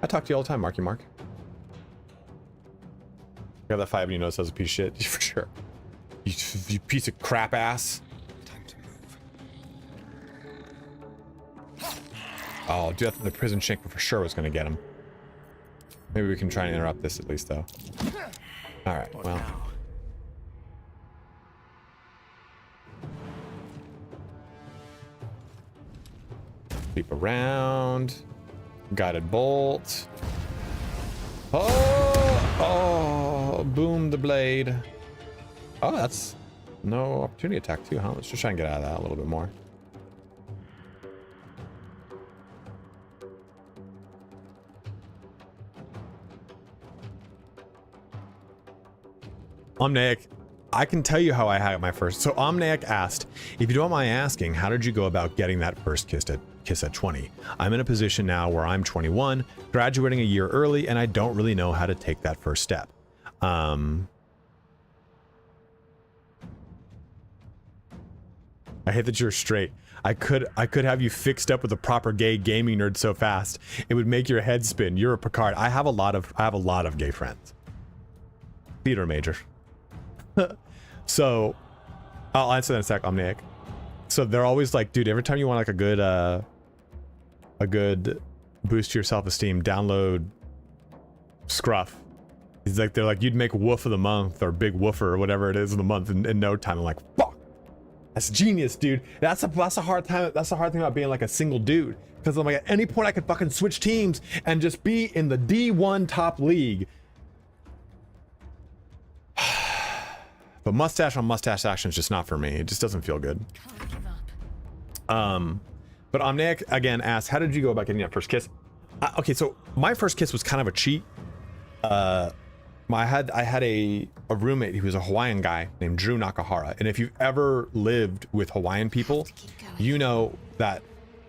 I talk to you all the time, Marky Mark. You got that 5 and you know it says a piece of shit, for sure. You piece of crap ass. Time to move. Oh, dude, the prison shank for sure was gonna get him. Maybe we can try and interrupt this at least, though. All right, well. Sweep around. Guided bolt. Oh, boom the blade. Oh, that's no opportunity attack too, huh? Let's just try and get out of that a little bit more. Omniac, I can tell you how I had my first. So Omniac asked, if you don't mind asking, how did you go about getting that first kiss at 20? I'm in a position now where I'm 21, graduating a year early, and I don't really know how to take that first step. I hate that you're straight. I could have you fixed up with a proper gay gaming nerd so fast it would make your head spin. You're a Picard. I have a lot of gay friends. Theater major. So, I'll answer that in a sec, Omniac. So they're always like, dude, every time you want like a good boost to your self-esteem, download Scruff. He's like, they're like, you'd make Woof of the month or Big Woofer or whatever it is of the month in no time. I'm like, fuck, that's genius, dude. That's a hard time. That's the hard thing about being like a single dude. Because I'm like, at any point I could fucking switch teams and just be in the D1 top league. But mustache on mustache action is just not for me. It just doesn't feel good. But Omniac again asked, how did you go about getting that first kiss? Okay, so my first kiss was kind of a cheat. I had a roommate who was a Hawaiian guy named Drew Nakahara, and if you've ever lived with Hawaiian people, you know that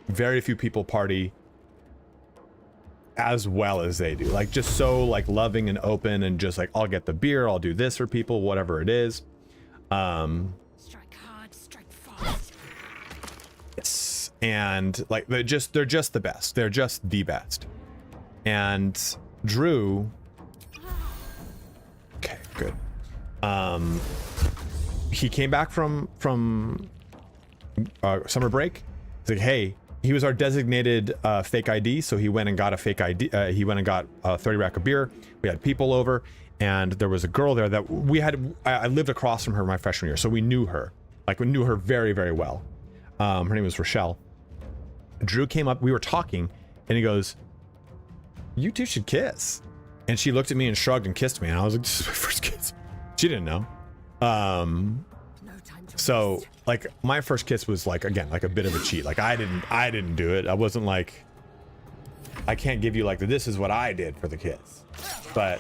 very few people party as well as they do. Like, just so like loving and open, and just like, I'll get the beer, I'll do this for people, whatever it is. Strike hard, strike fast. Yes, and like they're just the best. They're just the best. And Drew. Okay, good. He came back from summer break. He's like, hey, he was our designated fake ID, so he went and got a fake ID. He went and got a 30 rack of beer. We had people over, and there was a girl there that we had. I lived across from her my freshman year, so we knew her. Like, we knew her very, very well. Her name was Rochelle. Drew came up. We were talking, and he goes, "You two should kiss." And she looked at me and shrugged and kissed me, and I was like, "This is my first kiss." She didn't know. So like my first kiss was like, again, like a bit of a cheat. Like I didn't do it. I wasn't like, I can't give you like this is what I did for the kiss. But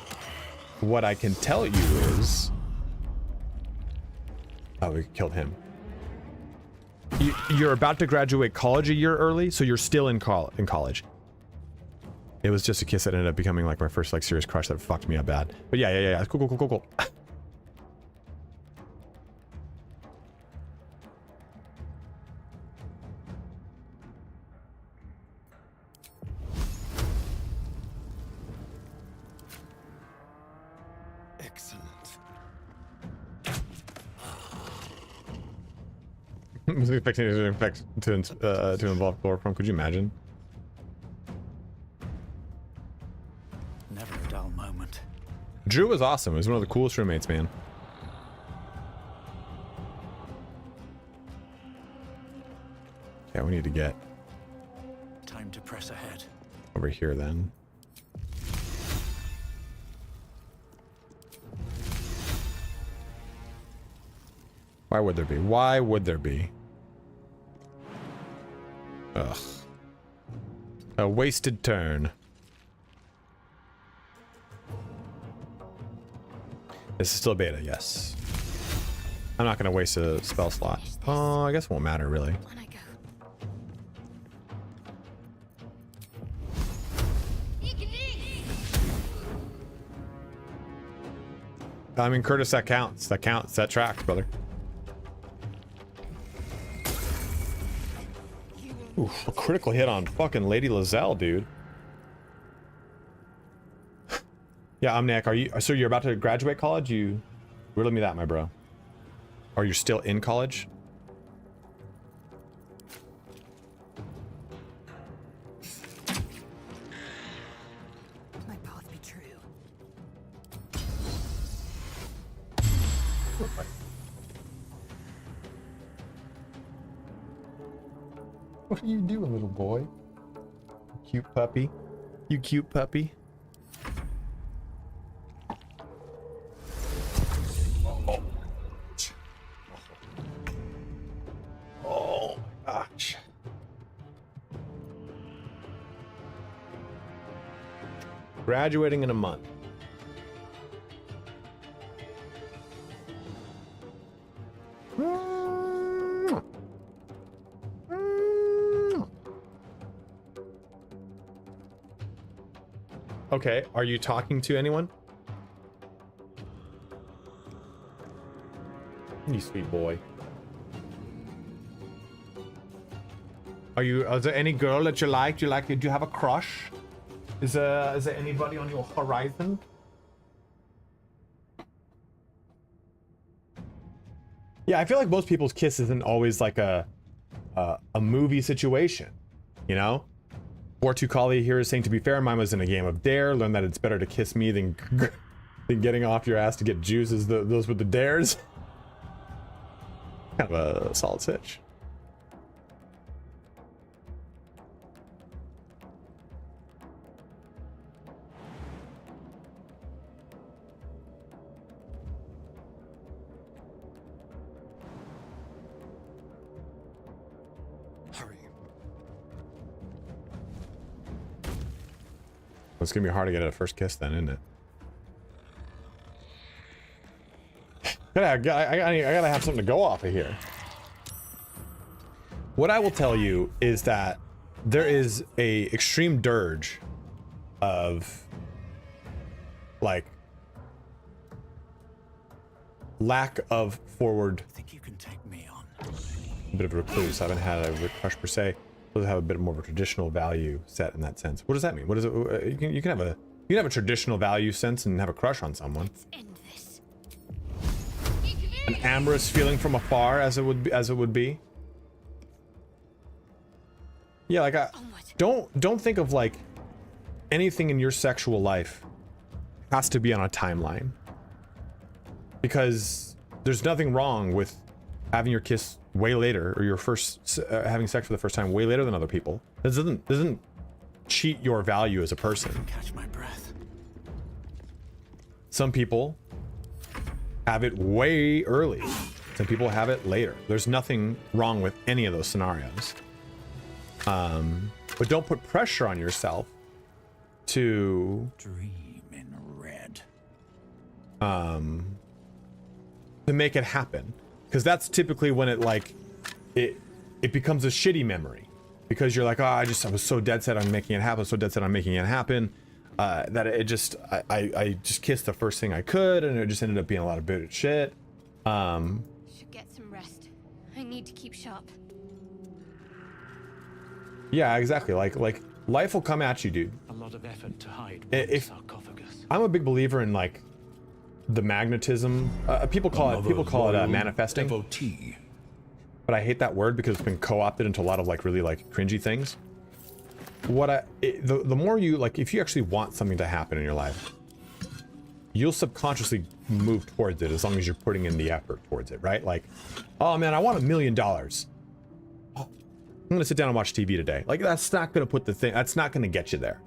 what I can tell you is, oh, we killed him. You're about to graduate college a year early, so you're still in college. It was just a kiss that ended up becoming like my first like serious crush that fucked me up bad. But yeah. Cool. I was expecting it to involve chloroform. Could you imagine? Never a dull moment. Drew was awesome. He was one of the coolest roommates, man. Yeah, we need to get Time to press ahead. over here then. Why would there be? Why would there be? Ugh. A wasted turn. This is still beta, yes. I'm not gonna waste a spell slot. Oh, I guess it won't matter really. I mean, Curtis, that counts. That counts. That tracks, brother. Oof, a critical hit on fucking Lady Lizelle, dude. Yeah, Omniac, are you? So you're about to graduate college? You riddle me that, my bro. Or you're still in college? My path be true. What are you doing, little boy? Cute puppy. You cute puppy. Oh, gosh. Graduating in a month. Okay, are you talking to anyone? You sweet boy. Is there any girl that you like? Do you have a crush? Is there anybody on your horizon? Yeah, I feel like most people's kiss isn't always like a movie situation, you know? War2 Kali here is saying, to be fair, mine was in a game of dare. Learn that it's better to kiss me than getting off your ass to get juices. Those were the dares. Kind of a solid stitch. It's gonna be hard to get a first kiss then, isn't it? I gotta have something to go off of here. What I will tell you is that there is a extreme dirge of like lack of forward. I think you can take me on. A bit of a recluse. I haven't had a crush per se. Those have a bit more of a traditional value set in that sense. What does that mean? What is it? You can have a traditional value sense and have a crush on someone. An amorous feeling from afar, as it would be. Yeah, like don't think of like anything in your sexual life has to be on a timeline, because there's nothing wrong with having your kiss way later, or your first having sex for the first time way later than other people. This doesn't cheat your value as a person. Catch my breath. Some people have it way early. Some people have it later. There's nothing wrong with any of those scenarios. But don't put pressure on yourself to dream in red. To make it happen. Because that's typically when it becomes a shitty memory, because you're like, oh, I was so dead set on making it happen, that I just kissed the first thing I could, and it just ended up being a lot of bitter shit. Should get some rest. I need to keep sharp. Yeah, exactly. Like life will come at you, dude. A lot of effort to hide If sarcophagus. I'm a big believer in like the magnetism. People call it manifesting. Devotee. But I hate that word because it's been co-opted into a lot of like really like cringy things. The more you like, if you actually want something to happen in your life, you'll subconsciously move towards it as long as you're putting in the effort towards it, right? Like, oh man, I want $1 million. I'm gonna sit down and watch TV today. Like, that's not gonna that's not gonna get you there.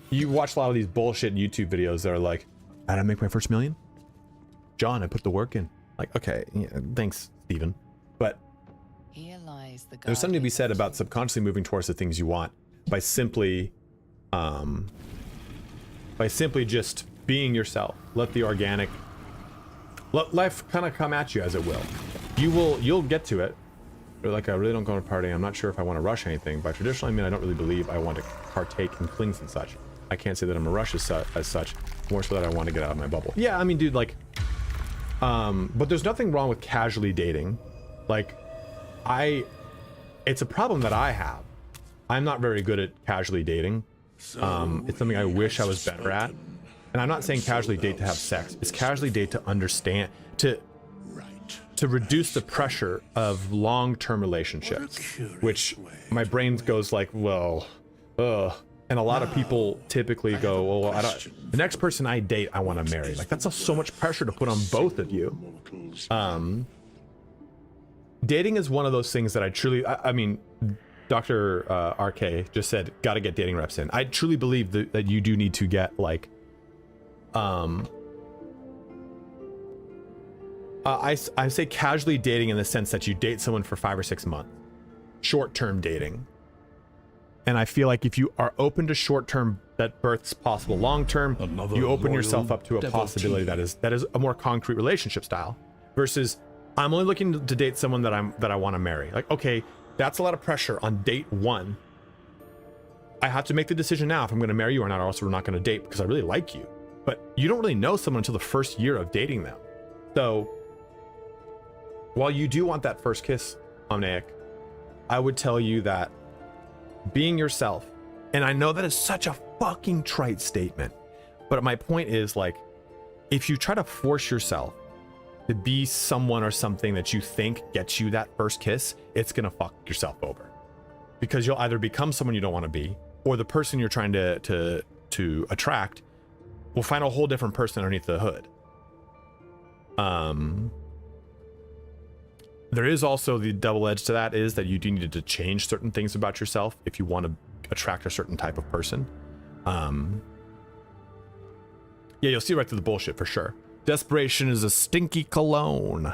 You watch a lot of these bullshit YouTube videos that are like, how did I make my first $1 million? John, I put the work in. Like, okay, yeah, thanks, Steven. But there's something to be said about subconsciously moving towards the things you want by simply just being yourself. Let the organic, let life kind of come at you as it will. You'll get to it. Like, I really don't go to a party. I'm not sure if I want to rush anything. By traditionally, I mean I don't really believe I want to partake in flings and such. I can't say that I'm a rush as such. More so that I want to get out of my bubble. Yeah, I mean, dude, like, but there's nothing wrong with casually dating. Like, it's a problem that I have. I'm not very good at casually dating. It's something I wish I was better at. And I'm not saying casually date to have sex. It's casually date to understand, to reduce the pressure of long-term relationships, which my brain goes like, well, and a lot of people typically go, well, the next person I date, I want to marry. Like, that's so much pressure to put on both of you. Dating is one of those things that I truly, I mean, Dr. RK just said, got to get dating reps in. I truly believe that you do need to get like, I say casually dating in the sense that you date someone for 5 or 6 months, short-term dating. And I feel like if you are open to short-term that births possible long-term, you open yourself up to a possibility that is a more concrete relationship style, versus I'm only looking to date someone that I want to marry. Like, okay, that's a lot of pressure on date 1. I have to make the decision now if I'm going to marry you or not, or else we're not going to date because I really like you. But you don't really know someone until the first year of dating them. So while you do want that first kiss, Omniac, I would tell you that being yourself, and I know that is such a fucking trite statement, but my point is, like, if you try to force yourself to be someone or something that you think gets you that first kiss, it's gonna fuck yourself over. Because you'll either become someone you don't want to be, or the person you're trying to attract will find a whole different person underneath the hood. There is also the double edge to that, is that you do need to change certain things about yourself if you want to attract a certain type of person. Yeah, you'll see right through the bullshit for sure. Desperation is a stinky cologne.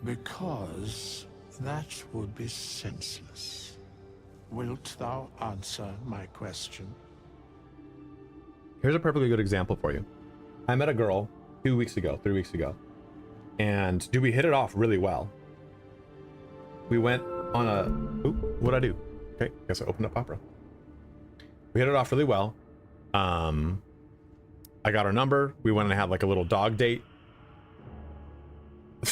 Because that would be senseless. Wilt thou answer my question? Here's a perfectly good example for you. I met a girl 3 weeks ago, and dude, we hit it off really well. We went on a, what'd I do? Okay, guess I opened up Opera. We hit it off really well. I got her number. We went and had like a little dog date. We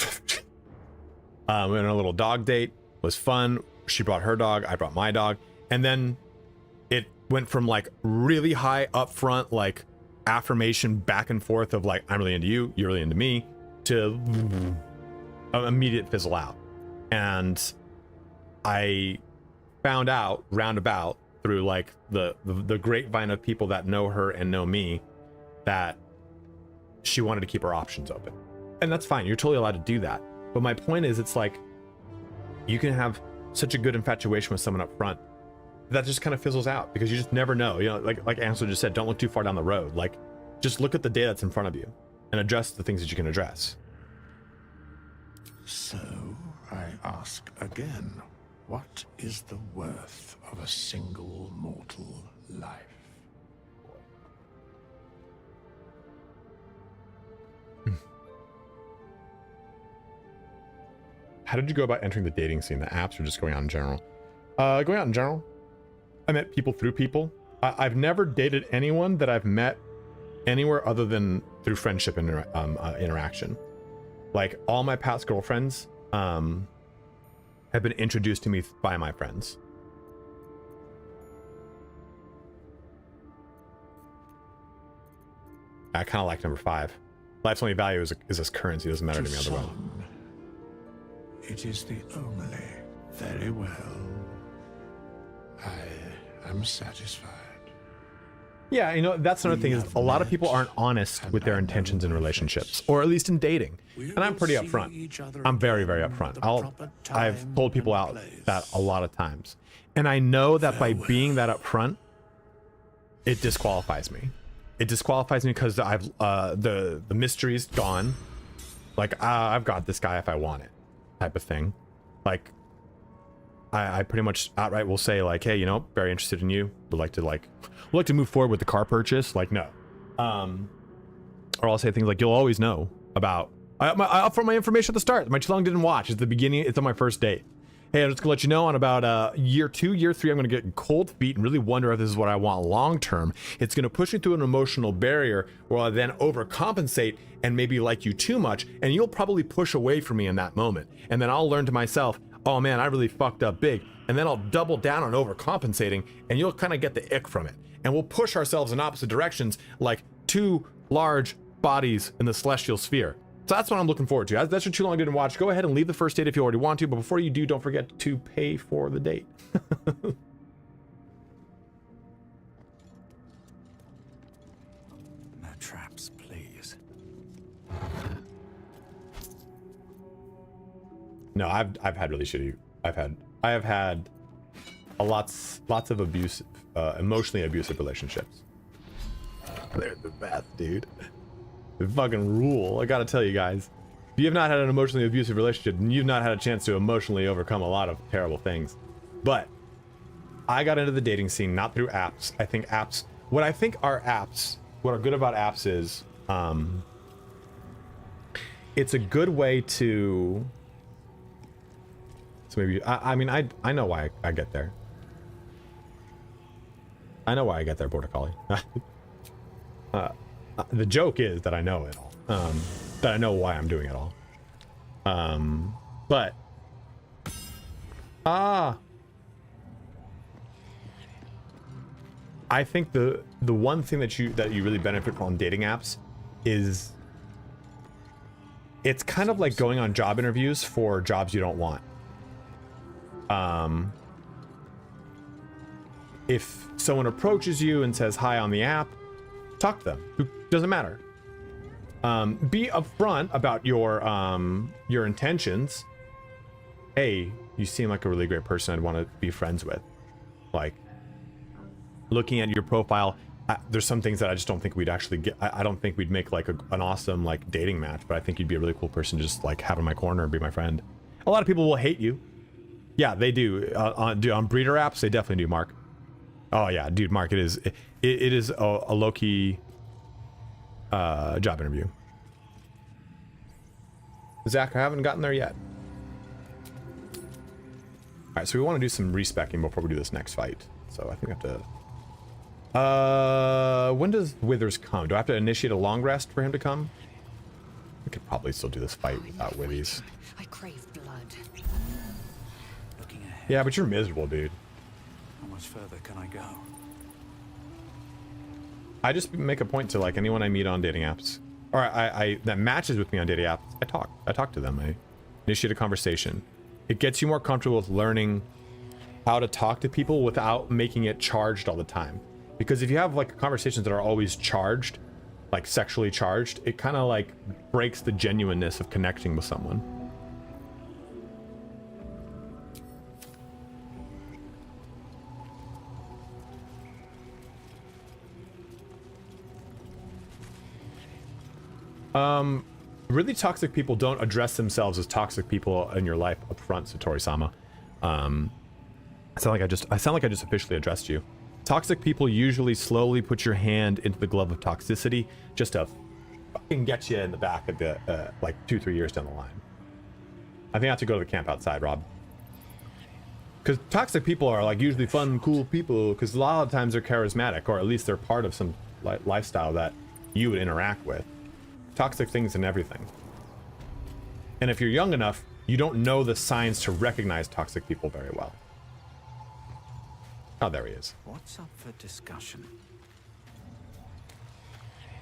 went on a little dog date. It was fun. She brought her dog. I brought my dog. And then it went from like really high up front, like affirmation back and forth of like, I'm really into you, you're really into me, to immediate fizzle out. And I found out roundabout through like the grapevine of people that know her and know me that she wanted to keep her options open. And that's fine. You're totally allowed to do that. But my point is, it's like you can have such a good infatuation with someone up front that just kind of fizzles out because you just never know. You know, like Ansel just said, don't look too far down the road. Like, just look at the data that's in front of you and address the things that you can address. So, I ask again, what is the worth of a single mortal life? How did you go about entering the dating scene? The apps or just going out in general? Going out in general. I met people through people. I've never dated anyone that I've met anywhere other than through friendship interaction. Like all my past girlfriends have been introduced to me by my friends. I kind of like number 5. Life's only value is this currency. It doesn't matter to me otherwise. It is the only. Very well. I am satisfied. Yeah, you know, that's another thing is a lot of people aren't honest with their intentions in relationships, or at least in dating. And I'm pretty upfront. I'm very, very upfront. I've told people out that a lot of times. And I know that by being that upfront, it disqualifies me. It disqualifies me because I've the mystery's gone. Like, I've got this guy if I want it, type of thing. Like, I pretty much outright will say like, hey, you know, very interested in you. Would like to move forward with the car purchase. Like, no. Or I'll say things like, you'll always know about. I offer my information at the start. My too long didn't watch. It's the beginning. It's on my first date. Hey, I'm just gonna let you know on about year 2, year 3, I'm gonna get cold feet and really wonder if this is what I want long term. It's gonna push me through an emotional barrier where I then overcompensate and maybe like you too much, and you'll probably push away from me in that moment. And then I'll learn to myself, oh man, I really fucked up big. And then I'll double down on overcompensating, and you'll kind of get the ick from it. And we'll push ourselves in opposite directions like 2 large bodies in the celestial sphere. So that's what I'm looking forward to. That's your too long didn't watch. Go ahead and leave the first date if you already want to, but before you do, don't forget to pay for the date. No traps, please. No, I've had really shitty. I have had lots of abusive, emotionally abusive relationships. They're the best, dude. They fucking rule. I gotta tell you guys, if you have not had an emotionally abusive relationship, then you've not had a chance to emotionally overcome a lot of terrible things. But I got into the dating scene not through apps. I think apps. What I think are apps. What are good about apps is, it's a good way to. So maybe I mean I know why I get there. I know why I get there, Border Collie. The joke is that I know it all. That I know why I'm doing it all. But I think the one thing that you really benefit from dating apps is it's kind of like going on job interviews for jobs you don't want. If someone approaches you and says hi on the app, talk to them. Who doesn't matter. Be upfront about your intentions. Hey, you seem like a really great person I'd want to be friends with. Like, looking at your profile, there's some things that I just don't think we'd actually get. I don't think we'd make like an awesome like dating match, but I think you'd be a really cool person to just like have in my corner and be my friend. A lot of people will hate you. Yeah, they do. On breeder apps, they definitely do, Mark. Oh yeah, dude, Mark, it is a low-key job interview. Zach, I haven't gotten there yet. All right, so we want to do some respecking before we do this next fight. So I think I have to... when does Withers come? Do I have to initiate a long rest for him to come? We could probably still do this fight without Withies. I crave blood. Looking ahead. Yeah, but you're miserable, dude. How much further can I go? I just make a point to like anyone I meet on dating apps, or I that matches with me on dating apps. I talk to them. I initiate a conversation. It gets you more comfortable with learning how to talk to people without making it charged all the time. Because if you have like conversations that are always charged, like sexually charged, it kind of like breaks the genuineness of connecting with someone. Really toxic people don't address themselves as toxic people in your life up front, Satori-sama. I sound like I just officially addressed you. Toxic people usually slowly put your hand into the glove of toxicity just to fucking get you in the back of the, like 2-3 years down the line. I think I have to go to the camp outside, Rob. Because toxic people are like usually fun, cool people, because a lot of times they're charismatic, or at least they're part of some lifestyle that you would interact with. Toxic things and everything. And if you're young enough, you don't know the signs to recognize toxic people very well. Oh, there he is. What's up for discussion?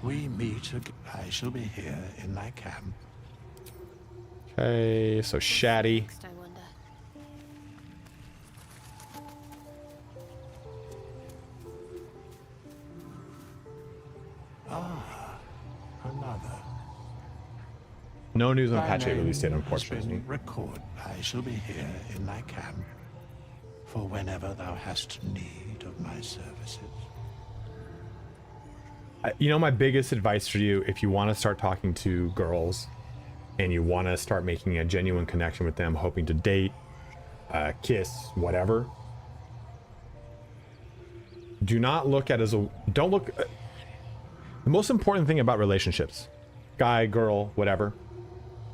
We meet again. I shall be here in thy camp. Okay, so Shaddy. Next, I wonder. Ah, another. No news on Thy patch 8 release date, name unfortunately. has been recorded. I shall be here in thy camp for whenever thou hast need of my services. You know, my biggest advice for you, if you want to start talking to girls and you want to start making a genuine connection with them, hoping to date, kiss, whatever, do not look at it as a... Don't look... The most important thing about relationships, guy, girl, whatever,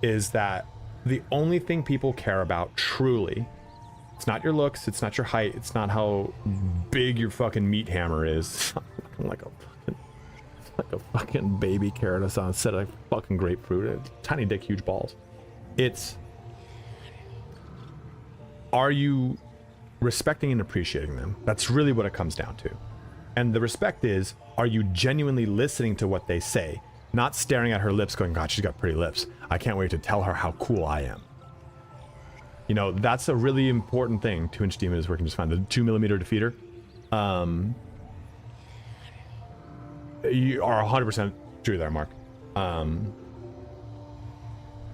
is that the only thing people care about truly, it's not your looks, it's not your height, it's not how big your fucking meat hammer is. like a fucking baby carrot on a set of fucking grapefruit, tiny dick, huge balls. It's, are you respecting and appreciating them? That's really what it comes down to. And the respect is, are you genuinely listening to what they say? Not staring at her lips going, God, she's got pretty lips. I can't wait to tell her how cool I am. You know, that's a really important thing. 2-inch demon is working just fine. The 2mm defeater. You are 100% true there, Mark.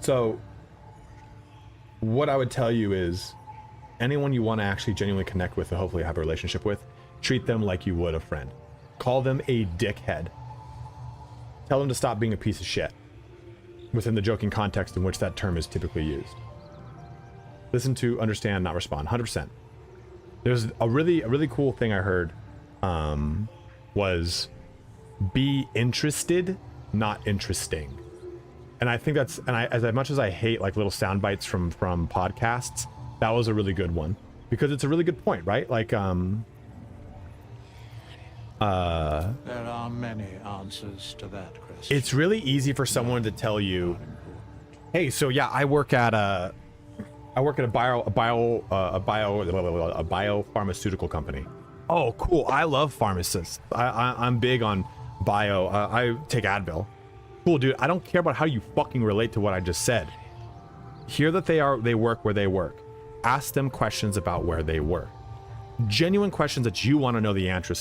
So, what I would tell you is, anyone you want to actually genuinely connect with and hopefully have a relationship with, treat them like you would a friend. Call them a dickhead. Tell them to stop being a piece of shit, within the joking context in which that term is typically used. Listen to, understand, not respond. 100%. There's a really cool thing I heard, was be interested, not interesting. And I think that's, and as much as I hate like little sound bites from podcasts, that was a really good one, because it's a really good point, right? Like, there are many answers to that question. It's really easy for someone to tell you, hey, so yeah, I work at a biopharmaceutical company. Oh, cool. I love pharmacists. I'm big on bio. I take Advil. Cool, dude. I don't care about how you fucking relate to what I just said. Hear that they work where they work. Ask them questions about where they work. Genuine questions that you want to know the answer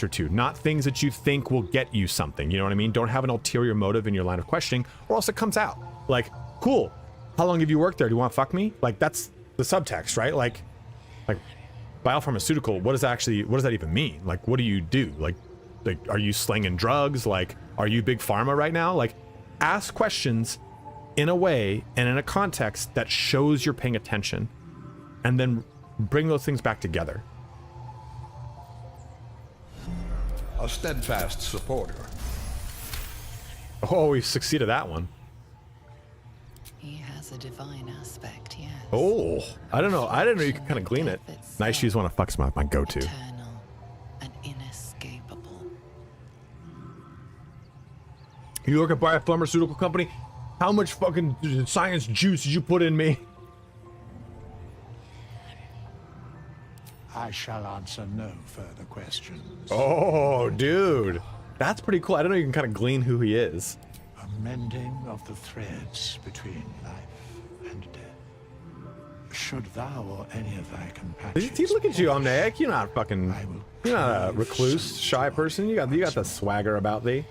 to, not things that you think will get you something. You know what I mean? Don't have an ulterior motive in your line of questioning, or else it comes out. Like, cool. How long have you worked there? Do you want to fuck me? Like, that's the subtext, right? Like biopharmaceutical. What does that even mean? Like, what do you do? Like, are you slinging drugs? Like, are you big pharma right now? Like, ask questions in a way and in a context that shows you're paying attention, and then bring those things back together. A steadfast supporter. Oh, we succeeded that one. He has a divine aspect, yes. Oh, I don't know. I didn't know you could kind of glean it. Nice, you just want to fuck my go-to. Eternal and inescapable. You work at a pharmaceutical company? How much fucking science juice did you put in me? I shall answer no further questions. Oh, dude. That's pretty cool. I don't know you can kind of glean who he is. A mending of the threads between life and death. Should thou or any of thy companions... Look at you, Omniac. You're not fucking... You're not a recluse, shy person. You got the swagger about thee.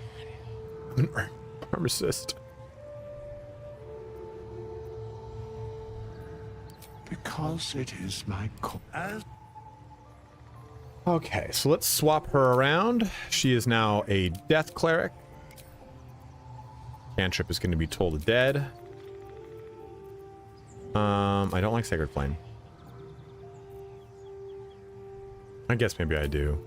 Pharmacist. Because it is my Okay, so let's swap her around. She is now a death cleric. Cantrip is going to be Toll the Dead. I don't like Sacred Flame. I guess maybe I do.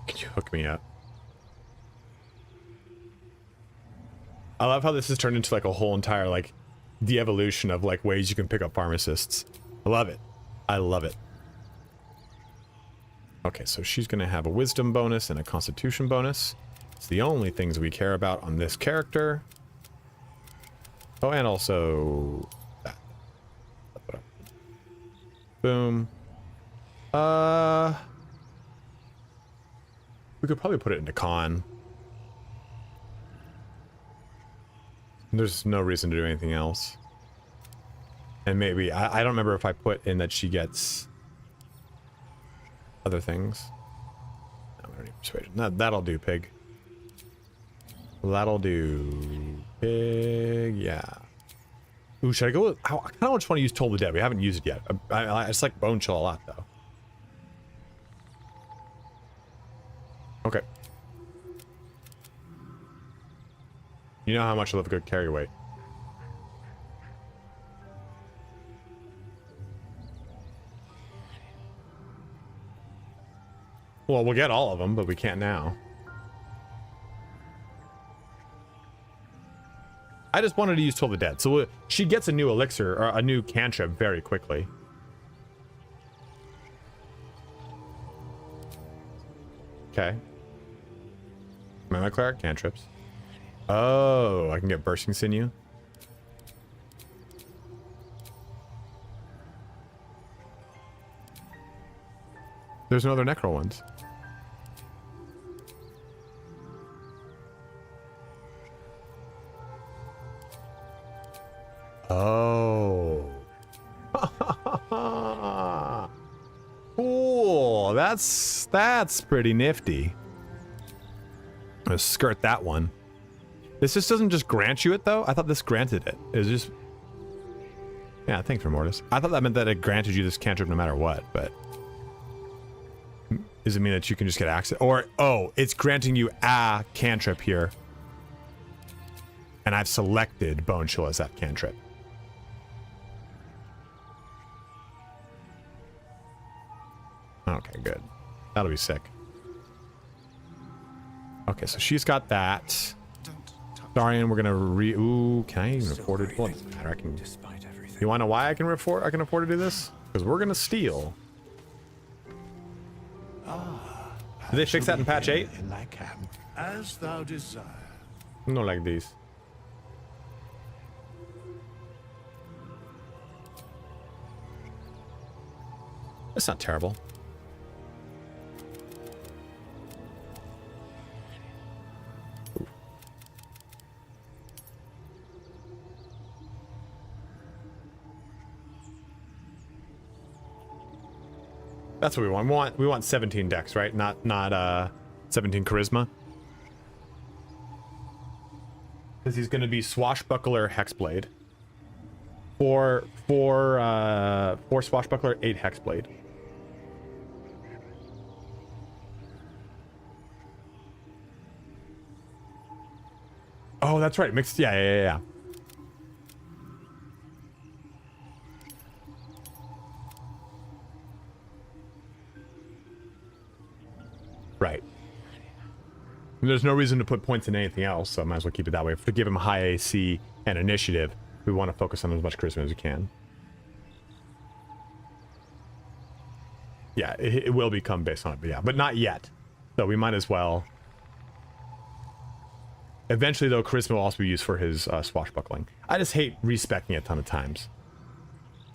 Can you hook me up? I love how this has turned into like a whole entire like de-evolution of like ways you can pick up pharmacists. I love it. I love it. Okay, so she's gonna have a wisdom bonus and a constitution bonus. It's the only things we care about on this character. Oh, and also that. Boom. We could probably put it into con. There's no reason to do anything else. And maybe, I don't remember if I put in that she gets other things. No, I don't need persuasion. That'll do, pig. That'll do, pig, yeah. Ooh, should I go with, I kind of just want to use Toll the Dead. We haven't used it yet. I just like Bone Chill a lot, though. Okay. You know how much I love a good carry weight. Well, we'll get all of them, but we can't now. I just wanted to use Toll the Dead. So she gets a new elixir, or a new cantrip very quickly. Okay. Am I cleric? Cantrips. Oh, I can get Bursting Sinew. There's no other Necro ones. Oh. Cool. That's pretty nifty. I'm gonna skirt that one. This just doesn't just grant you it, though? I thought this granted it. It was just... Yeah, thanks for Mortis. I thought that meant that it granted you this cantrip no matter what, but... Does it mean that you can just get access? Or, oh, it's granting you a cantrip here. And I've selected Bone Chill as that cantrip. Okay, good. That'll be sick. Okay, so she's got that. Darian, we're gonna ooh, can I even afford it? Well, it doesn't matter. I can. You wanna know why I can afford to do this? Because we're gonna steal. Did they fix that in patch 8? In thy camp, as thou desire. No, like these. That's not terrible. That's what we want. We want 17 dex, right? Not 17 charisma. Because he's going to be Swashbuckler, Hexblade. Four Swashbuckler, 8 Hexblade. Oh, that's right. Mixed. Yeah. Right. There's no reason to put points in anything else, so I might as well keep it that way. If we give him high AC and initiative, we want to focus on as much charisma as we can. Yeah, it will become based on it, but yeah, but not yet. So we might as well. Eventually, though, charisma will also be used for his swashbuckling. I just hate respeccing it a ton of times.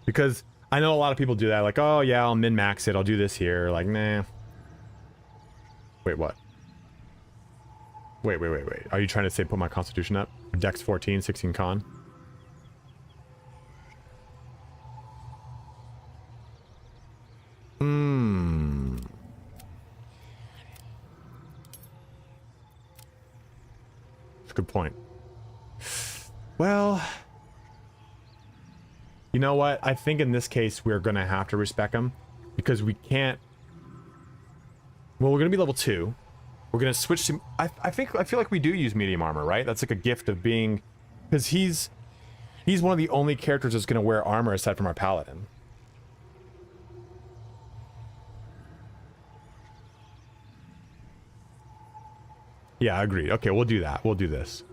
Because I know a lot of people do that, like, oh yeah, I'll min-max it, I'll do this here, like, nah. Wait, what? Wait. Are you trying to say put my constitution up? Dex 14, 16 con? That's a good point. Well, you know what? I think in this case we're gonna have to respec him because we can't. Well, we're gonna be level 2. We're gonna switch to. I feel like we do use medium armor, right? That's like a gift of being, because he's one of the only characters that's gonna wear armor aside from our paladin. Yeah, agreed. Okay, we'll do that. We'll do this.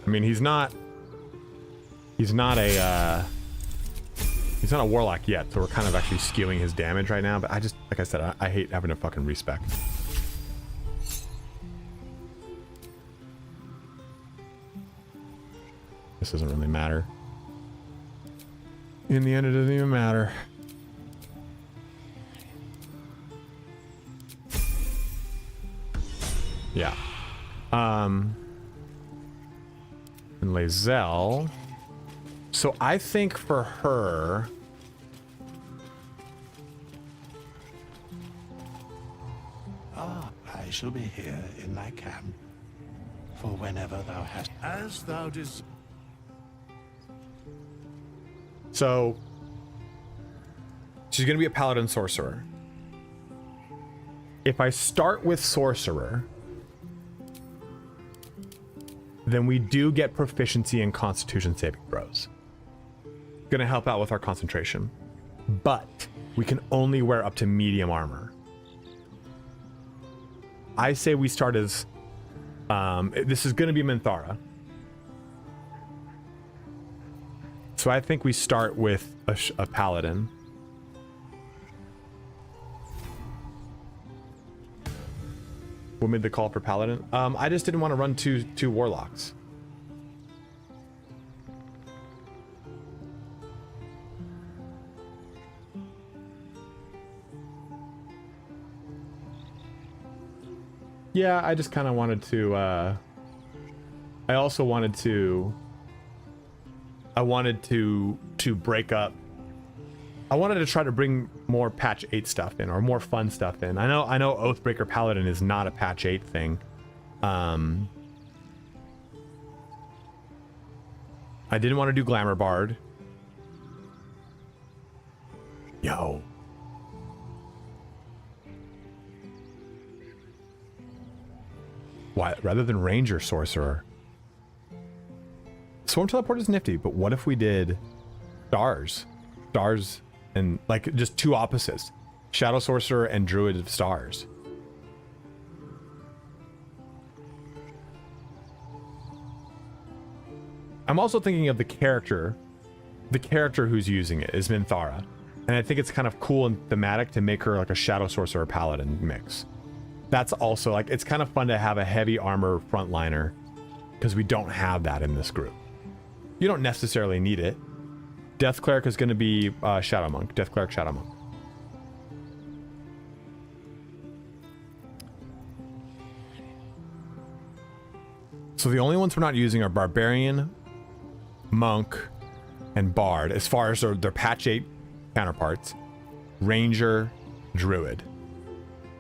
I mean, he's not a warlock yet, so we're kind of actually skewing his damage right now, but I just, like I said, I hate having to fucking respec. This doesn't really matter. In the end, it doesn't even matter. Yeah. And Lae'zel. So I think for her... I shall be here in thy camp for whenever thou hast... As thou desires. So, she's going to be a paladin sorcerer. If I start with sorcerer, then we do get proficiency in constitution saving throws. Going to help out with our concentration. But we can only wear up to medium armor. I say we start as... this is going to be Minthara. So I think we start with a paladin. What made the call for paladin? I just didn't want to run two warlocks. Yeah, I just kind of wanted to. I also wanted to. I wanted to break up. I wanted to try to bring more patch 8 stuff in, or more fun stuff in. I know Oathbreaker Paladin is not a patch 8 thing. I didn't want to do Glamour Bard. Yo. Why, rather than Ranger Sorcerer? Swarm Teleport is nifty, but what if we did Stars? Stars and like just two opposites. Shadow Sorcerer and Druid of Stars. I'm also thinking of the character who's using it is Minthara. And I think it's kind of cool and thematic to make her like a Shadow Sorcerer Paladin mix. That's also like, it's kind of fun to have a heavy armor frontliner because we don't have that in this group. You don't necessarily need it. Death Cleric is going to be Shadow Monk. Death Cleric, Shadow Monk. So the only ones we're not using are Barbarian, Monk, and Bard, as far as their patch 8 counterparts. Ranger, Druid.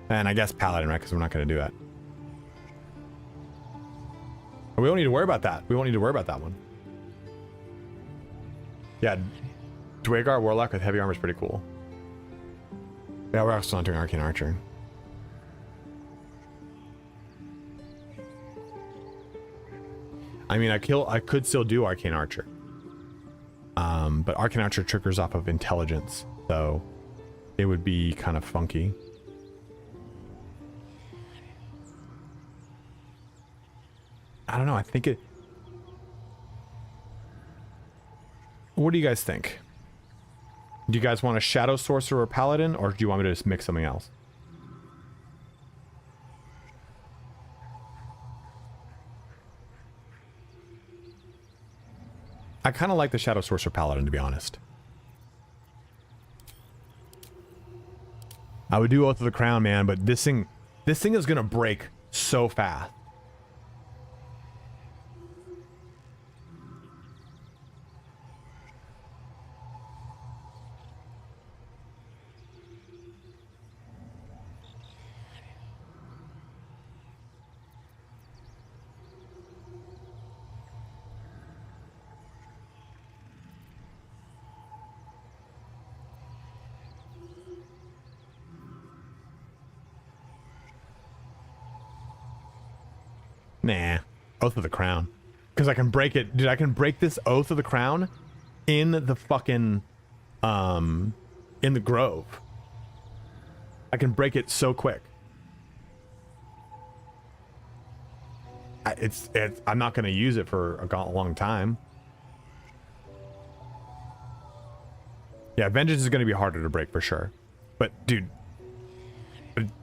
And I guess Paladin, right? Because we're not going to do that. We don't need to worry about that. We won't need to worry about that one. Yeah, Dwagar Warlock with heavy armor is pretty cool. Yeah, we're also not doing Arcane Archer. I mean, I could still do Arcane Archer. But Arcane Archer triggers off of intelligence, so it would be kind of funky. I don't know, I think it... What do you guys think? Do you guys want a Shadow Sorcerer or Paladin, or do you want me to just mix something else? I kind of like the Shadow Sorcerer Paladin, to be honest. I would do Oath of the Crown, man, but this thing is gonna break so fast. Nah, Oath of the Crown. Because I can break it. Dude, I can break this Oath of the Crown in the fucking, in the Grove. I can break it so quick. I'm not going to use it for a long time. Yeah, Vengeance is going to be harder to break for sure. But, dude,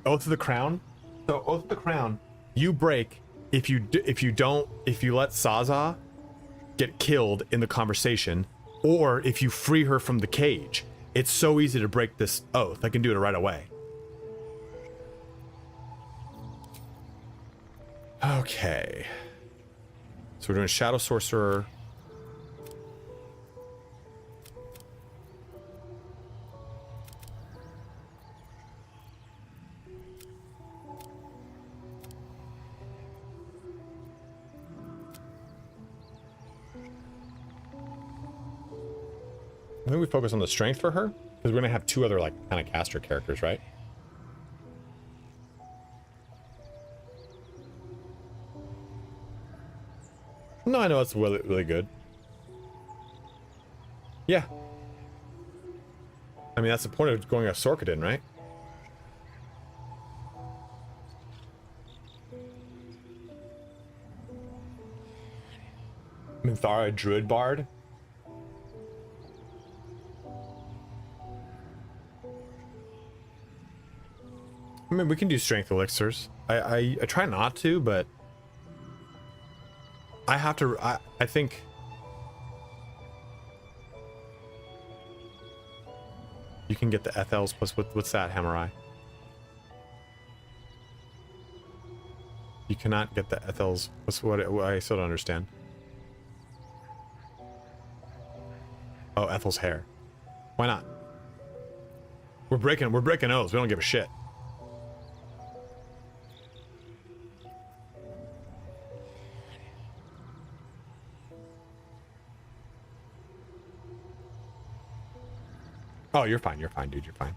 Oath of the Crown. So, Oath of the Crown, you break... If you let Saza get killed in the conversation, or if you free her from the cage, it's so easy to break this oath. I can do it right away. Okay. So we're doing Shadow Sorcerer. I think we focus on the strength for her, because we're gonna have two other like kind of caster characters, right? No, I know it's really, really good. Yeah. I mean, that's the point of going a Sorkadin, right? Minthara Druid Bard. I mean, we can do strength elixirs. I try not to, but I have to. I think you can get the Ethels plus what's that, Hammerai? You cannot get the Ethels. What I still don't understand. Oh, Ethel's hair. Why not? We're breaking oaths. We don't give a shit. Oh, you're fine, dude, you're fine.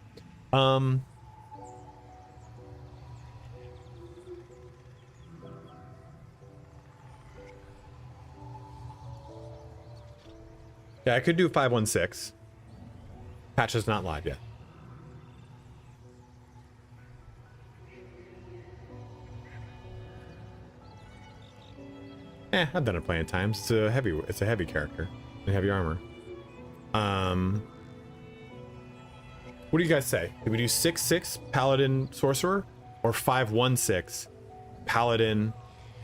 Yeah, I could do 516. Patch is not live yet. I've done it plenty of times. It's a heavy character and heavy armor. What do you guys say? Did we do 6/6 Paladin Sorcerer or 516 Paladin,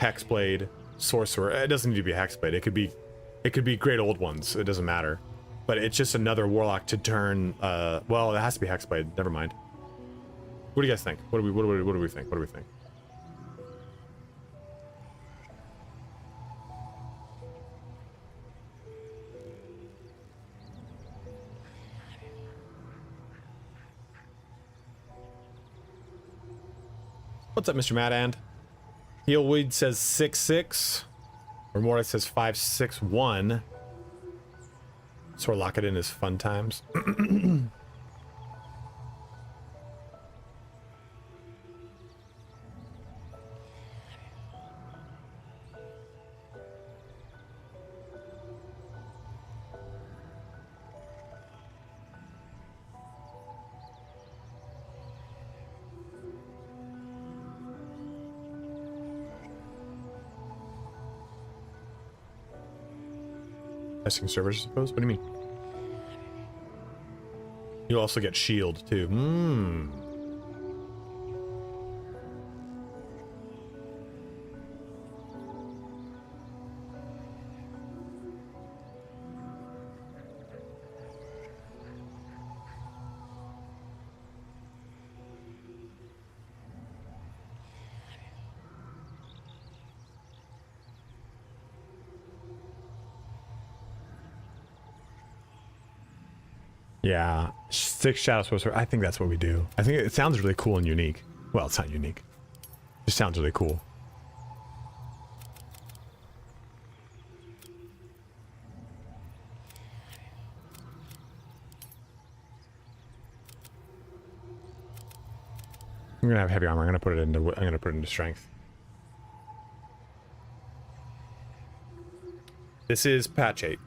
Hexblade, Sorcerer. It doesn't need to be Hexblade. It could be great old ones. It doesn't matter. But it's just another Warlock to turn. Well, it has to be Hexblade. Never mind. What do you guys think? What do we think? What do we think? What's up, Mr. Madand? Heelweed says 6-6. Remora says 5-6-1. So lock it in as fun times. Testing servers, I suppose? What do you mean? You also get shield, too. Yeah, 6 Shadow Sorcerer. I think that's what we do. I think it sounds really cool and unique. Well, it's not unique. It just sounds really cool. I'm gonna have heavy armor. I'm gonna put it into strength. This is patch 8.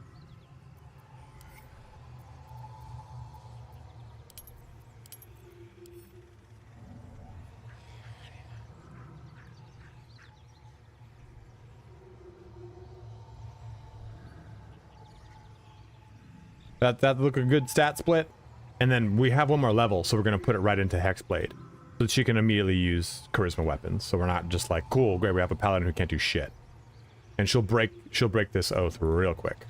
That look a good stat split, and then we have one more level, so we're gonna put it right into Hexblade, so that she can immediately use charisma weapons. So we're not just like, cool, great, we have a paladin who can't do shit, and she'll break this oath real quick.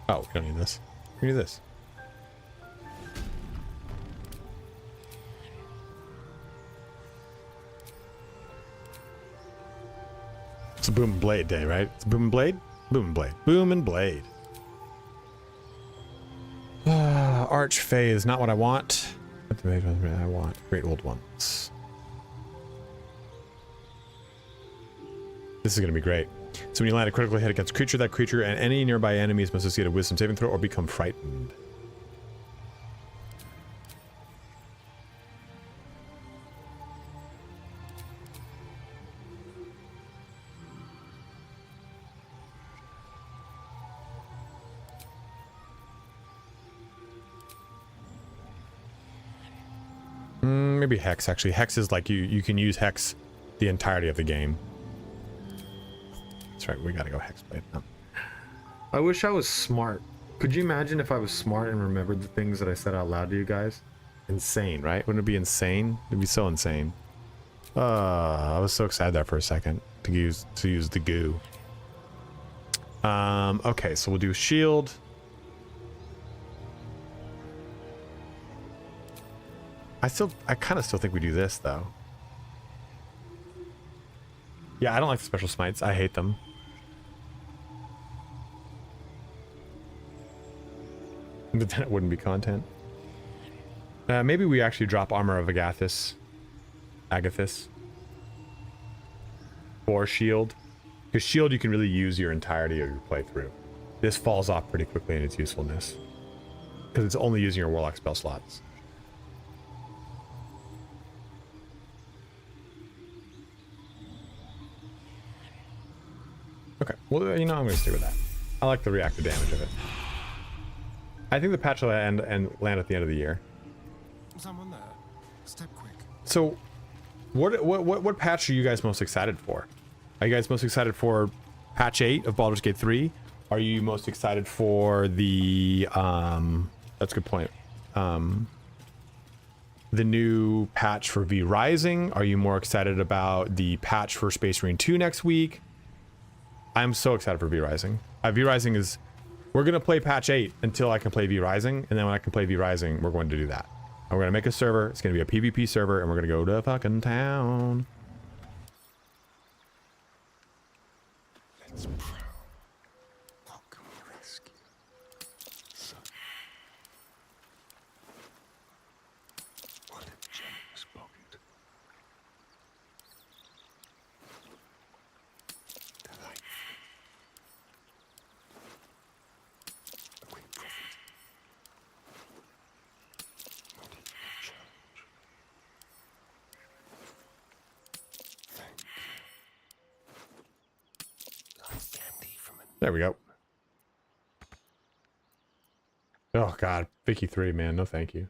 Oh, we don't need this. We need this. It's a boom and blade day, right? It's a boom and blade? Boom and blade. Boom and blade. Archfey is not what I want. What the I want? Great old ones. This is going to be great. So when you land a critical hit against a creature, that creature and any nearby enemies must succeed a wisdom saving throw or become frightened. Maybe Hex, actually. Hex is like you can use Hex the entirety of the game. That's right, we gotta go Hexblade now. I wish I was smart. Could you imagine if I was smart and remembered the things that I said out loud to you guys? Insane, right? Wouldn't it be insane? It'd be so insane. I was so excited there for a second to use the goo. Okay, so we'll do shield. I kind of still think we do this though. Yeah, I don't like the special smites. I hate them. But then it wouldn't be content. Maybe we actually drop Armor of Agathis. Or Shield. Because Shield you can really use your entirety of your playthrough. this falls off pretty quickly in its usefulness because it's only using your Warlock spell slots. Okay, well, you know, I'm going to stick with that. I like the reactive damage of it. I think the patch will land at the end of the year. Someone there. Step quick. So, what patch are you guys most excited for? Are you guys most excited for patch 8 of Baldur's Gate 3? Are you most excited for the that's a good point. The new patch for V Rising? Are you more excited about the patch for Space Marine 2 next week? I'm so excited for V Rising. V Rising is, we're gonna play patch 8 until I can play V Rising, and then when I can play V Rising, we're going to do that. And we're gonna make a server. It's gonna be a PvP server, and we're gonna go to fucking town. Let's prowl. What can we rescue? So, what a generous pocket. Delightful. A quick profit. Not even a challenge. Thank you. Like candy from a... There we go. Oh god, Vicky 3, man, no thank you.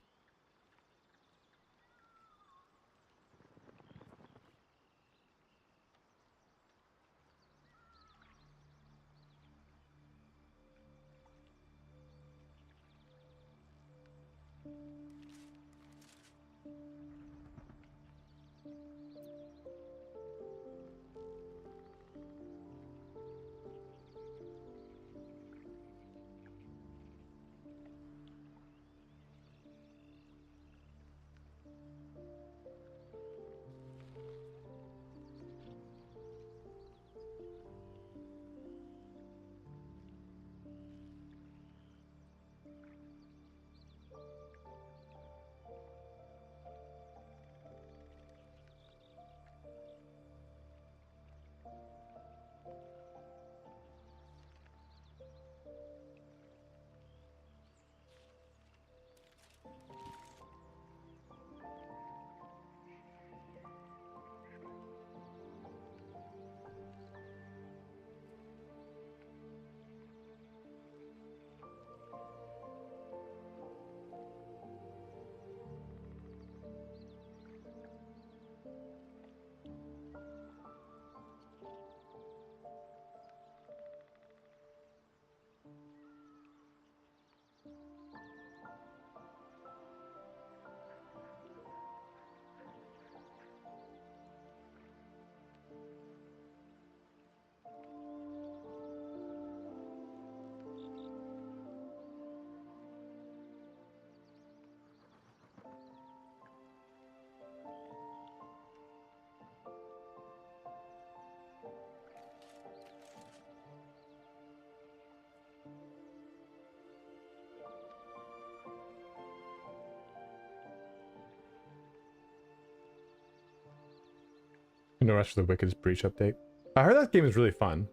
No rush for the Wicked's Breach update. I heard that game is really fun.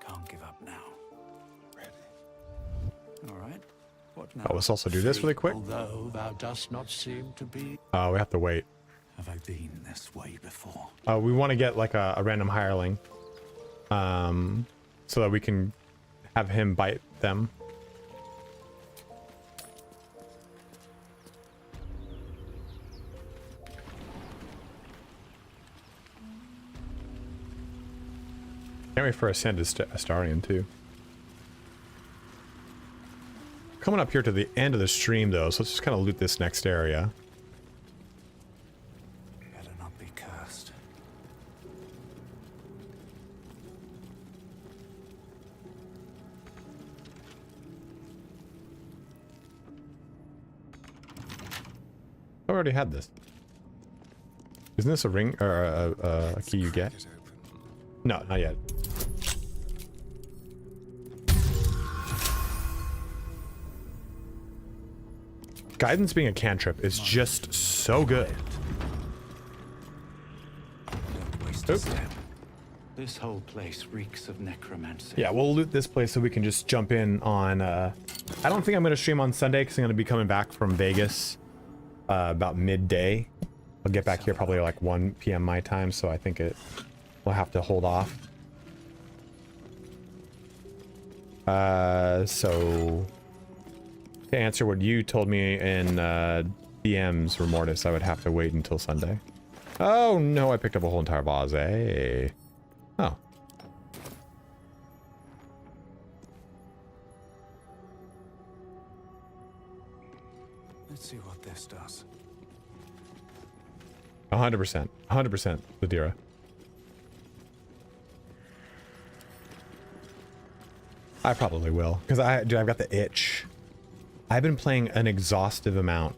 Can't give up now. Ready. All right. What now? Oh, let's also do this really quick. Although thou dost not seem to be. We have to wait. Have I been this way before? We want to get like a random hireling, so that we can have him bite them. Can't wait for Ascended Astarion too. Coming up here to the end of the stream, though, so let's just kind of loot this next area. Better not be cursed. I already had this. Isn't this a ring or a key you get? No, not yet. Guidance being a cantrip is just so good. Oop. This whole place reeks of necromancy. Yeah, we'll loot this place so we can just jump in on... I don't think I'm going to stream on Sunday because I'm going to be coming back from Vegas about midday. I'll get back here probably like 1 p.m. my time, so I think we'll have to hold off. So... To answer what you told me in DMs, Remortis, I would have to wait until Sunday. Oh no, I picked up a whole entire vase. Hey. Oh. Let's see what this does. 100%. 100%, Ladira. I probably will, because I've got the itch. I've been playing an exhaustive amount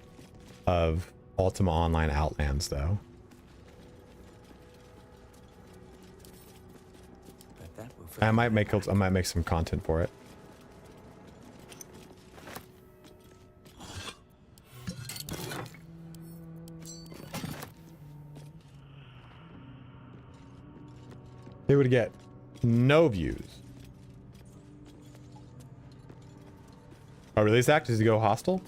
of Ultima Online Outlands, though. I might make some content for it. They would get no views. Oh, release act? Does he go hostile?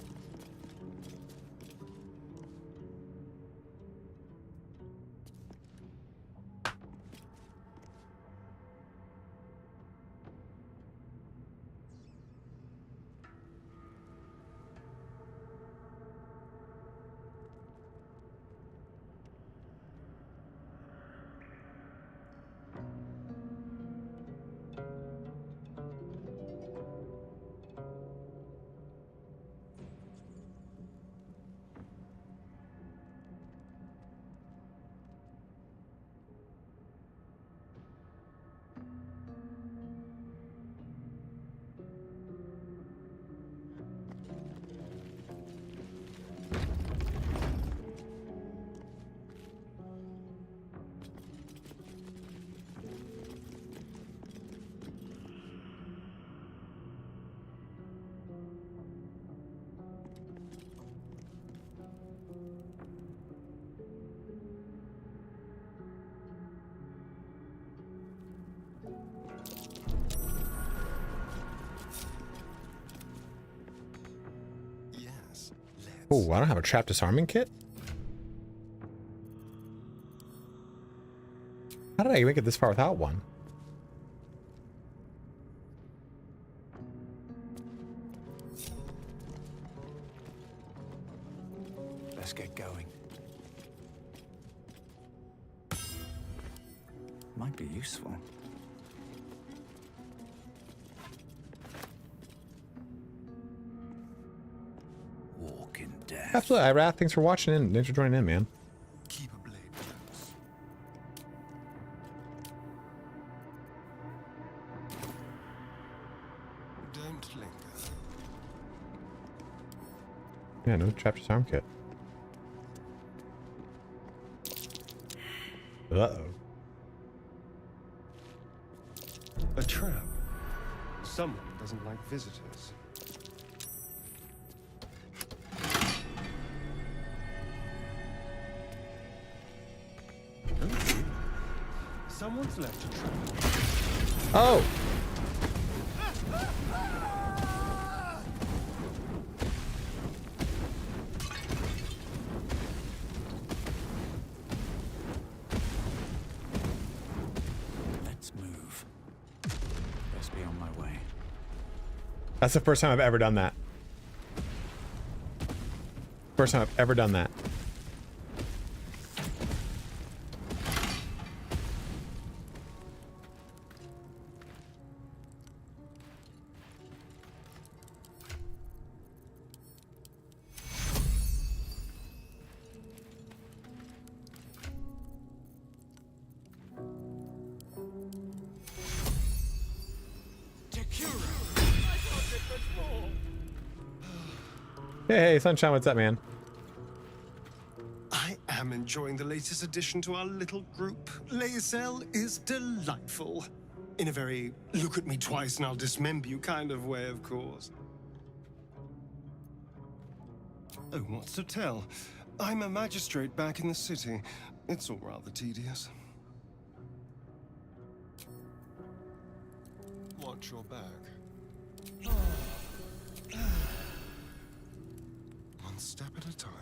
Oh, I don't have a trap disarming kit? How did I make it this far without one? Let's get going. Might be useful. Absolutely, Irath, thanks for watching in. Thanks for joining in, man. Keep a blade close. Don't linger. Yeah, no trap disarm kit. Uh-oh. A trap. Someone doesn't like visitors. Someone's left a trap. Oh! Let's move. Best be on my way. That's the first time I've ever done that. First time I've ever done that. Hey, Sunshine, what's up, man? I am enjoying the latest addition to our little group. Lae'zel is delightful. In a very look at me twice and I'll dismember you kind of way, of course. Oh, what's to tell? I'm a magistrate back in the city. It's all rather tedious. Watch your back. One step at a time.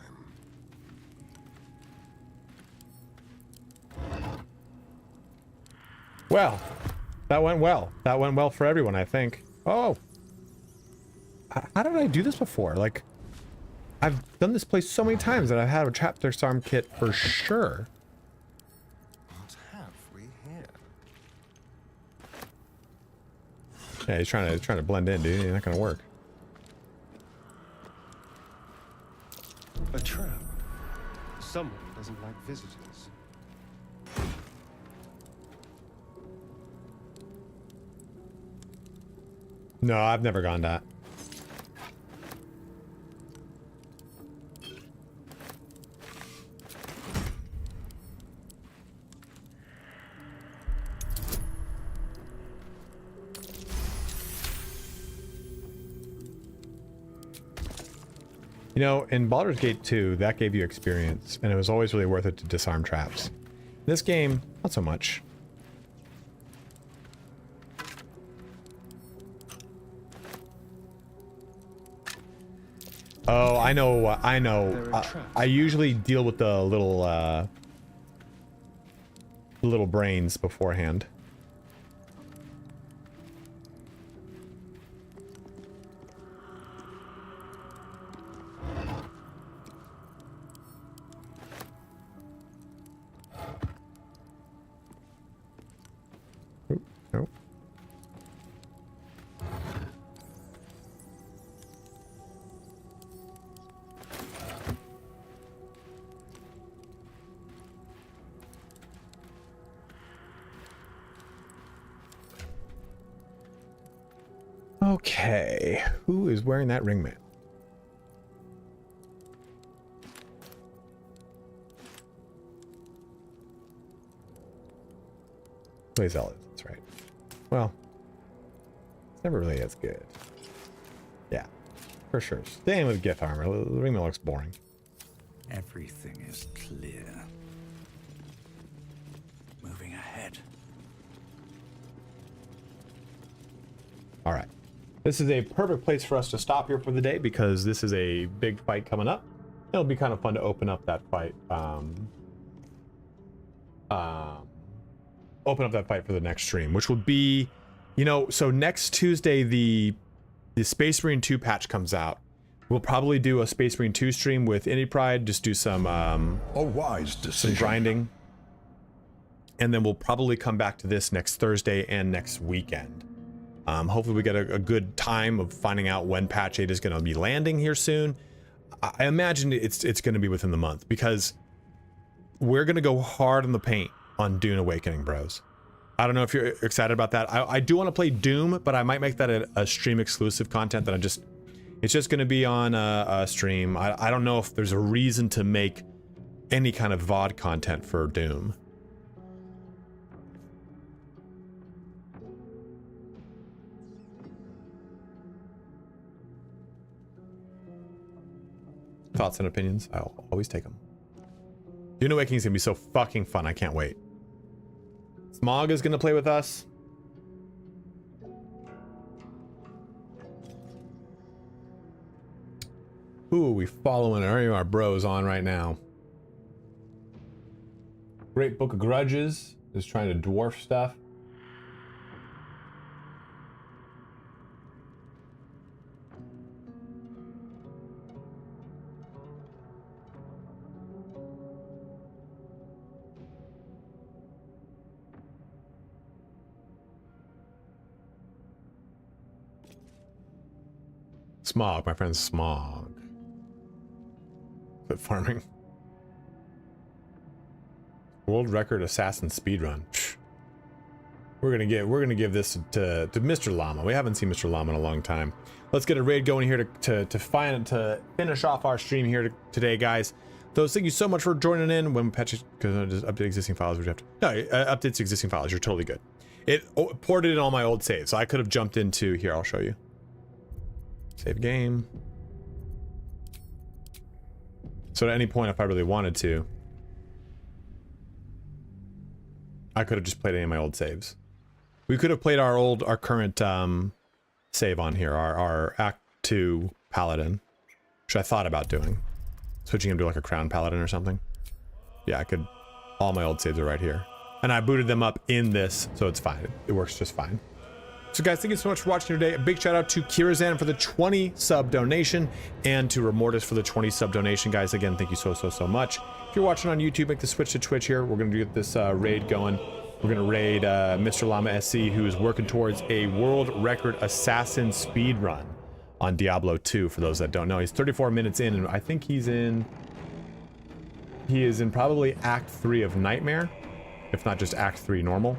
Well, that went well. That went well for everyone, I think. Oh. How did I do this before? Like, I've done this place so many times that I've had a trap disarm kit for sure. What have we here? Yeah, he's trying to blend in, dude. It's not gonna work. A trap. Someone doesn't like visitors. No, I've never gone that. You know, in Baldur's Gate 2, that gave you experience, and it was always really worth it to disarm traps. This game, not so much. Oh, I know, I know. I usually deal with the little brains beforehand. Nope. Okay, who is wearing that ringmat? Lae'zel, that's right. Well, it's never really as good. Yeah, for sure. Staying with gift armor. The ringmat looks boring. Everything is clear. Moving ahead. All right. This is a perfect place for us to stop here for the day because this is a big fight coming up. It'll be kind of fun to open up that fight. Open up that fight for the next stream, which will be, you know, so next Tuesday the Space Marine 2 patch comes out. We'll probably do a Space Marine 2 stream with Indie Pride, just do some a wise decision. Some grinding. And then we'll probably come back to this next Thursday and next weekend. Hopefully we get a good time of finding out when patch 8 is going to be landing here soon. I imagine it's going to be within the month because we're going to go hard on the paint on Dune Awakening, bros. I don't know if you're excited about that. I do want to play Doom, but I might make that a stream exclusive content that it's just going to be on a stream. I don't know if there's a reason to make any kind of VOD content for Doom. Thoughts and opinions? I'll always take them. Dune Awakening is going to be so fucking fun. I can't wait. Smog is going to play with us. Who are we following? Are any of our bros on right now? Great Book of Grudges is trying to dwarf stuff. Smog, my friend Smog. Quit farming. World record assassin speedrun. We're gonna give this to Mr. Llama. We haven't seen Mr. Llama in a long time. Let's get a raid going here to finish off our stream here today, guys. Those, thank you so much for joining in. When patches, because just update existing files, we have to. No, updates existing files. You're totally good. It ported in all my old saves, so I could have jumped into here. I'll show you. Save game. So at any point, if I really wanted to, I could have just played any of my old saves. We could have played our current save on here, our Act 2 Paladin, which I thought about doing. Switching him to like a Crown Paladin or something. Yeah, I could. All my old saves are right here. And I booted them up in this, so it's fine. It works just fine. So guys, thank you so much for watching today. A big shout out to Kirazan for the 20 sub donation and to Remortis for the 20 sub donation. Guys, again, thank you so much. If you're watching on YouTube, make the switch to Twitch here. We're going to get this raid going. We're going to raid Mr. Llama SC, who is working towards a world record assassin speed run on Diablo 2, for those that don't know. He's 34 minutes in, and I think he is in probably Act 3 of Nightmare, if not just Act 3 normal.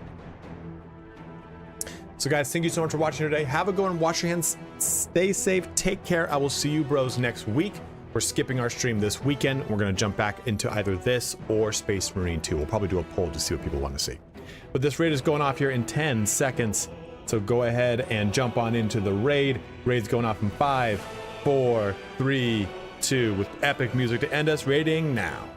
So guys, thank you so much for watching today. Have a go and wash your hands. Stay safe. Take care. I will see you bros next week. We're skipping our stream this weekend. We're going to jump back into either this or Space Marine 2. We'll probably do a poll to see what people want to see. But this raid is going off here in 10 seconds. So go ahead and jump on into the raid. Raid's going off in 5, 4, 3, 2, with epic music to end us. Raiding now.